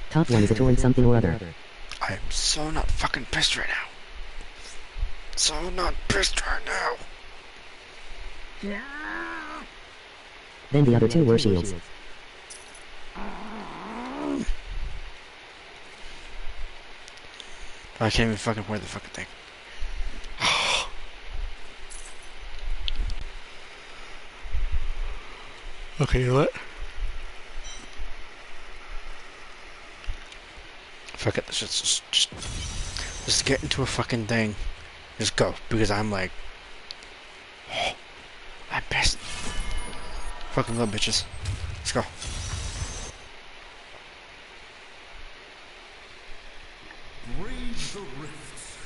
Top 1 is a torn something or other. I am so not fucking pissed right now. So not pissed right now. Then the other 2 were shields. I can't even fucking wear the fucking thing. Okay, you know what? Fuck it, let's just get into a fucking thing. Just go, because I'm like, I'm pissed. Fucking go, bitches. Let's go.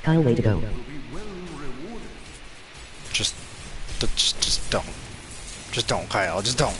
Kyle, way to go. Just don't. Just don't, Kyle. Just don't.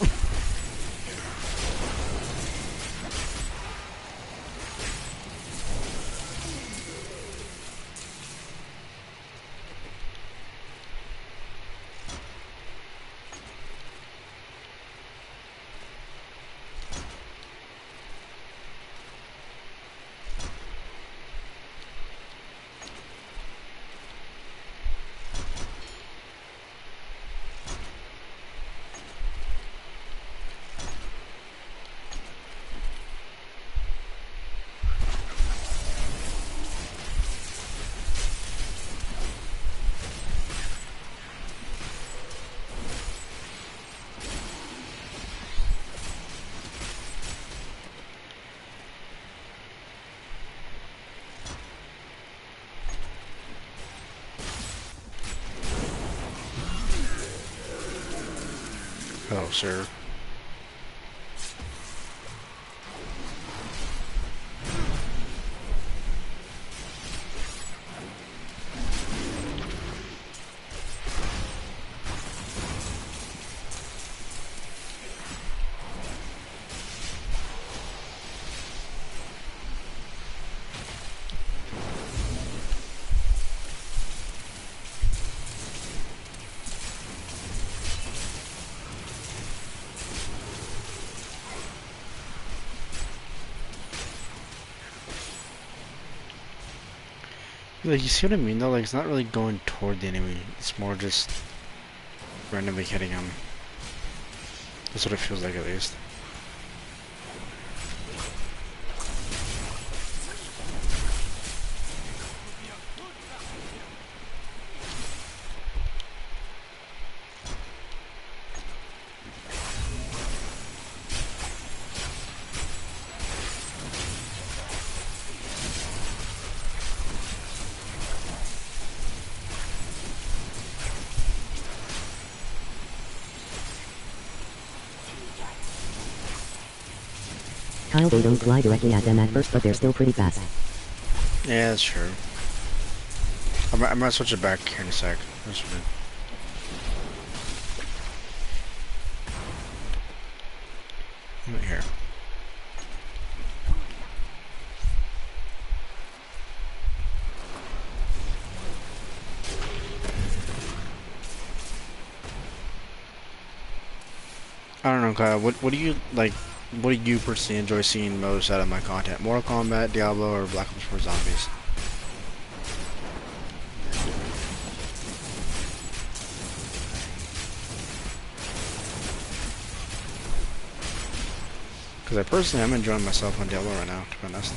Oh, sir. Like, you see what I mean though? Like, it's not really going toward the enemy. It's more just randomly hitting him. That's what it feels like, at least. Kyle, they don't fly directly at them at first, but they're still pretty fast. Yeah, that's true. I'm gonna switch it back here in a sec. That's fine. Right here. I don't know, Kyle. What do you like? What do you personally enjoy seeing most out of my content? Mortal Kombat, Diablo, or Black Ops 4 Zombies? Because I personally am enjoying myself on Diablo right now, to be honest.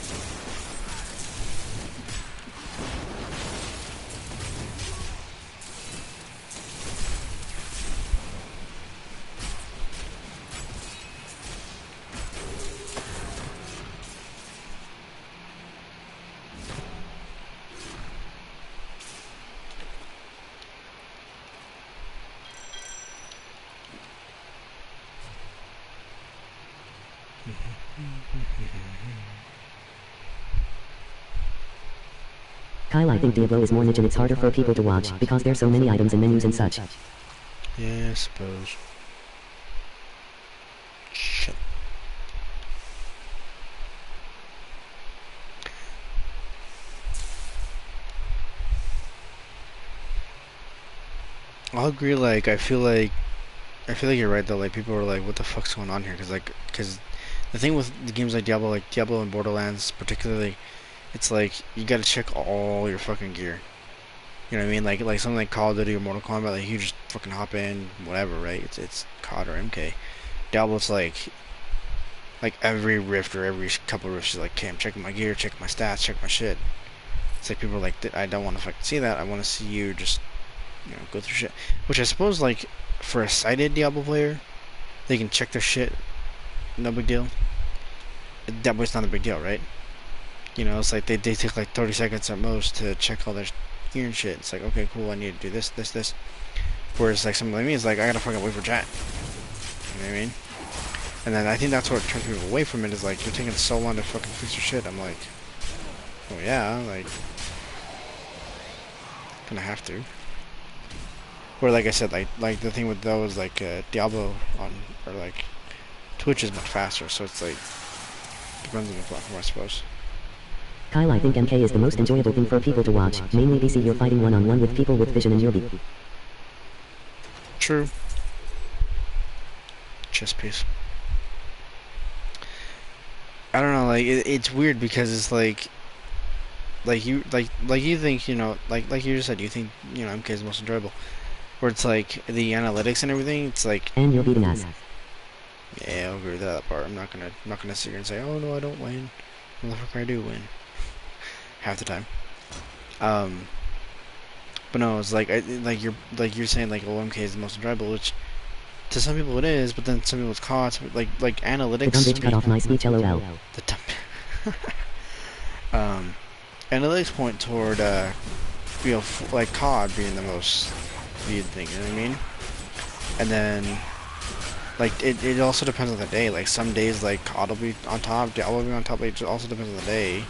Kyle, I think Diablo is more niche and it's harder for people to watch, because there's so many items and menus and such. Yeah, I suppose. Shit. I'll agree, like, I feel like you're right though, like, people are like, what the fuck's going on here? Because the thing with the games like Diablo and Borderlands particularly, it's like, you gotta check all your fucking gear. You know what I mean? Like something like Call of Duty or Mortal Kombat, like, you just fucking hop in, whatever, right? It's COD or MK. Diablo, it's like every rift or every couple of rifts, is like, okay, I'm checking my gear, checking my stats, check my shit. It's like, people are like, I don't want to fucking see that, I want to see you just, you know, go through shit. Which I suppose, like, for a sighted Diablo player, they can check their shit, no big deal. Diablo's not a big deal, right? You know, it's like they take like 30 seconds at most to check all their gear and shit. It's like, okay, cool, I need to do this. Whereas, like, something like me is like, I gotta fucking wait for chat. You know what I mean? And then I think that's what turns people away from it, is like, you're taking so long to fucking fix your shit. I'm like, oh yeah, like, gonna have to. Or like I said, like the thing with those, like, Diablo on, or like Twitch is much faster, so it's like, depends on the platform, I suppose. Kyle, I think MK is the most enjoyable thing for people to watch, mainly BC you're fighting one-on-one with people with vision in your beat. True. Chess piece. I don't know, like, it's weird because it's like you think, you know, like you just said, you think, you know, MK is the most enjoyable. Where it's like the analytics and everything, it's like, And you're beating ass. yeah, I'll agree with that part. I'm not gonna sit here and say, oh no, I don't win. Motherfucker, I do win. Half the time. But no, it's like, like you're saying, like, OMK is the most enjoyable, which to some people it is, but then some people it's COD. Like analytics. The dumb bitch cut off my speech, lol. The dumb. Analytics point toward, you know, like COD being the most viewed thing. You know what I mean? And then Like it also depends on the day. Like some days like COD will be on top, Diablo will be on top. Like, it also depends on the day.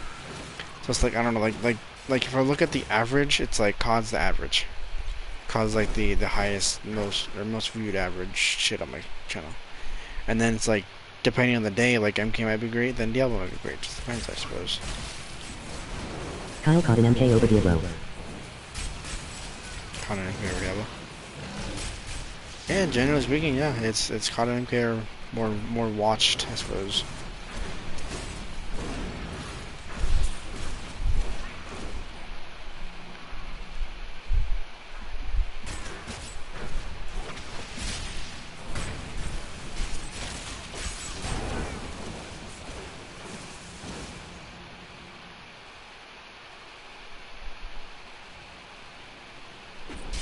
So it's like I don't know. Like if I look at the average, it's like COD's the average. COD's like the highest, most viewed average shit on my channel. And then it's like depending on the day, like MK might be great, then Diablo might be great. Just depends, I suppose. Kyle caught an MK over Diablo. COD and MK over Diablo. Yeah, generally speaking, yeah, it's COD and MK are more watched, I suppose.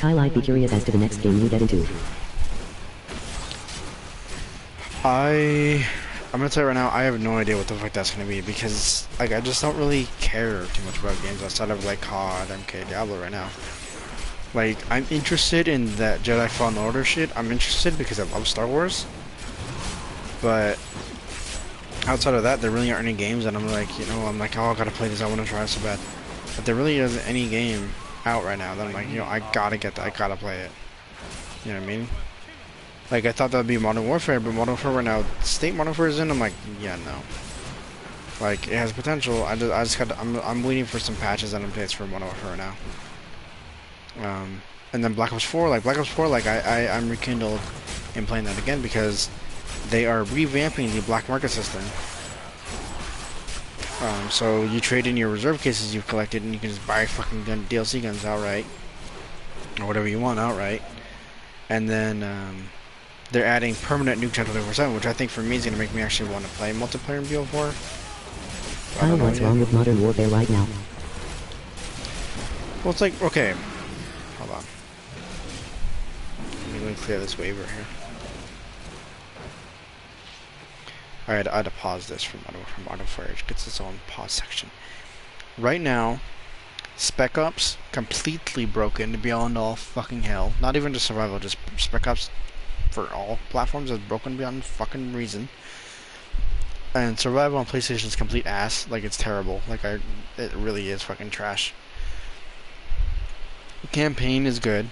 Kyle, I'd be curious as to the next game you get into. I'm gonna tell you right now, I have no idea what the fuck that's gonna be because like I just don't really care too much about games outside of like COD, MK, Diablo right now. Like I'm interested in that Jedi Fallen Order shit. I'm interested because I love Star Wars. But outside of that, there really aren't any games that I'm like, you know, I'm like, oh, I gotta play this. I want to try it so bad. But there really isn't any game out right now that I'm like, you know, I gotta get that. I gotta play it. You know what I mean? Like, I thought that would be Modern Warfare, but Modern Warfare right now, state Modern Warfare is in, I'm like, yeah, no. Like, it has potential. I just got to, I'm waiting for some patches and updates for Modern Warfare right now. And then Black Ops 4, like, I'm rekindled in playing that again because they are revamping the black market system. So you trade in your reserve cases you've collected and you can just buy fucking DLC guns outright. Or whatever you want outright. And then, they're adding permanent nuke channel 24/7, which I think for me is going to make me actually want to play multiplayer in BO4. Kyle, what's wrong with Modern Warfare right now? Well, it's like, okay. Hold on. Let me clear this waiver here. Alright, I had to pause this from Modern Warfare. It gets its own pause section. Right now, Spec Ops, completely broken beyond all fucking hell. Not even just survival, just Spec Ops for all platforms is broken beyond fucking reason. And survival on PlayStation is complete ass. Like, it's terrible. Like, it really is fucking trash. Campaign is good.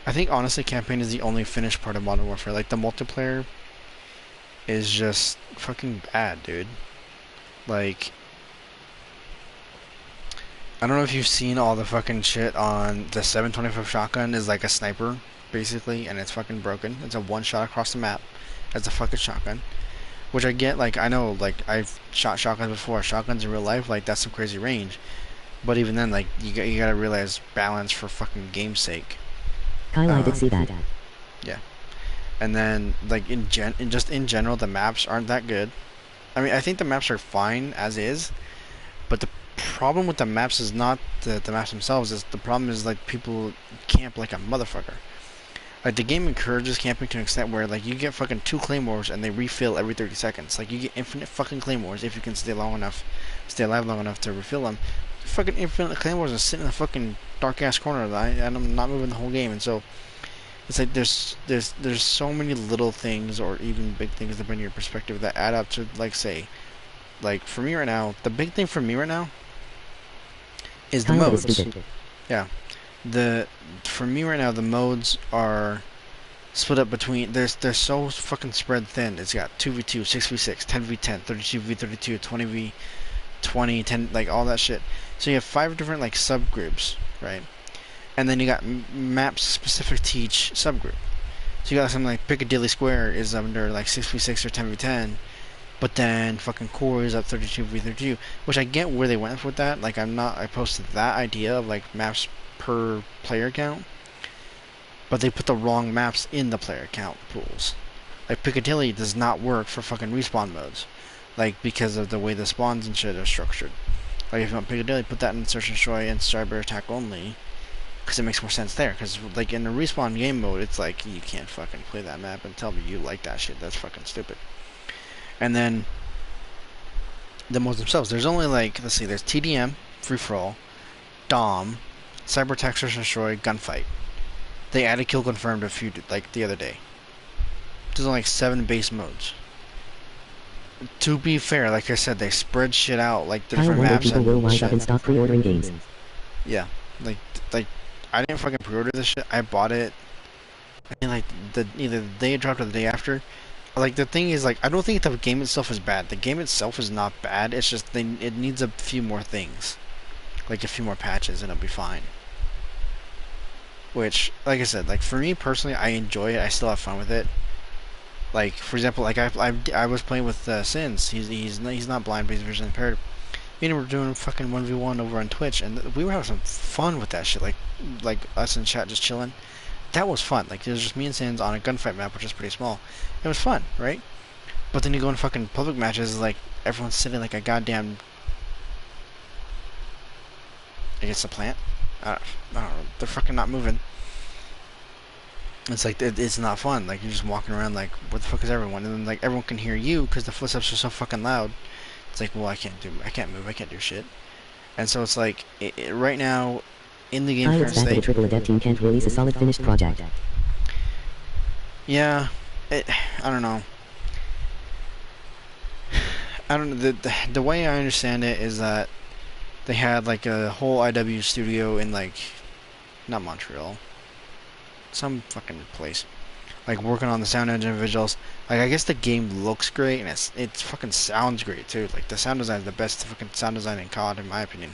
I think, honestly, campaign is the only finished part of Modern Warfare. Like, the multiplayer is just fucking bad, dude. Like, I don't know if you've seen all the fucking shit on the 725 shotgun is like a sniper, basically, and it's fucking broken. It's a one shot across the map as a fucking shotgun. Which I get, like, I know, like, I've shot shotguns before. Shotguns in real life, like, that's some crazy range. But even then, like, you gotta realize balance for fucking game's sake. Kyle, I did see that. Yeah. And then, like, in general, the maps aren't that good. I mean, I think the maps are fine as is, but the problem with the maps is not the maps themselves. Is the problem is, like, people camp like a motherfucker. Like, the game encourages camping to an extent where, like, you get fucking 2 claymores and they refill every 30 seconds. Like, you get infinite fucking claymores if you can stay alive long enough to refill them. Fucking infinite claymores and sit in a fucking dark ass corner, and I'm not moving the whole game. And so it's like there's so many little things or even big things that bring your perspective that add up to, like, say, like, for me right now, the big thing for me right now is the Kyle, modes. Yeah. For me right now, the modes are split up between, they're so fucking spread thin. It's got 2v2, 6v6, 10v10, 32v32, 20v20, 10, like, all that shit. So you have 5 different, like, subgroups, right? And then you got maps specific to each subgroup. So you got something like Piccadilly Square is under, like, 6v6 or 10v10, but then fucking Core is up 32v32, which I get where they went with that. Like, I posted that idea of, like, maps per player count, but they put the wrong maps in the player count pools. Like, Piccadilly does not work for fucking respawn modes, like, because of the way the spawns and shit are structured. Like, if you want Piccadilly, put that in Search and Destroy and Cyber Attack only, because it makes more sense there. Because, like, in the respawn game mode, it's like, you can't fucking play that map and tell me you like that shit. That's fucking stupid. And then the modes themselves, there's only, like, let's see, there's TDM, Free For All, Dom, Cyber Attack, Search and Destroy, Gunfight. They added Kill Confirmed the other day. There's only like 7 base modes. To be fair, like I said, they spread shit out, like the Kyle different wonder maps people will and wise up and shit. stop pre-ordering games. Yeah, like I didn't fucking pre-order this shit. I bought it, and like either the day it dropped or the day after. Like the thing is, like I don't think the game itself is bad. The game itself is not bad. It's just it needs a few more things, like a few more patches, and it'll be fine. Which, like I said, like for me personally, I enjoy it. I still have fun with it. Like for example, like I was playing with Sins. He's not blind, but he's vision impaired. Me and him were doing fucking 1v1 over on Twitch, and we were having some fun with that shit. Like us in chat just chilling. That was fun. Like it was just me and Sins on a gunfight map, which is pretty small. It was fun, right? But then you go in fucking public matches, like everyone's sitting like a goddamn. I guess a plant. I don't know. They're fucking not moving. It's like it's not fun. Like you're just walking around like, what the fuck is everyone? And then like everyone can hear you because the footsteps are so fucking loud. It's like, well, I can't move, I can't do shit. And so it's like right now, in the game Kyle, current it's bad that a state. triple dev team can't release a solid finished project. Yeah, I don't know. I don't know. The way I understand it is that they had like a whole IW studio in like, not Montreal, some fucking place, like working on the sound engine visuals. Like I guess the game looks great and it fucking sounds great too. Like the sound design is the best fucking sound design in COD in my opinion.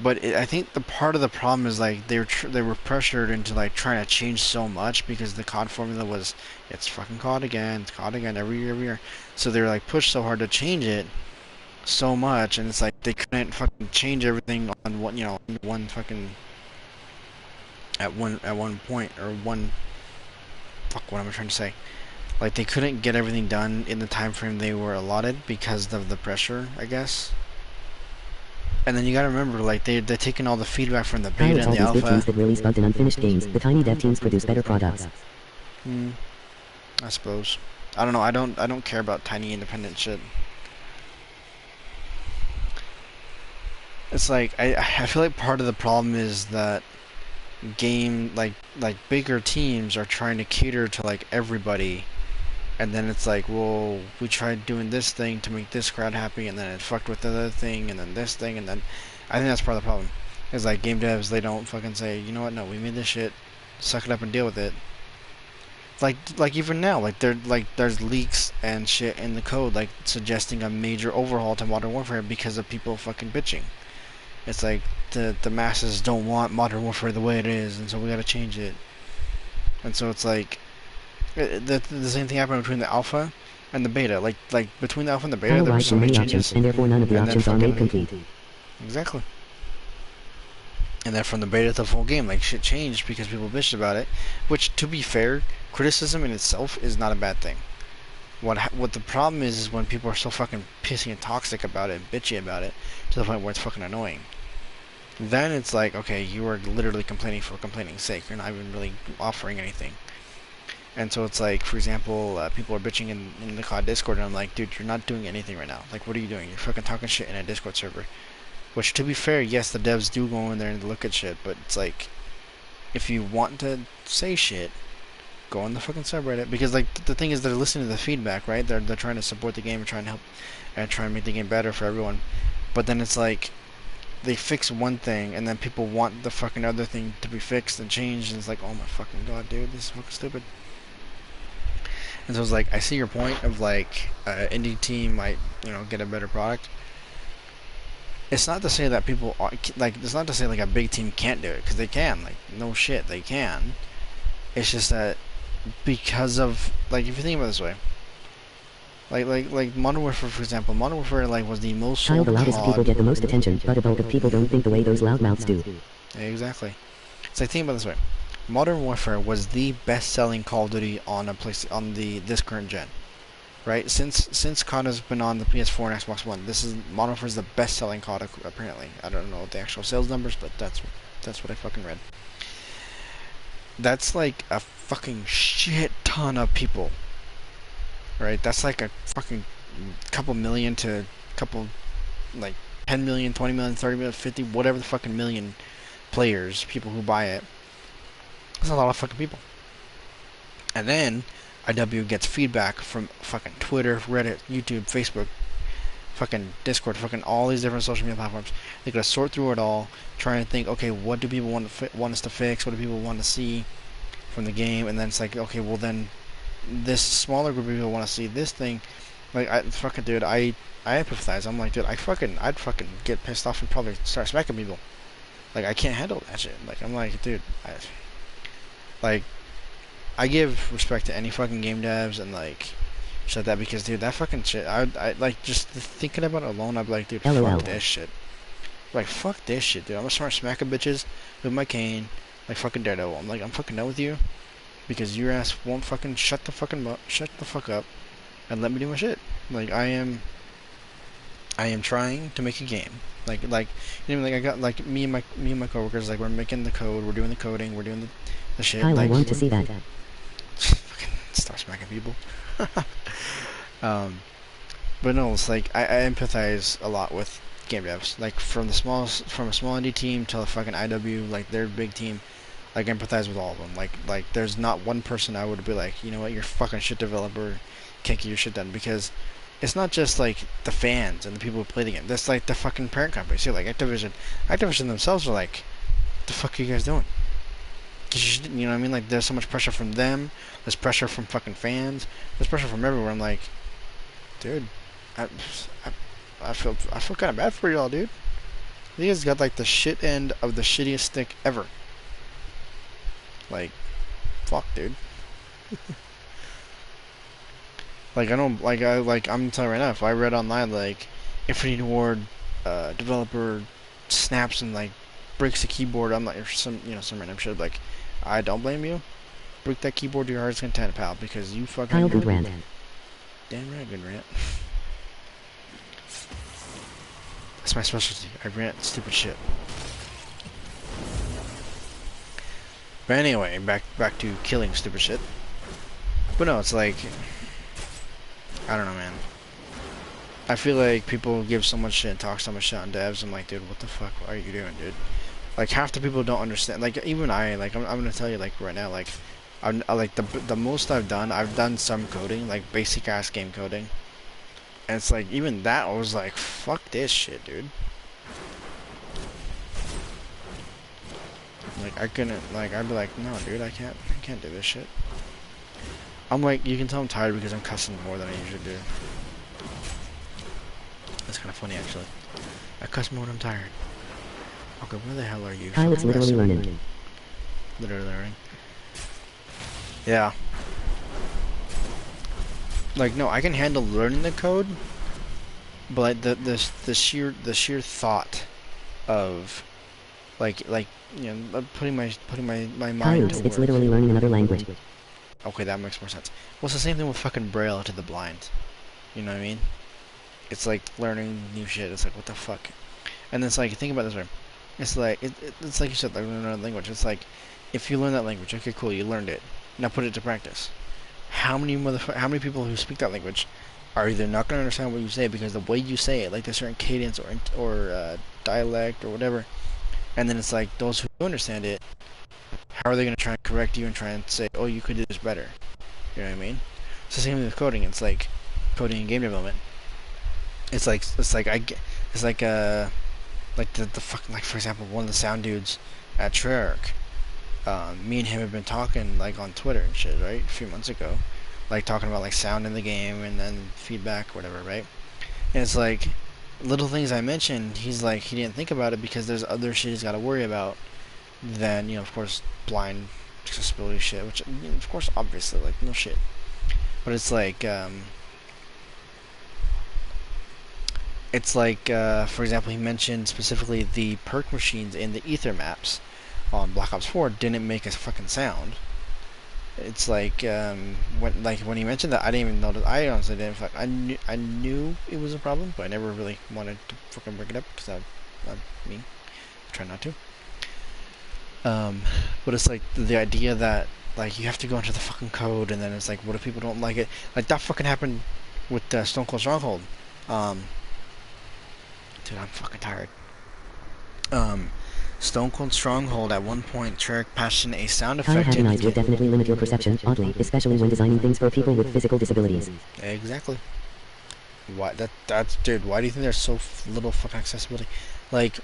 But I think the part of the problem is like they were pressured into like trying to change so much because the COD formula was it's fucking COD again, it's COD again every year. So they were like pushed so hard to change it so much, and it's like they couldn't fucking change everything on one fucking at one point or one. Fuck, what am I trying to say? Like they couldn't get everything done in the time frame they were allotted because of the pressure, I guess. And then you gotta remember, like they're taking all the feedback from the Kyle, beta it's and all the these big teams alpha. that release bugged and unfinished games. The tiny dev teams produce better products. I suppose. I don't know. I don't care about tiny independent shit. It's like I feel like part of the problem is that like bigger teams are trying to cater to like everybody, and then it's like, well, we tried doing this thing to make this crowd happy, and then it fucked with the other thing, and then this thing, and then I think that's part of the problem. Is like game devs, they don't fucking say, you know what, no, we made this shit, suck it up and deal with it. Like even now, like there's leaks and shit in the code like suggesting a major overhaul to Modern Warfare because of people fucking bitching. It's like the masses don't want Modern Warfare the way it is, and so we gotta change it. And so it's like the same thing happened between the alpha and the beta. Like between the alpha and the beta, Kyle there were rides so in many many changes. options, and therefore none of the And then options are made fucking- complete. Exactly. And then from the beta to the full game, like shit changed because people bitched about it. Which, to be fair, criticism in itself is not a bad thing. What the problem is when people are so fucking pissy and toxic about it, and bitchy about it, to the point where it's fucking annoying. Then it's like, okay, you are literally complaining for complaining's sake. You're not even really offering anything. And so it's like, for example, people are bitching in the COD Discord, and I'm like, dude, you're not doing anything right now. Like, what are you doing? You're fucking talking shit in a Discord server. Which, to be fair, yes, the devs do go in there and look at shit, but it's like, if you want to say shit, go on the fucking subreddit. Because, like, the thing is, they're listening to the feedback, right? They're trying to support the game and trying to help and try and make the game better for everyone. But then it's like, they fix one thing, and then people want the fucking other thing to be fixed and changed, and it's like, oh my fucking god, dude, this is fucking stupid. And so it's like, I see your point of like, indie team might, get a better product. It's not to say that people are, like, it's not to say like a big team can't do it, because they can, like, no shit, they can. It's just that because of, like, if you think about it this way, like Modern Warfare, for example, Modern Warfare like was the most Kyle, sold the loudest people COD. get the most attention, but a bulk of people don't think the way those loudmouths do. Yeah, exactly. It's like, think about it this way. Modern Warfare was the best-selling Call of Duty on this current gen, right? Since COD has been on the PS4 and Xbox One, Modern Warfare is the best-selling COD apparently. I don't know the actual sales numbers, but that's what I fucking read. That's like a fucking shit ton of people, right? That's like a fucking couple million to couple, like 10 million, 20 million, 30 million, 50, whatever the fucking million players, people who buy it. That's a lot of fucking people. And then IW gets feedback from fucking Twitter, Reddit, YouTube, Facebook, fucking Discord, fucking all these different social media platforms. They gotta sort through it all, try and think, okay, what do people want us to fix? What do people want to see from the game? And then it's like, okay, well then, this smaller group of people want to see this thing. Like, dude, I empathize. I'm like, dude, I'd fucking get pissed off and probably start smacking people. Like, I can't handle that shit. Like, I'm like, dude, I give respect to any fucking game devs and like shit like that, because dude, that fucking shit, I like, just thinking about it alone, I'd be like, dude, LOL. fuck this shit. Like, fuck this shit, dude. I'm gonna start smacking bitches with my cane like fucking Daredevil. I'm like, I'm fucking done with you because your ass won't fucking shut the fuck up and let me do my shit. Like, I am trying to make a game. Like, you know, like, I got, like, me and my coworkers, like, we're making the code, we're doing the coding, we're doing the shit. Kyle, I like, want to see that. fucking start smacking people. But no, it's like, I empathize a lot with game devs. Like, from a small indie team to a fucking IW, like, their big team. Like, I empathize with all of them. Like, there's not one person I would be like, you know what, you're fucking shit developer, can't get your shit done, because it's not just like the fans and the people who play the game. That's like the fucking parent company. See, like Activision themselves are like, what the fuck are you guys doing? You know what I mean? Like, there's so much pressure from them. There's pressure from fucking fans. There's pressure from everywhere. I'm like, dude, I feel kind of bad for y'all, dude. You guys got like the shit end of the shittiest stick ever. Like, fuck, dude. Like, I'm telling you right now, if I read online, like, Infinity Ward developer snaps and, like, breaks the keyboard, I'm like, some random shit, like, I don't blame you. Break that keyboard to your heart's content, pal, because you fucking... Kyle, good rant. Damn right, good rant. That's my specialty. I rant stupid shit. But anyway, back to killing stupid shit. But no, it's like... I don't know, man. I feel like people give so much shit and talk so much shit on devs. I'm like, dude, what the fuck are you doing, dude? Like, half the people don't understand. Like, even I'm gonna tell you, like, right now, like, like, the most I've done some coding, like, basic ass game coding. And it's like, even that, I was like, fuck this shit, dude. Like, I couldn't, like, I'd be like, no, dude, I can't do this shit. I'm like, you can tell I'm tired because I'm cussing more than I usually do. That's kind of funny, actually. I cuss more when I'm tired. Okay, where the hell are you? Kyle, it's literally learning. Literally learning. Yeah. Like, no, I can handle learning the code, but the sheer thought of, like you know, putting my mind Kyle, to it's work. literally learning another language. Okay, that makes more sense. Well, it's the same thing with fucking Braille to the blind. You know what I mean? It's like learning new shit. It's like, what the fuck? And it's like, think about it this way. It's like, it's like you said, like learning another language. It's like, if you learn that language, okay, cool, you learned it. Now put it to practice. How many people who speak that language are either not going to understand what you say because the way you say it, like there's certain cadence or dialect or whatever, and then it's like those who do understand it, how are they going to try and correct you and try and say, oh, you could do this better? You know what I mean? It's the same thing with coding. It's like coding and game development. It's like the fucking, like, for example, one of the sound dudes at Treyarch. Me and him have been talking, like, on Twitter and shit, right? A few months ago, like, talking about, like, sound in the game and then feedback, whatever, right? And it's like little things I mentioned. He's like, he didn't think about it because there's other shit he's got to worry about than, you know, of course, blind accessibility shit, which, you know, of course, obviously, like, no shit. But it's like, for example, he mentioned specifically the perk machines in the ether maps on Black Ops 4 didn't make a fucking sound. It's like, when he mentioned that, I didn't even notice. I honestly didn't. I knew it was a problem, but I never really wanted to fucking bring it up because I'm mean. I try not to. But it's like the idea that, like, you have to go into the fucking code, and then it's like, what if people don't like it? Like, that fucking happened with Stone Cold Stronghold. Dude, I'm fucking tired. Stone Cold Stronghold at one point Treyarch patched in a sound High effect having eyes into would definitely limit your perception, oddly, especially when designing things for people with physical disabilities. Exactly. Why that's dude, why do you think there's so little fucking accessibility? Like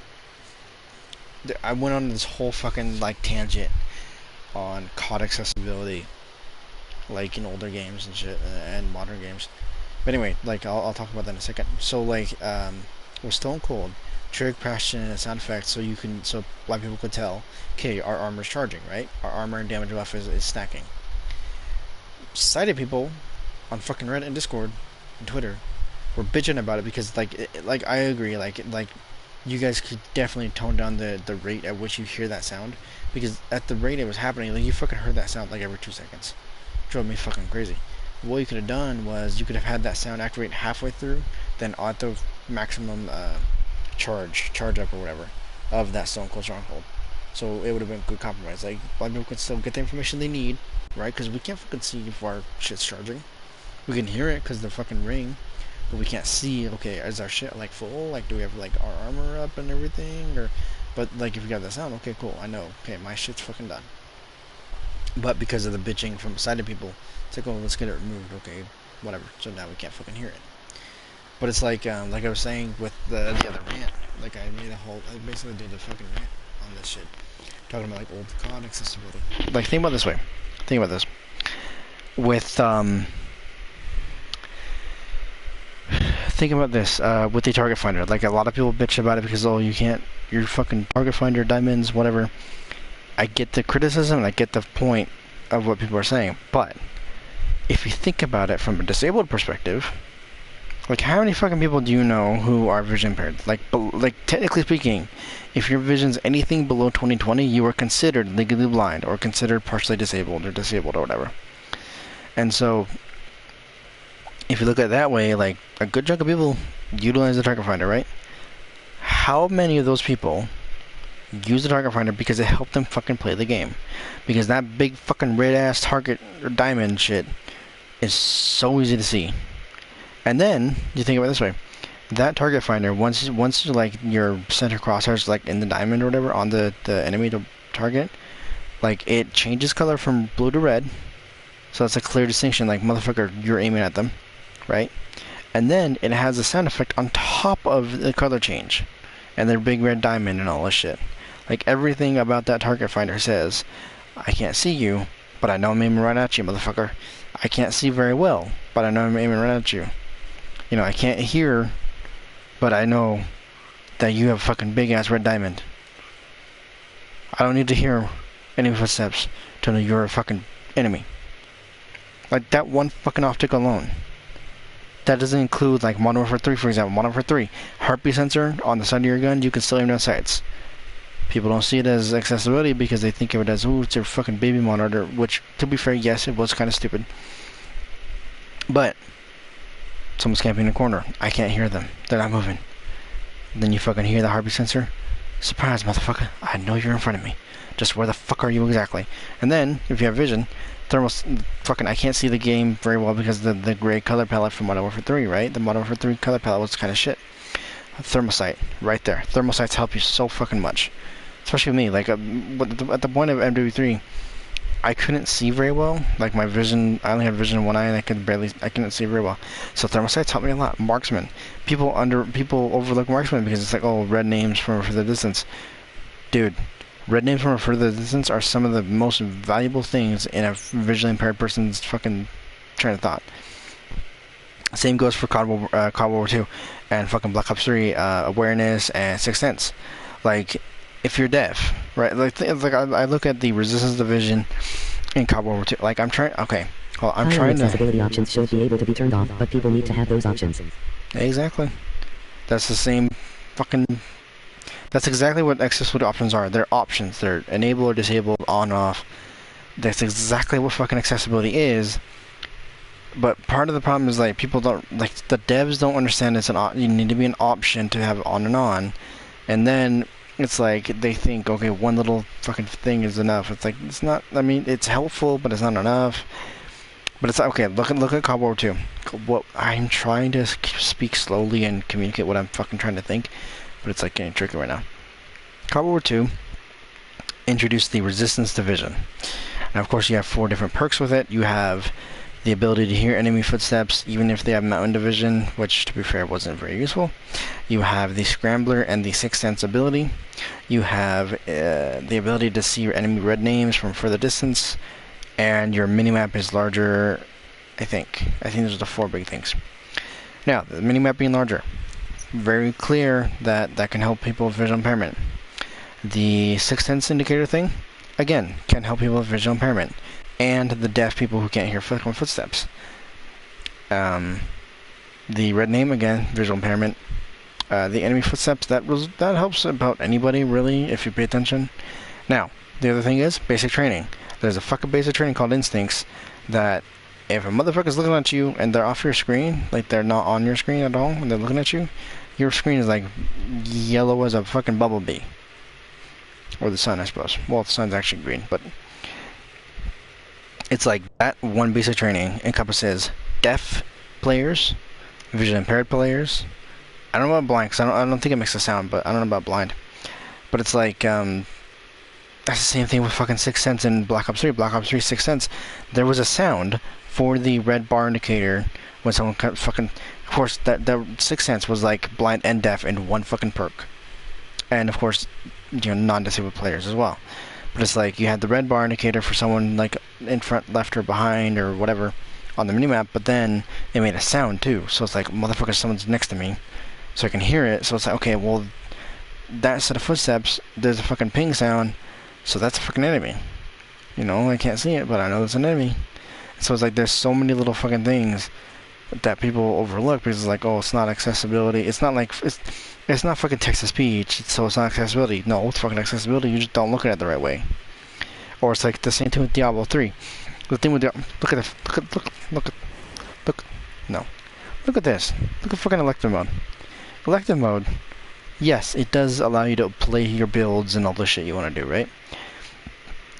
I went on this whole fucking like tangent on COD accessibility, like in older games and shit, and modern games. But anyway, like I'll talk about that in a second. So like with Stone Cold, Treyarch patched in a sound effect so black people could tell, okay, our armor's charging, right? Our armor and damage buff is stacking. Sighted people on fucking Reddit and Discord and Twitter were bitching about it because like I agree, like you guys could definitely tone down the rate at which you hear that sound, because at the rate it was happening, like you fucking heard that sound like every 2 seconds. Drove me fucking crazy. What you could have done was you could have had that sound activate halfway through, then auto maximum charge up or whatever of that Stone Cold Stronghold. So it would have been a good compromise. Like black people could still get the information they need, right? Because we can't fucking see if our shit's charging. We can hear it because the fucking ring, but we can't see. Okay, is our shit like full? Like, do we have like our armor up and everything? Or, but like if you got that sound, okay, cool. I know. Okay, my shit's fucking done. But because of the bitching from sighted people, it's like, oh, let's get it removed. Okay, whatever. So now we can't fucking hear it. But it's like I was saying with the other rant. Like I basically did a fucking rant on this shit, talking about like old COD accessibility. Like think about it this way. Think about this. Think about this with the target finder. Like a lot of people bitch about it because you can't, your fucking target finder, diamonds, whatever. I get the criticism and I get the point of what people are saying, but if you think about it from a disabled perspective, like how many fucking people do you know who are vision impaired? Like technically speaking, if your vision's anything below 20/20, you are considered legally blind or considered partially disabled or whatever. And so if you look at it that way, like a good chunk of people utilize the target finder, right? How many of those people use the target finder because it helped them fucking play the game? Because that big fucking red ass target or diamond shit is so easy to see. And then you think about it this way: that target finder, once like your center crosshairs like in the diamond or whatever on the enemy to target, like it changes color from blue to red, so that's a clear distinction. Like motherfucker, you're aiming at them, right? And then it has a sound effect on top of the color change, and their big red diamond and all this shit. Like everything about that target finder says, I can't see you, but I know I'm aiming right at you, motherfucker. I can't see very well, but I know I'm aiming right at you. You know, I can't hear, but I know that you have a fucking big ass red diamond. I don't need to hear any footsteps to know you're a fucking enemy. Like that one fucking optic alone. That doesn't include like Modern Warfare 3, for example. Modern Warfare 3, heartbeat sensor on the side of your gun, you can still aim down sights. People don't see it as accessibility because they think of it as, ooh, it's your fucking baby monitor, which, to be fair, yes, it was kind of stupid. But someone's camping in a corner. I can't hear them. They're not moving. Then you fucking hear the heartbeat sensor. Surprise, motherfucker. I know you're in front of me. Just where the fuck are you exactly? And then, if you have vision, I can't see the game very well because the gray color palette from Modern Warfare 3, right? The Modern Warfare 3 color palette was kind of shit. Thermosight, right there. Thermosights help you so fucking much. Especially with me. Like, at the point of MW3, I couldn't see very well. Like, my vision, I only had vision in one eye and I couldn't see very well. So thermosights helped me a lot. Marksman. People overlook marksman because it's like, oh, red names from a further distance. Dude. Red names from a further distance are some of the most valuable things in a visually impaired person's fucking train of thought. Same goes for COD World War 2 and fucking Black Ops 3 awareness and Sixth Sense. Like, if you're deaf, right? Like I look at the resistance division in COD World War 2. Like I'm trying. Okay, well I'm trying to. Accessibility options should be able to be turned off, but people need to have those options. Exactly. That's the same fucking. That's exactly what accessibility options are. They're options. They're enable or disable, on, off. That's exactly what fucking accessibility is. But part of the problem is like people don't like the devs don't understand it's you need to be an option to have on and on, and then it's like they think, okay, one little fucking thing is enough. It's like it's not. I mean, it's helpful, but it's not enough. But it's okay. Look at COD War 2. What I'm trying to speak slowly and communicate what I'm fucking trying to think. But it's like getting tricky right now. COD War 2, introduced the resistance to vision. Now, of course, you have 4 different perks with it. You have the ability to hear enemy footsteps, even if they have mountain division, which, to be fair, wasn't very useful. You have the Scrambler and the Sixth Sense ability. You have the ability to see your enemy red names from further distance, and your minimap is larger, I think. I think those are the 4 big things. Now, the minimap being larger, very clear that that can help people with visual impairment. The Sixth Sense indicator thing, again, can help people with visual impairment. And the deaf people who can't hear footsteps. The red name, again, visual impairment. The enemy footsteps, that helps about anybody, really, if you pay attention. Now, the other thing is basic training. There's a fucking basic training called Instincts that if a motherfucker's looking at you and they're off your screen, like they're not on your screen at all, and they're looking at you, your screen is like yellow as a fucking bumblebee. Or the sun, I suppose. Well, the sun's actually green, but it's like that one basic training encompasses deaf players, visually impaired players. I don't know about blind, 'cause I don't think it makes a sound, but I don't know about blind. But it's like, that's the same thing with fucking Sixth Sense in Black Ops 3. Black Ops 3 Sixth Sense, there was a sound for the red bar indicator when someone fucking... Of course, that Sixth Sense was like blind and deaf in one fucking perk. And of course, you know, non-disabled players as well. But it's like you had the red bar indicator for someone like in front, left, or behind, or whatever on the minimap, but then it made a sound too. So it's like, motherfucker, someone's next to me, so I can hear it. So it's like, okay, well, that set of footsteps, there's a fucking ping sound, so that's a fucking enemy. You know, I can't see it, but I know it's an enemy. So it's like there's so many little fucking things that people overlook because it's like, oh, it's not accessibility. It's not like it's not fucking text-to-speech, so it's not accessibility. No, it's fucking accessibility. You just don't look at it the right way. Or it's like the same thing with Diablo 3. The thing with look at this. Look at fucking elective mode. Elective mode, yes, it does allow you to play your builds and all the shit you want to do, right?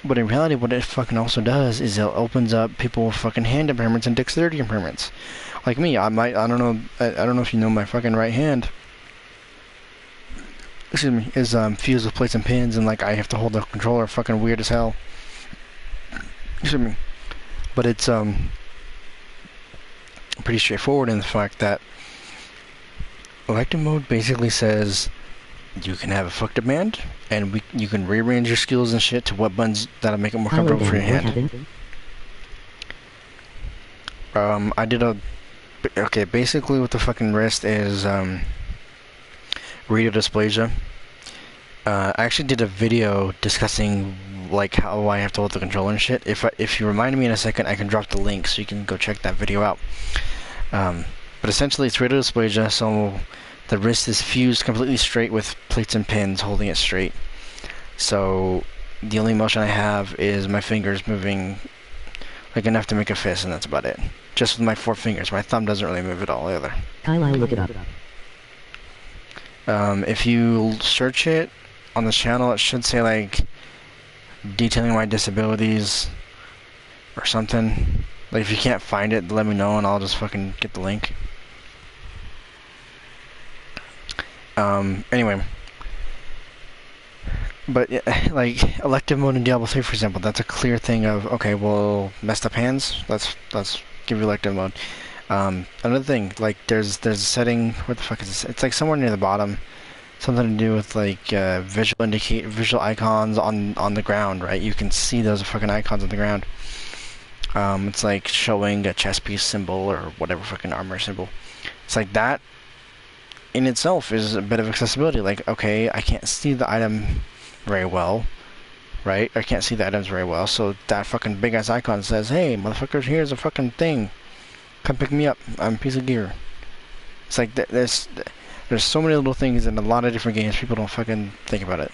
But in reality, what it fucking also does is it opens up people with fucking hand impairments and dexterity impairments. Like me, I don't know if you know my fucking right hand. Excuse me, is fused with plates and pins, and like I have to hold the controller fucking weird as hell. Excuse me. But it's pretty straightforward in the fact that elective mode basically says you can have a fucked up hand, and you can rearrange your skills and shit to what buttons that'll make it more comfortable for your hand. I did a... Okay, basically what the fucking wrist is, retrodysplasia. I actually did a video discussing, like, how I have to hold the controller and shit. If you remind me in a second, I can drop the link so you can go check that video out. But essentially it's retrodysplasia, so the wrist is fused completely straight with plates and pins holding it straight. So the only motion I have is my fingers moving like enough to make a fist, and that's about it. Just with my 4 fingers. My thumb doesn't really move at all either. Kyle, I'll look it up. If you search it on the channel, it should say like detailing my disabilities or something. Like if you can't find it, let me know and I'll just fucking get the link. Anyway. But yeah, like elective mode in Diablo 3, for example, that's a clear thing of, okay, well, messed up hands, let's give you elective mode. Another thing, like there's a setting, what the fuck is this? It's like somewhere near the bottom, something to do with like visual icons on the ground, right? You can see those fucking icons on the ground. It's like showing a chess piece symbol or whatever fucking armor symbol. It's like that in itself is a bit of accessibility. Like, okay, I can't see the item very well, right? I can't see the items very well, so that fucking big ass icon says, hey, motherfuckers, here's a fucking thing. Come pick me up. I'm a piece of gear. It's like there's so many little things in a lot of different games. People don't fucking think about it.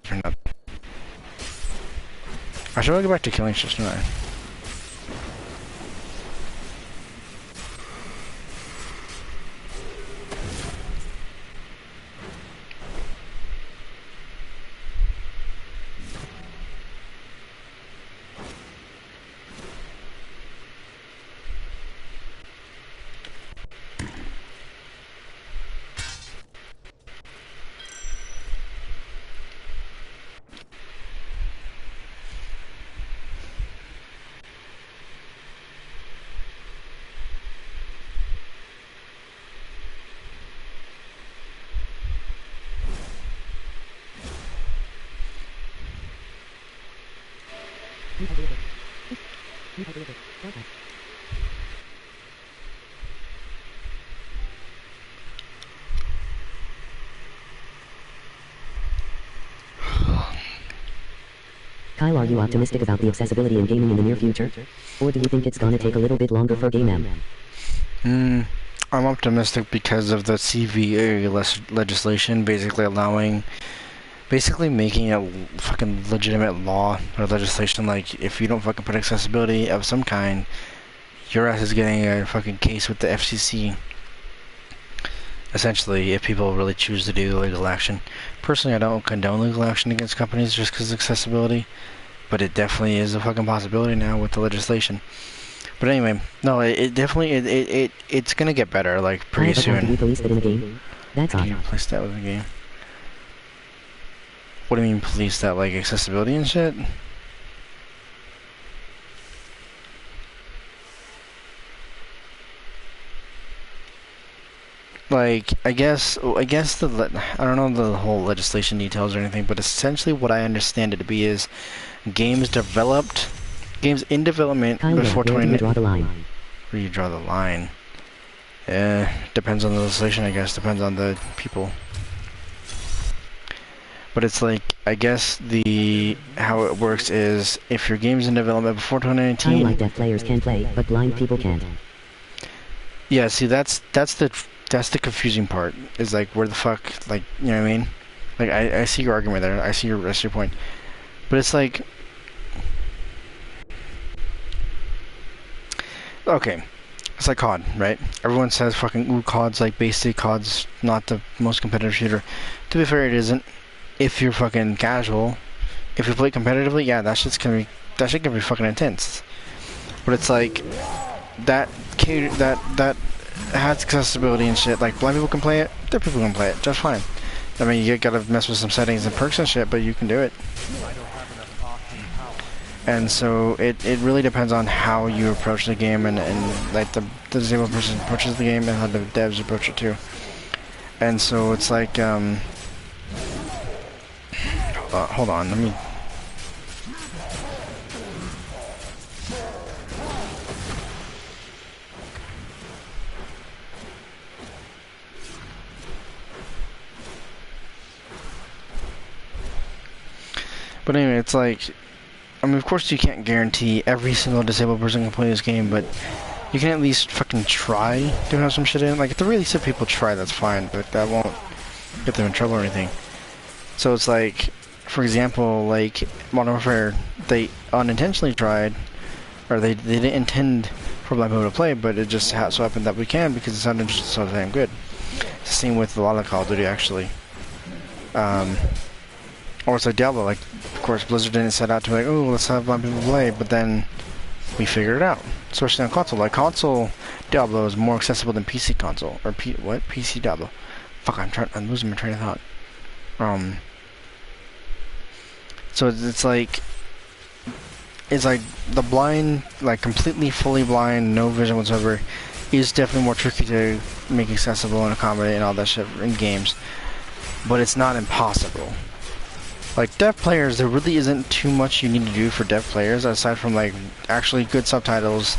Turn up. I should go back to killing shit, shouldn't I? Kyle, are you optimistic about the accessibility in gaming in the near future? Or do you think it's gonna take a little bit longer for Game M? I'm optimistic because of the CVA legislation basically making it fucking legitimate law or legislation. Like, if you don't fucking put accessibility of some kind, your ass is getting a fucking case with the FCC. Essentially, if people really choose to do legal action. Personally, I don't condone legal action against companies just because of accessibility, but it definitely is a fucking possibility now with the legislation. But anyway, no, it's gonna get better, like, pretty soon. Can we police that in a game? That's Can you odd. police that with a game? What do you mean police that, like accessibility and shit? Like, I guess I don't know the whole legislation details or anything, but essentially what I understand it to be is games in development Kyle, before where do you 20. draw the line? Where do you draw the line? Depends on the legislation, I guess. Depends on the people. But it's like, I guess how it works is if your game's in development before Kyle, 2019. like deaf players can play, but blind people can't. Yeah, see, that's the confusing part. Is like, where the fuck, like, you know what I mean? Like, I see your argument there. I see your point. But it's like, okay, it's like COD, right? Everyone says fucking, ooh, COD's like basic, COD's not the most competitive shooter. To be fair, it isn't. If you're fucking casual, if you play competitively, yeah, that shit can be fucking intense. But it's like that has accessibility and shit. Like, blind people can play it, deaf people can play it just fine. I mean, you gotta mess with some settings and perks and shit, but you can do it. And so it really depends on how you approach the game and like the disabled person approaches the game and how the devs approach it too. And so it's like hold on, let me. But anyway, it's like, I mean, of course you can't guarantee every single disabled person can play this game, but you can at least fucking try to have some shit in. Like, if the really sick people try, that's fine, but that won't get them in trouble or anything. So it's like, for example, like Modern Warfare, they unintentionally tried, or they didn't intend for blind people to play, but it just so happened that we can because it sounded so damn good. It's the same with a lot of Call of Duty, actually. Or it's like Diablo, like, of course, Blizzard didn't set out to like, oh, let's have blind people play, but then we figured it out. Especially on console. Like, console Diablo is more accessible than PC console. Or PC Diablo. Fuck, I'm losing my train of thought. So it's like the blind, like completely fully blind, no vision whatsoever, is definitely more tricky to make accessible and accommodate and all that shit in games. But it's not impossible. Like, deaf players, there really isn't too much you need to do for deaf players aside from like actually good subtitles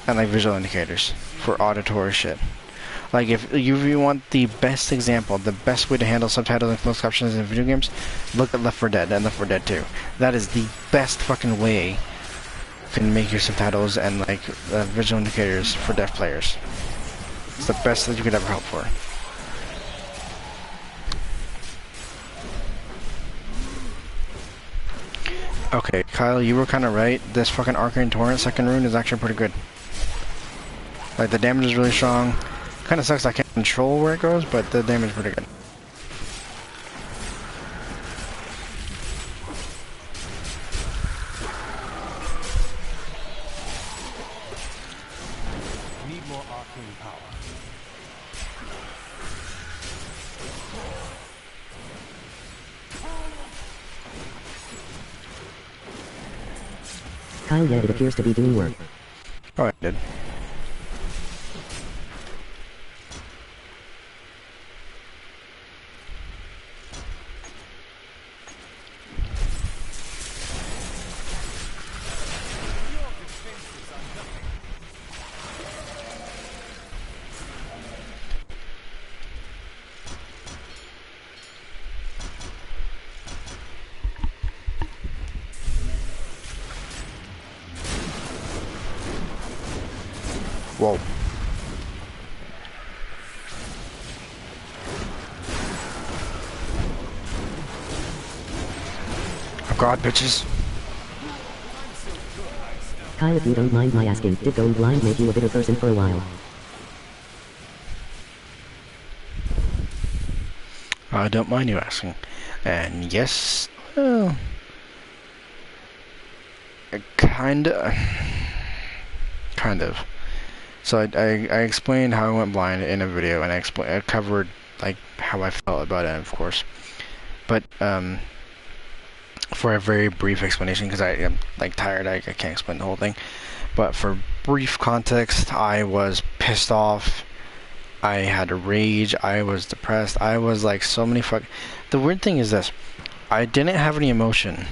and like visual indicators for auditory shit. Like, if you want the best example, the best way to handle subtitles and closed captions in video games, look at Left 4 Dead and Left 4 Dead 2. That is the best fucking way you can make your subtitles and like visual indicators for deaf players. It's the best that you could ever hope for. Okay, Kyle, you were kind of right. This fucking Arcane Torrent second rune is actually pretty good. Like, the damage is really strong. Kind of sucks I can't control where it goes, but the damage is pretty good. Need more arcane power. Kyle, yeah, it appears to be doing work. Oh, it did. Whoa. Oh god, bitches. Kyle, if you don't mind my asking, did going blind make you a bitter person for a while? I don't mind you asking. And yes, well, kinda. Kind of. So I explained how I went blind in a video, and I covered like how I felt about it, of course. But for a very brief explanation, because I am like tired, I can't explain the whole thing. But for brief context, I was pissed off. I had a rage. I was depressed. I was like so many fuck. The weird thing is this: I didn't have any emotion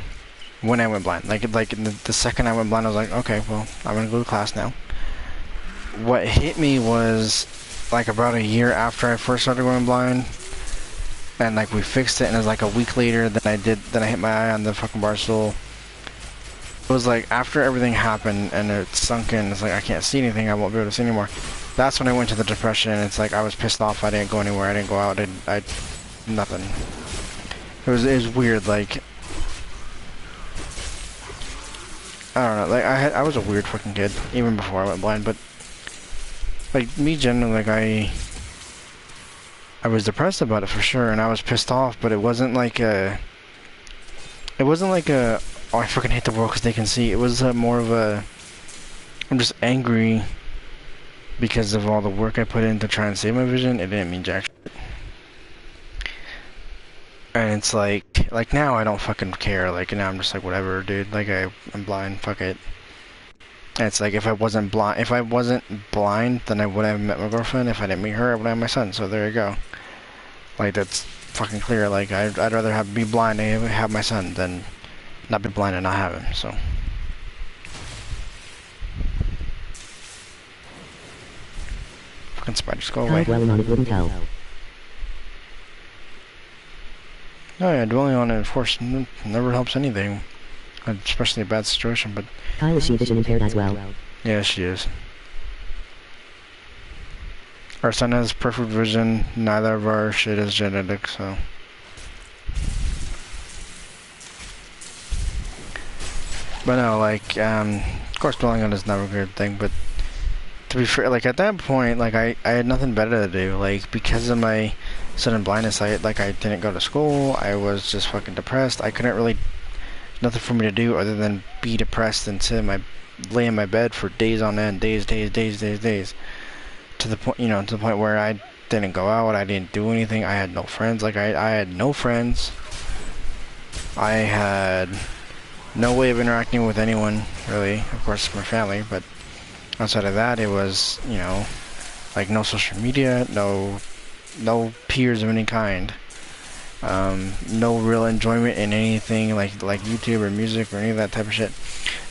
when I went blind. Like the second I went blind, I was like, okay, well, I'm gonna go to class now. What hit me was like about a year after I first started going blind, and like we fixed it, and it was like a week later than I hit my eye on the fucking bar stool. It was like after everything happened and it sunk in, it's like I can't see anything, I won't be able to see anymore. That's when I went to the depression. It's like I was pissed off. I didn't go anywhere. I didn't go out. I nothing. It was weird. Like I don't know. Like I was a weird fucking kid even before I went blind. But like me generally, like I was depressed about it for sure, and I was pissed off. But it wasn't like a. Oh, I fucking hate the world because they can see. It was more of a. I'm just angry. Because of all the work I put in to try and save my vision, it didn't mean jack shit. And it's like now I don't fucking care. Like now I'm just like whatever, dude. Like I'm blind. Fuck it. And it's like if I wasn't blind, then I would have met my girlfriend. If I didn't meet her, I would have my son. So there you go. Like that's fucking clear. Like I'd rather be blind and have my son than not be blind and not have him. So. Fucking spiders, go away. Dwelling on it wouldn't help. Oh yeah, dwelling on it, of course, never helps anything. Especially a bad situation, but... Kyle, is she vision impaired as well? Yeah, she is. Our son has perfect vision, neither of our shit is genetic, so... But no, like, of course dwelling on it is never a good thing, but... To be fair, like at that point, like I had nothing better to do. Like because of my sudden blindness, I didn't go to school. I was just fucking depressed. I couldn't really, nothing for me to do other than be depressed and lay in my bed for days on end, days. To the point, to the point where I didn't go out. I didn't do anything. I had no friends. Like I had no friends. I had no way of interacting with anyone really. Of course, my family, but. Outside of that, it was, like no social media, no peers of any kind, no real enjoyment in anything like YouTube or music or any of that type of shit.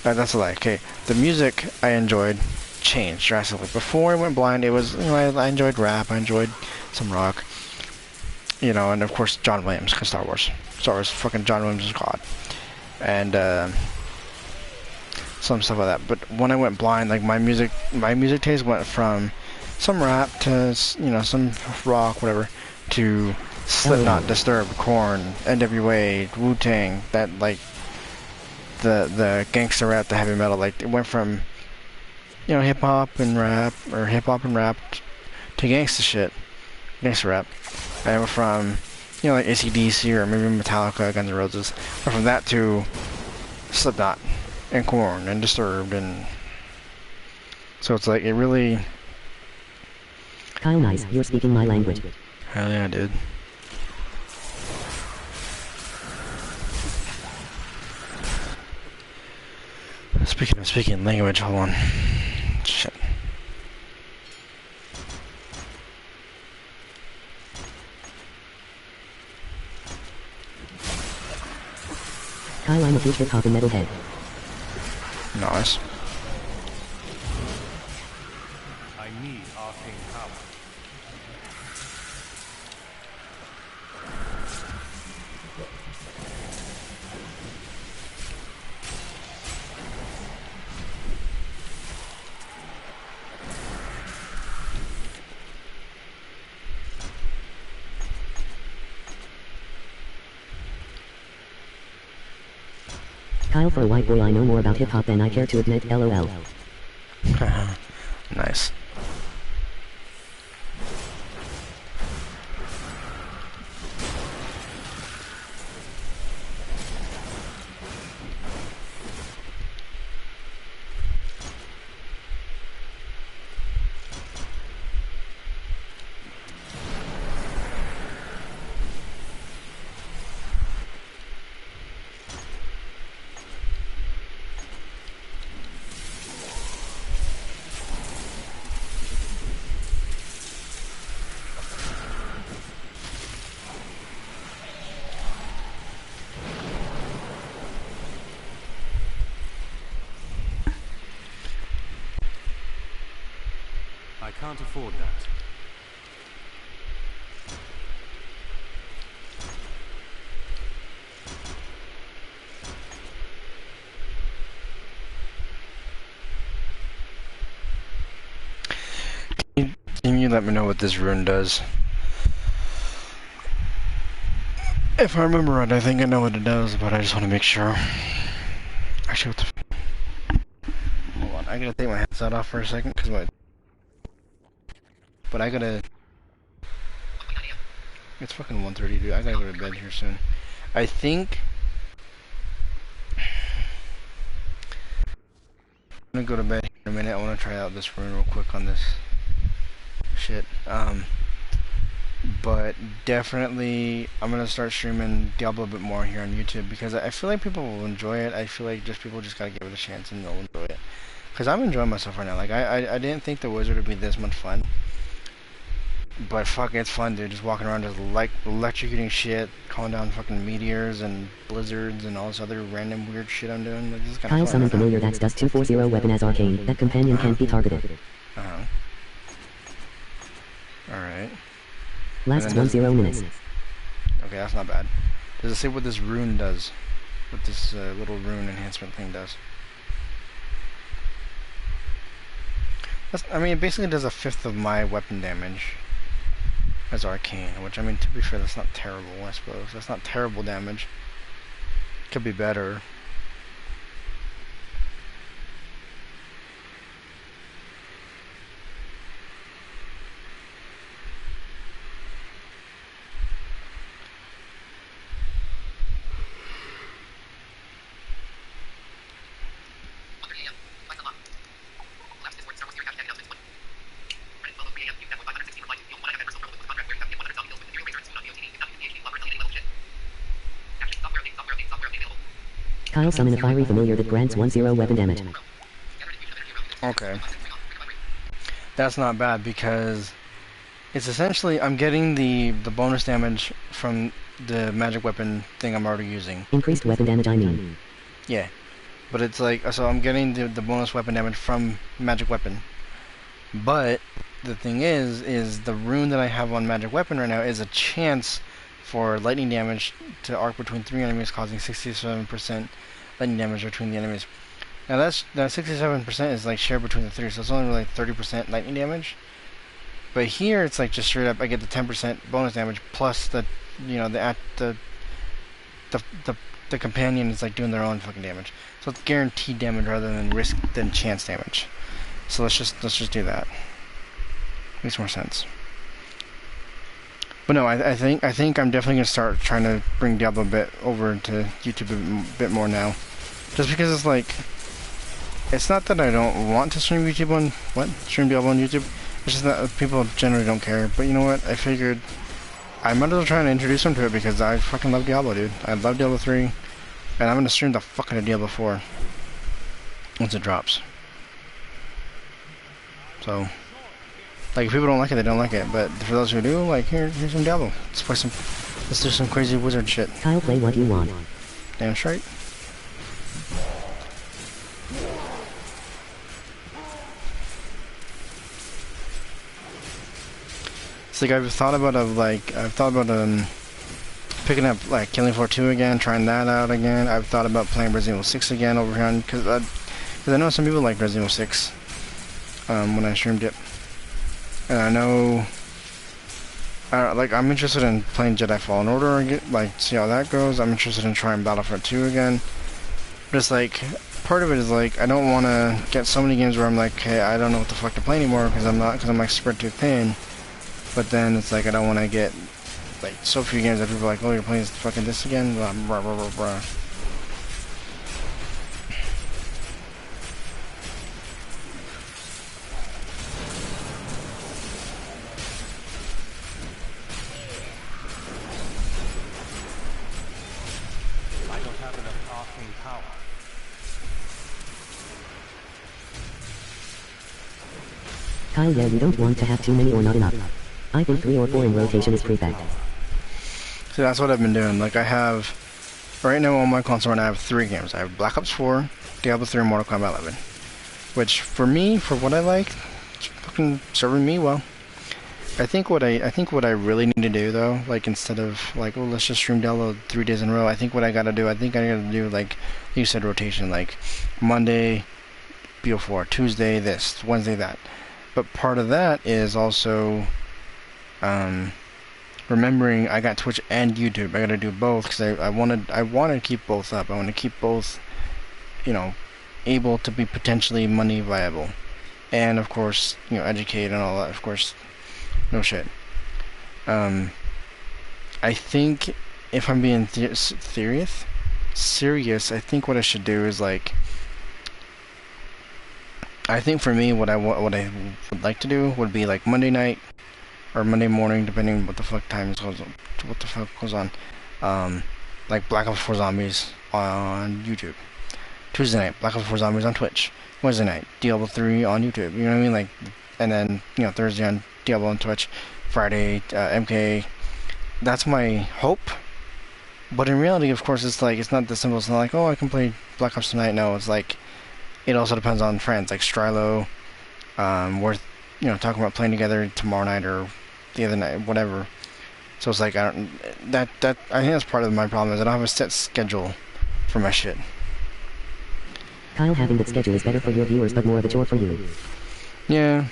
That's a lie. Okay, the music I enjoyed changed drastically. Before I went blind, it was, I enjoyed rap, I enjoyed some rock, and of course John Williams, because Star Wars, fucking John Williams is God, and some stuff like that. But when I went blind, like my music taste went from some rap to some rock, whatever, to Slipknot, Disturbed, Korn, NWA, Wu-Tang, that like the gangster rap, the heavy metal. Like it went from hip hop and rap to gangster rap. And it went from like AC/DC or maybe Metallica, Guns N' Roses. Went from that to Slipknot and Korn and Disturbed, and so it's like it really. Kyle, nice, you're speaking my language. Hell yeah, dude. Speaking language, hold on. Shit. Kyle, I'm a huge hip-hop and metalhead. Nice. I need arcane power. Kyle, for a white boy, I know more about hip-hop than I care to admit, lol. Nice. I can't afford that. Can you let me know what this rune does? If I remember right, I think I know what it does, but I just want to make sure. Actually, what the hold on, I gotta take my headset off for a second, cause my... But I gotta... It's fucking 1:30, dude. I gotta go to bed here soon. I think... I'm gonna go to bed in a minute. I wanna try out this rune real quick on this shit. But definitely I'm gonna start streaming Diablo a bit more here on YouTube because I feel like people will enjoy it. I feel like people just gotta give it a chance and they'll enjoy it. Cause I'm enjoying myself right now. Like I didn't think the wizard would be this much fun. But fuck, it's fun, dude. Just walking around just like electrocuting shit, calling down fucking meteors and blizzards and all this other random weird shit I'm doing. Like, this is kind Kyle, of fun. summon familiar that's dust 240 weapon as arcane. That companion can't be targeted. Alright. Lasts And then 10 minutes. Okay, that's not bad. Does it say what this rune does? What this little rune enhancement thing does? I mean, it basically does 1/5 of my weapon damage as arcane, which, I mean, to be fair, that's not terrible, I suppose. That's not terrible damage. Could be better. Kyle, summon a fiery familiar that grants 10 weapon damage. Okay. That's not bad because it's essentially I'm getting the bonus damage from the magic weapon thing I'm already using. Increased weapon damage, I mean. Yeah. But it's like, so I'm getting the bonus weapon damage from magic weapon. But the thing is the rune that I have on magic weapon right now is a chance for lightning damage to arc between 3 enemies, causing 67% lightning damage between the enemies. Now that 67% is like shared between the three, so it's only really like 30% lightning damage. But here it's like just straight up, I get the 10% bonus damage plus the, you know, the companion is like doing their own fucking damage. So it's guaranteed damage rather than chance damage. So let's just do that. Makes more sense. But no, I think I'm definitely gonna start trying to bring Diablo a bit over into YouTube a bit more now, just because it's like, it's not that I don't want to stream Diablo on YouTube. It's just that people generally don't care. But you know what? I figured I might as well try and introduce them to it because I fucking love Diablo, dude. I love Diablo 3, and I'm gonna stream the fuck out of Diablo 4 once it drops. So. Like, if people don't like it, they don't like it. But for those who do, like, here's some Diablo. Let's do some crazy wizard shit. Kyle, play what you want. Damn straight. It's like I've thought about picking up like Killing Floor 2 again, trying that out again. I've thought about playing Resident Evil 6 again over here because I know some people like Resident Evil 6 when I streamed it. And I know, I'm interested in playing Jedi Fallen Order again, like, see how that goes. I'm interested in trying Battlefront 2 again. But it's like, part of it is like, I don't want to get so many games where I'm like, hey, I don't know what the fuck to play anymore because I'm like spread too thin. But then it's like, I don't want to get like so few games that people are like, oh, you're playing fucking this again? Blah, blah, blah, blah, blah. I don't have enough arcane power. Kyle, yeah, you don't want to have too many or not enough. I think 3 or 4 in rotation is perfect. So that's what I've been doing. Like I have, right now on my console, I have 3 games. I have Black Ops 4, Diablo 3, and Mortal Kombat 11. Which for me, for what I like, it's fucking serving me well. I think what I really need to do though, like instead of like, oh, let's just stream Diablo 3 days in a row, I think what I gotta do, like you said, rotation, like Monday BO4, Tuesday this, Wednesday that. But part of that is also remembering I got Twitch and YouTube. I gotta do both because I want to keep both up. I want to keep both, you know, able to be potentially money viable, and of course, you know, educate and all that. Of course, no shit. I think if I'm being serious, I think what I should do is like. I think for me, what I would like to do would be like Monday night or Monday morning, depending on what the fuck goes on. Like Black Ops 4 Zombies on YouTube. Tuesday night, Black Ops 4 Zombies on Twitch. Wednesday night, Diablo 3 on YouTube. You know what I mean? Like, and then you know Thursday on Diablo on Twitch. Friday, MK. That's my hope. But in reality, of course, it's like it's not this simple. It's not like, oh, I can play Black Ops tonight. No, it's like. It also depends on friends, like Strilo, we're, you know, talking about playing together tomorrow night or the other night, whatever. So it's like, I think that's part of my problem is I don't have a set schedule for my shit. Kyle, having that schedule is better for your viewers but more of a chore for you. Yeah,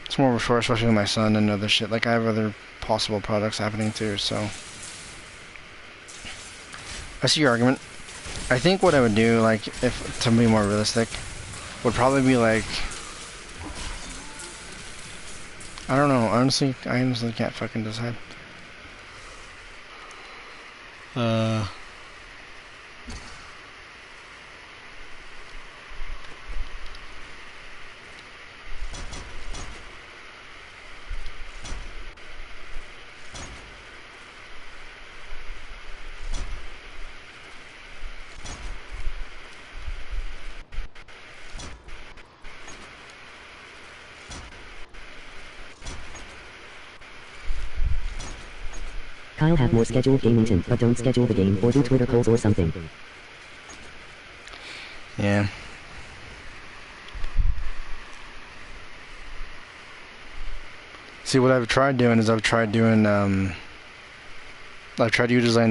it's more of a chore, especially with my son and other shit. Like, I have other possible products happening too, so. I see your argument. I think what I would do, like, if to be more realistic, would probably be like, I don't know, honestly, I honestly can't fucking decide. Kyle, have more scheduled gaming time, but don't schedule the game or do Twitter calls or something. Yeah. See, what I've tried doing is I've tried utilizing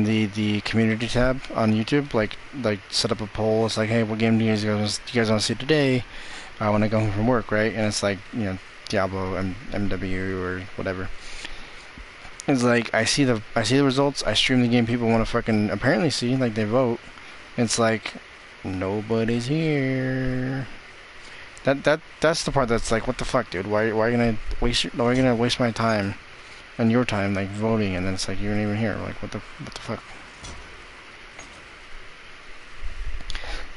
the community tab on YouTube, like set up a poll. It's like, hey, what game do you guys want to see today? When I go home from work, right? And it's like, you know, Diablo, MW, or whatever. It's like I see the results. I stream the game. People want to fucking apparently see, like they vote. It's like nobody's here. That's the part that's like, what the fuck, dude? Why are you gonna waste my time and your time like voting, and then it's like you're not even here. Like what the fuck?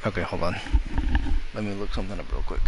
Okay, hold on. Let me look something up real quick.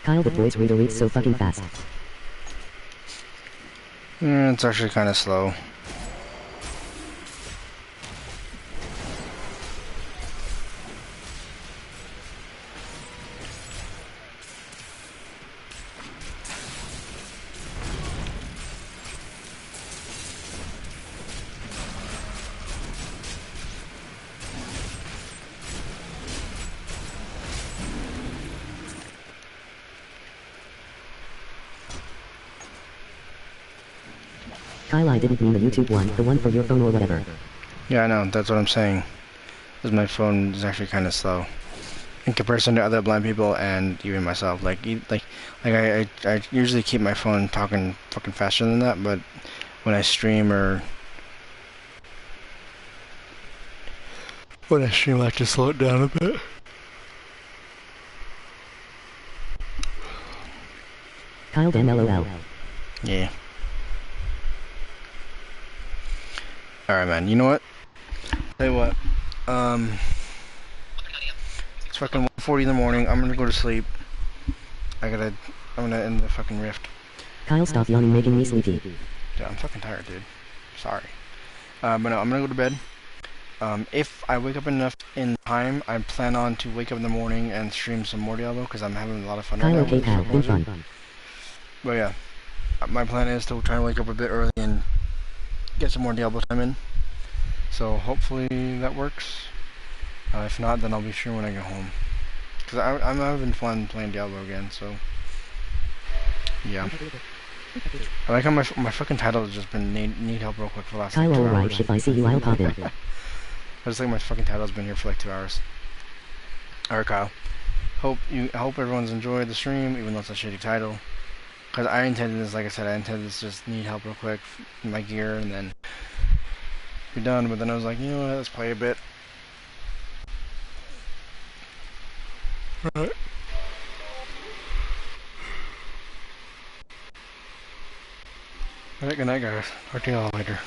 Kyle, the voice reader reads so fucking fast. It's actually kind of slow. Kyle, I didn't mean the YouTube one, the one for your phone or whatever. Yeah, I know. That's what I'm saying. Because my phone is actually kind of slow in comparison to other blind people and even myself. I usually keep my phone talking fucking faster than that, but when I stream or I like to slow it down a bit. Kyle Dan LOL. Yeah. Alright, man. You know what? Tell you what. It's fucking 1:40 in the morning. I'm gonna go to sleep. I'm gonna end the fucking rift. Kyle, stop yawning, making me sleepy. Yeah, I'm fucking tired, dude. Sorry. But no, I'm gonna go to bed. If I wake up enough in time, I plan on to wake up in the morning and stream some more Diablo because I'm having a lot of fun right Kyle, now. okay, pal, been fun. But yeah, my plan is to try and wake up a bit early and get some more Diablo time in. So hopefully that works. If not, then I'll be sure when I get home. Because I'm having fun playing Diablo again, so yeah. I like how my fucking title has just been need help real quick for the last Kyle, like 2 alright, hours. if I see you, I'll pop in. I just think my fucking title's been here for like 2 hours. Alright, Kyle. I hope everyone's enjoyed the stream, even though it's a shitty title. Because I intended this, like I said, I intended this just need help real quick with my gear and then be done. But then I was like, you know what, let's play a bit. Alright. Alright, good night, guys. Talk to you all later.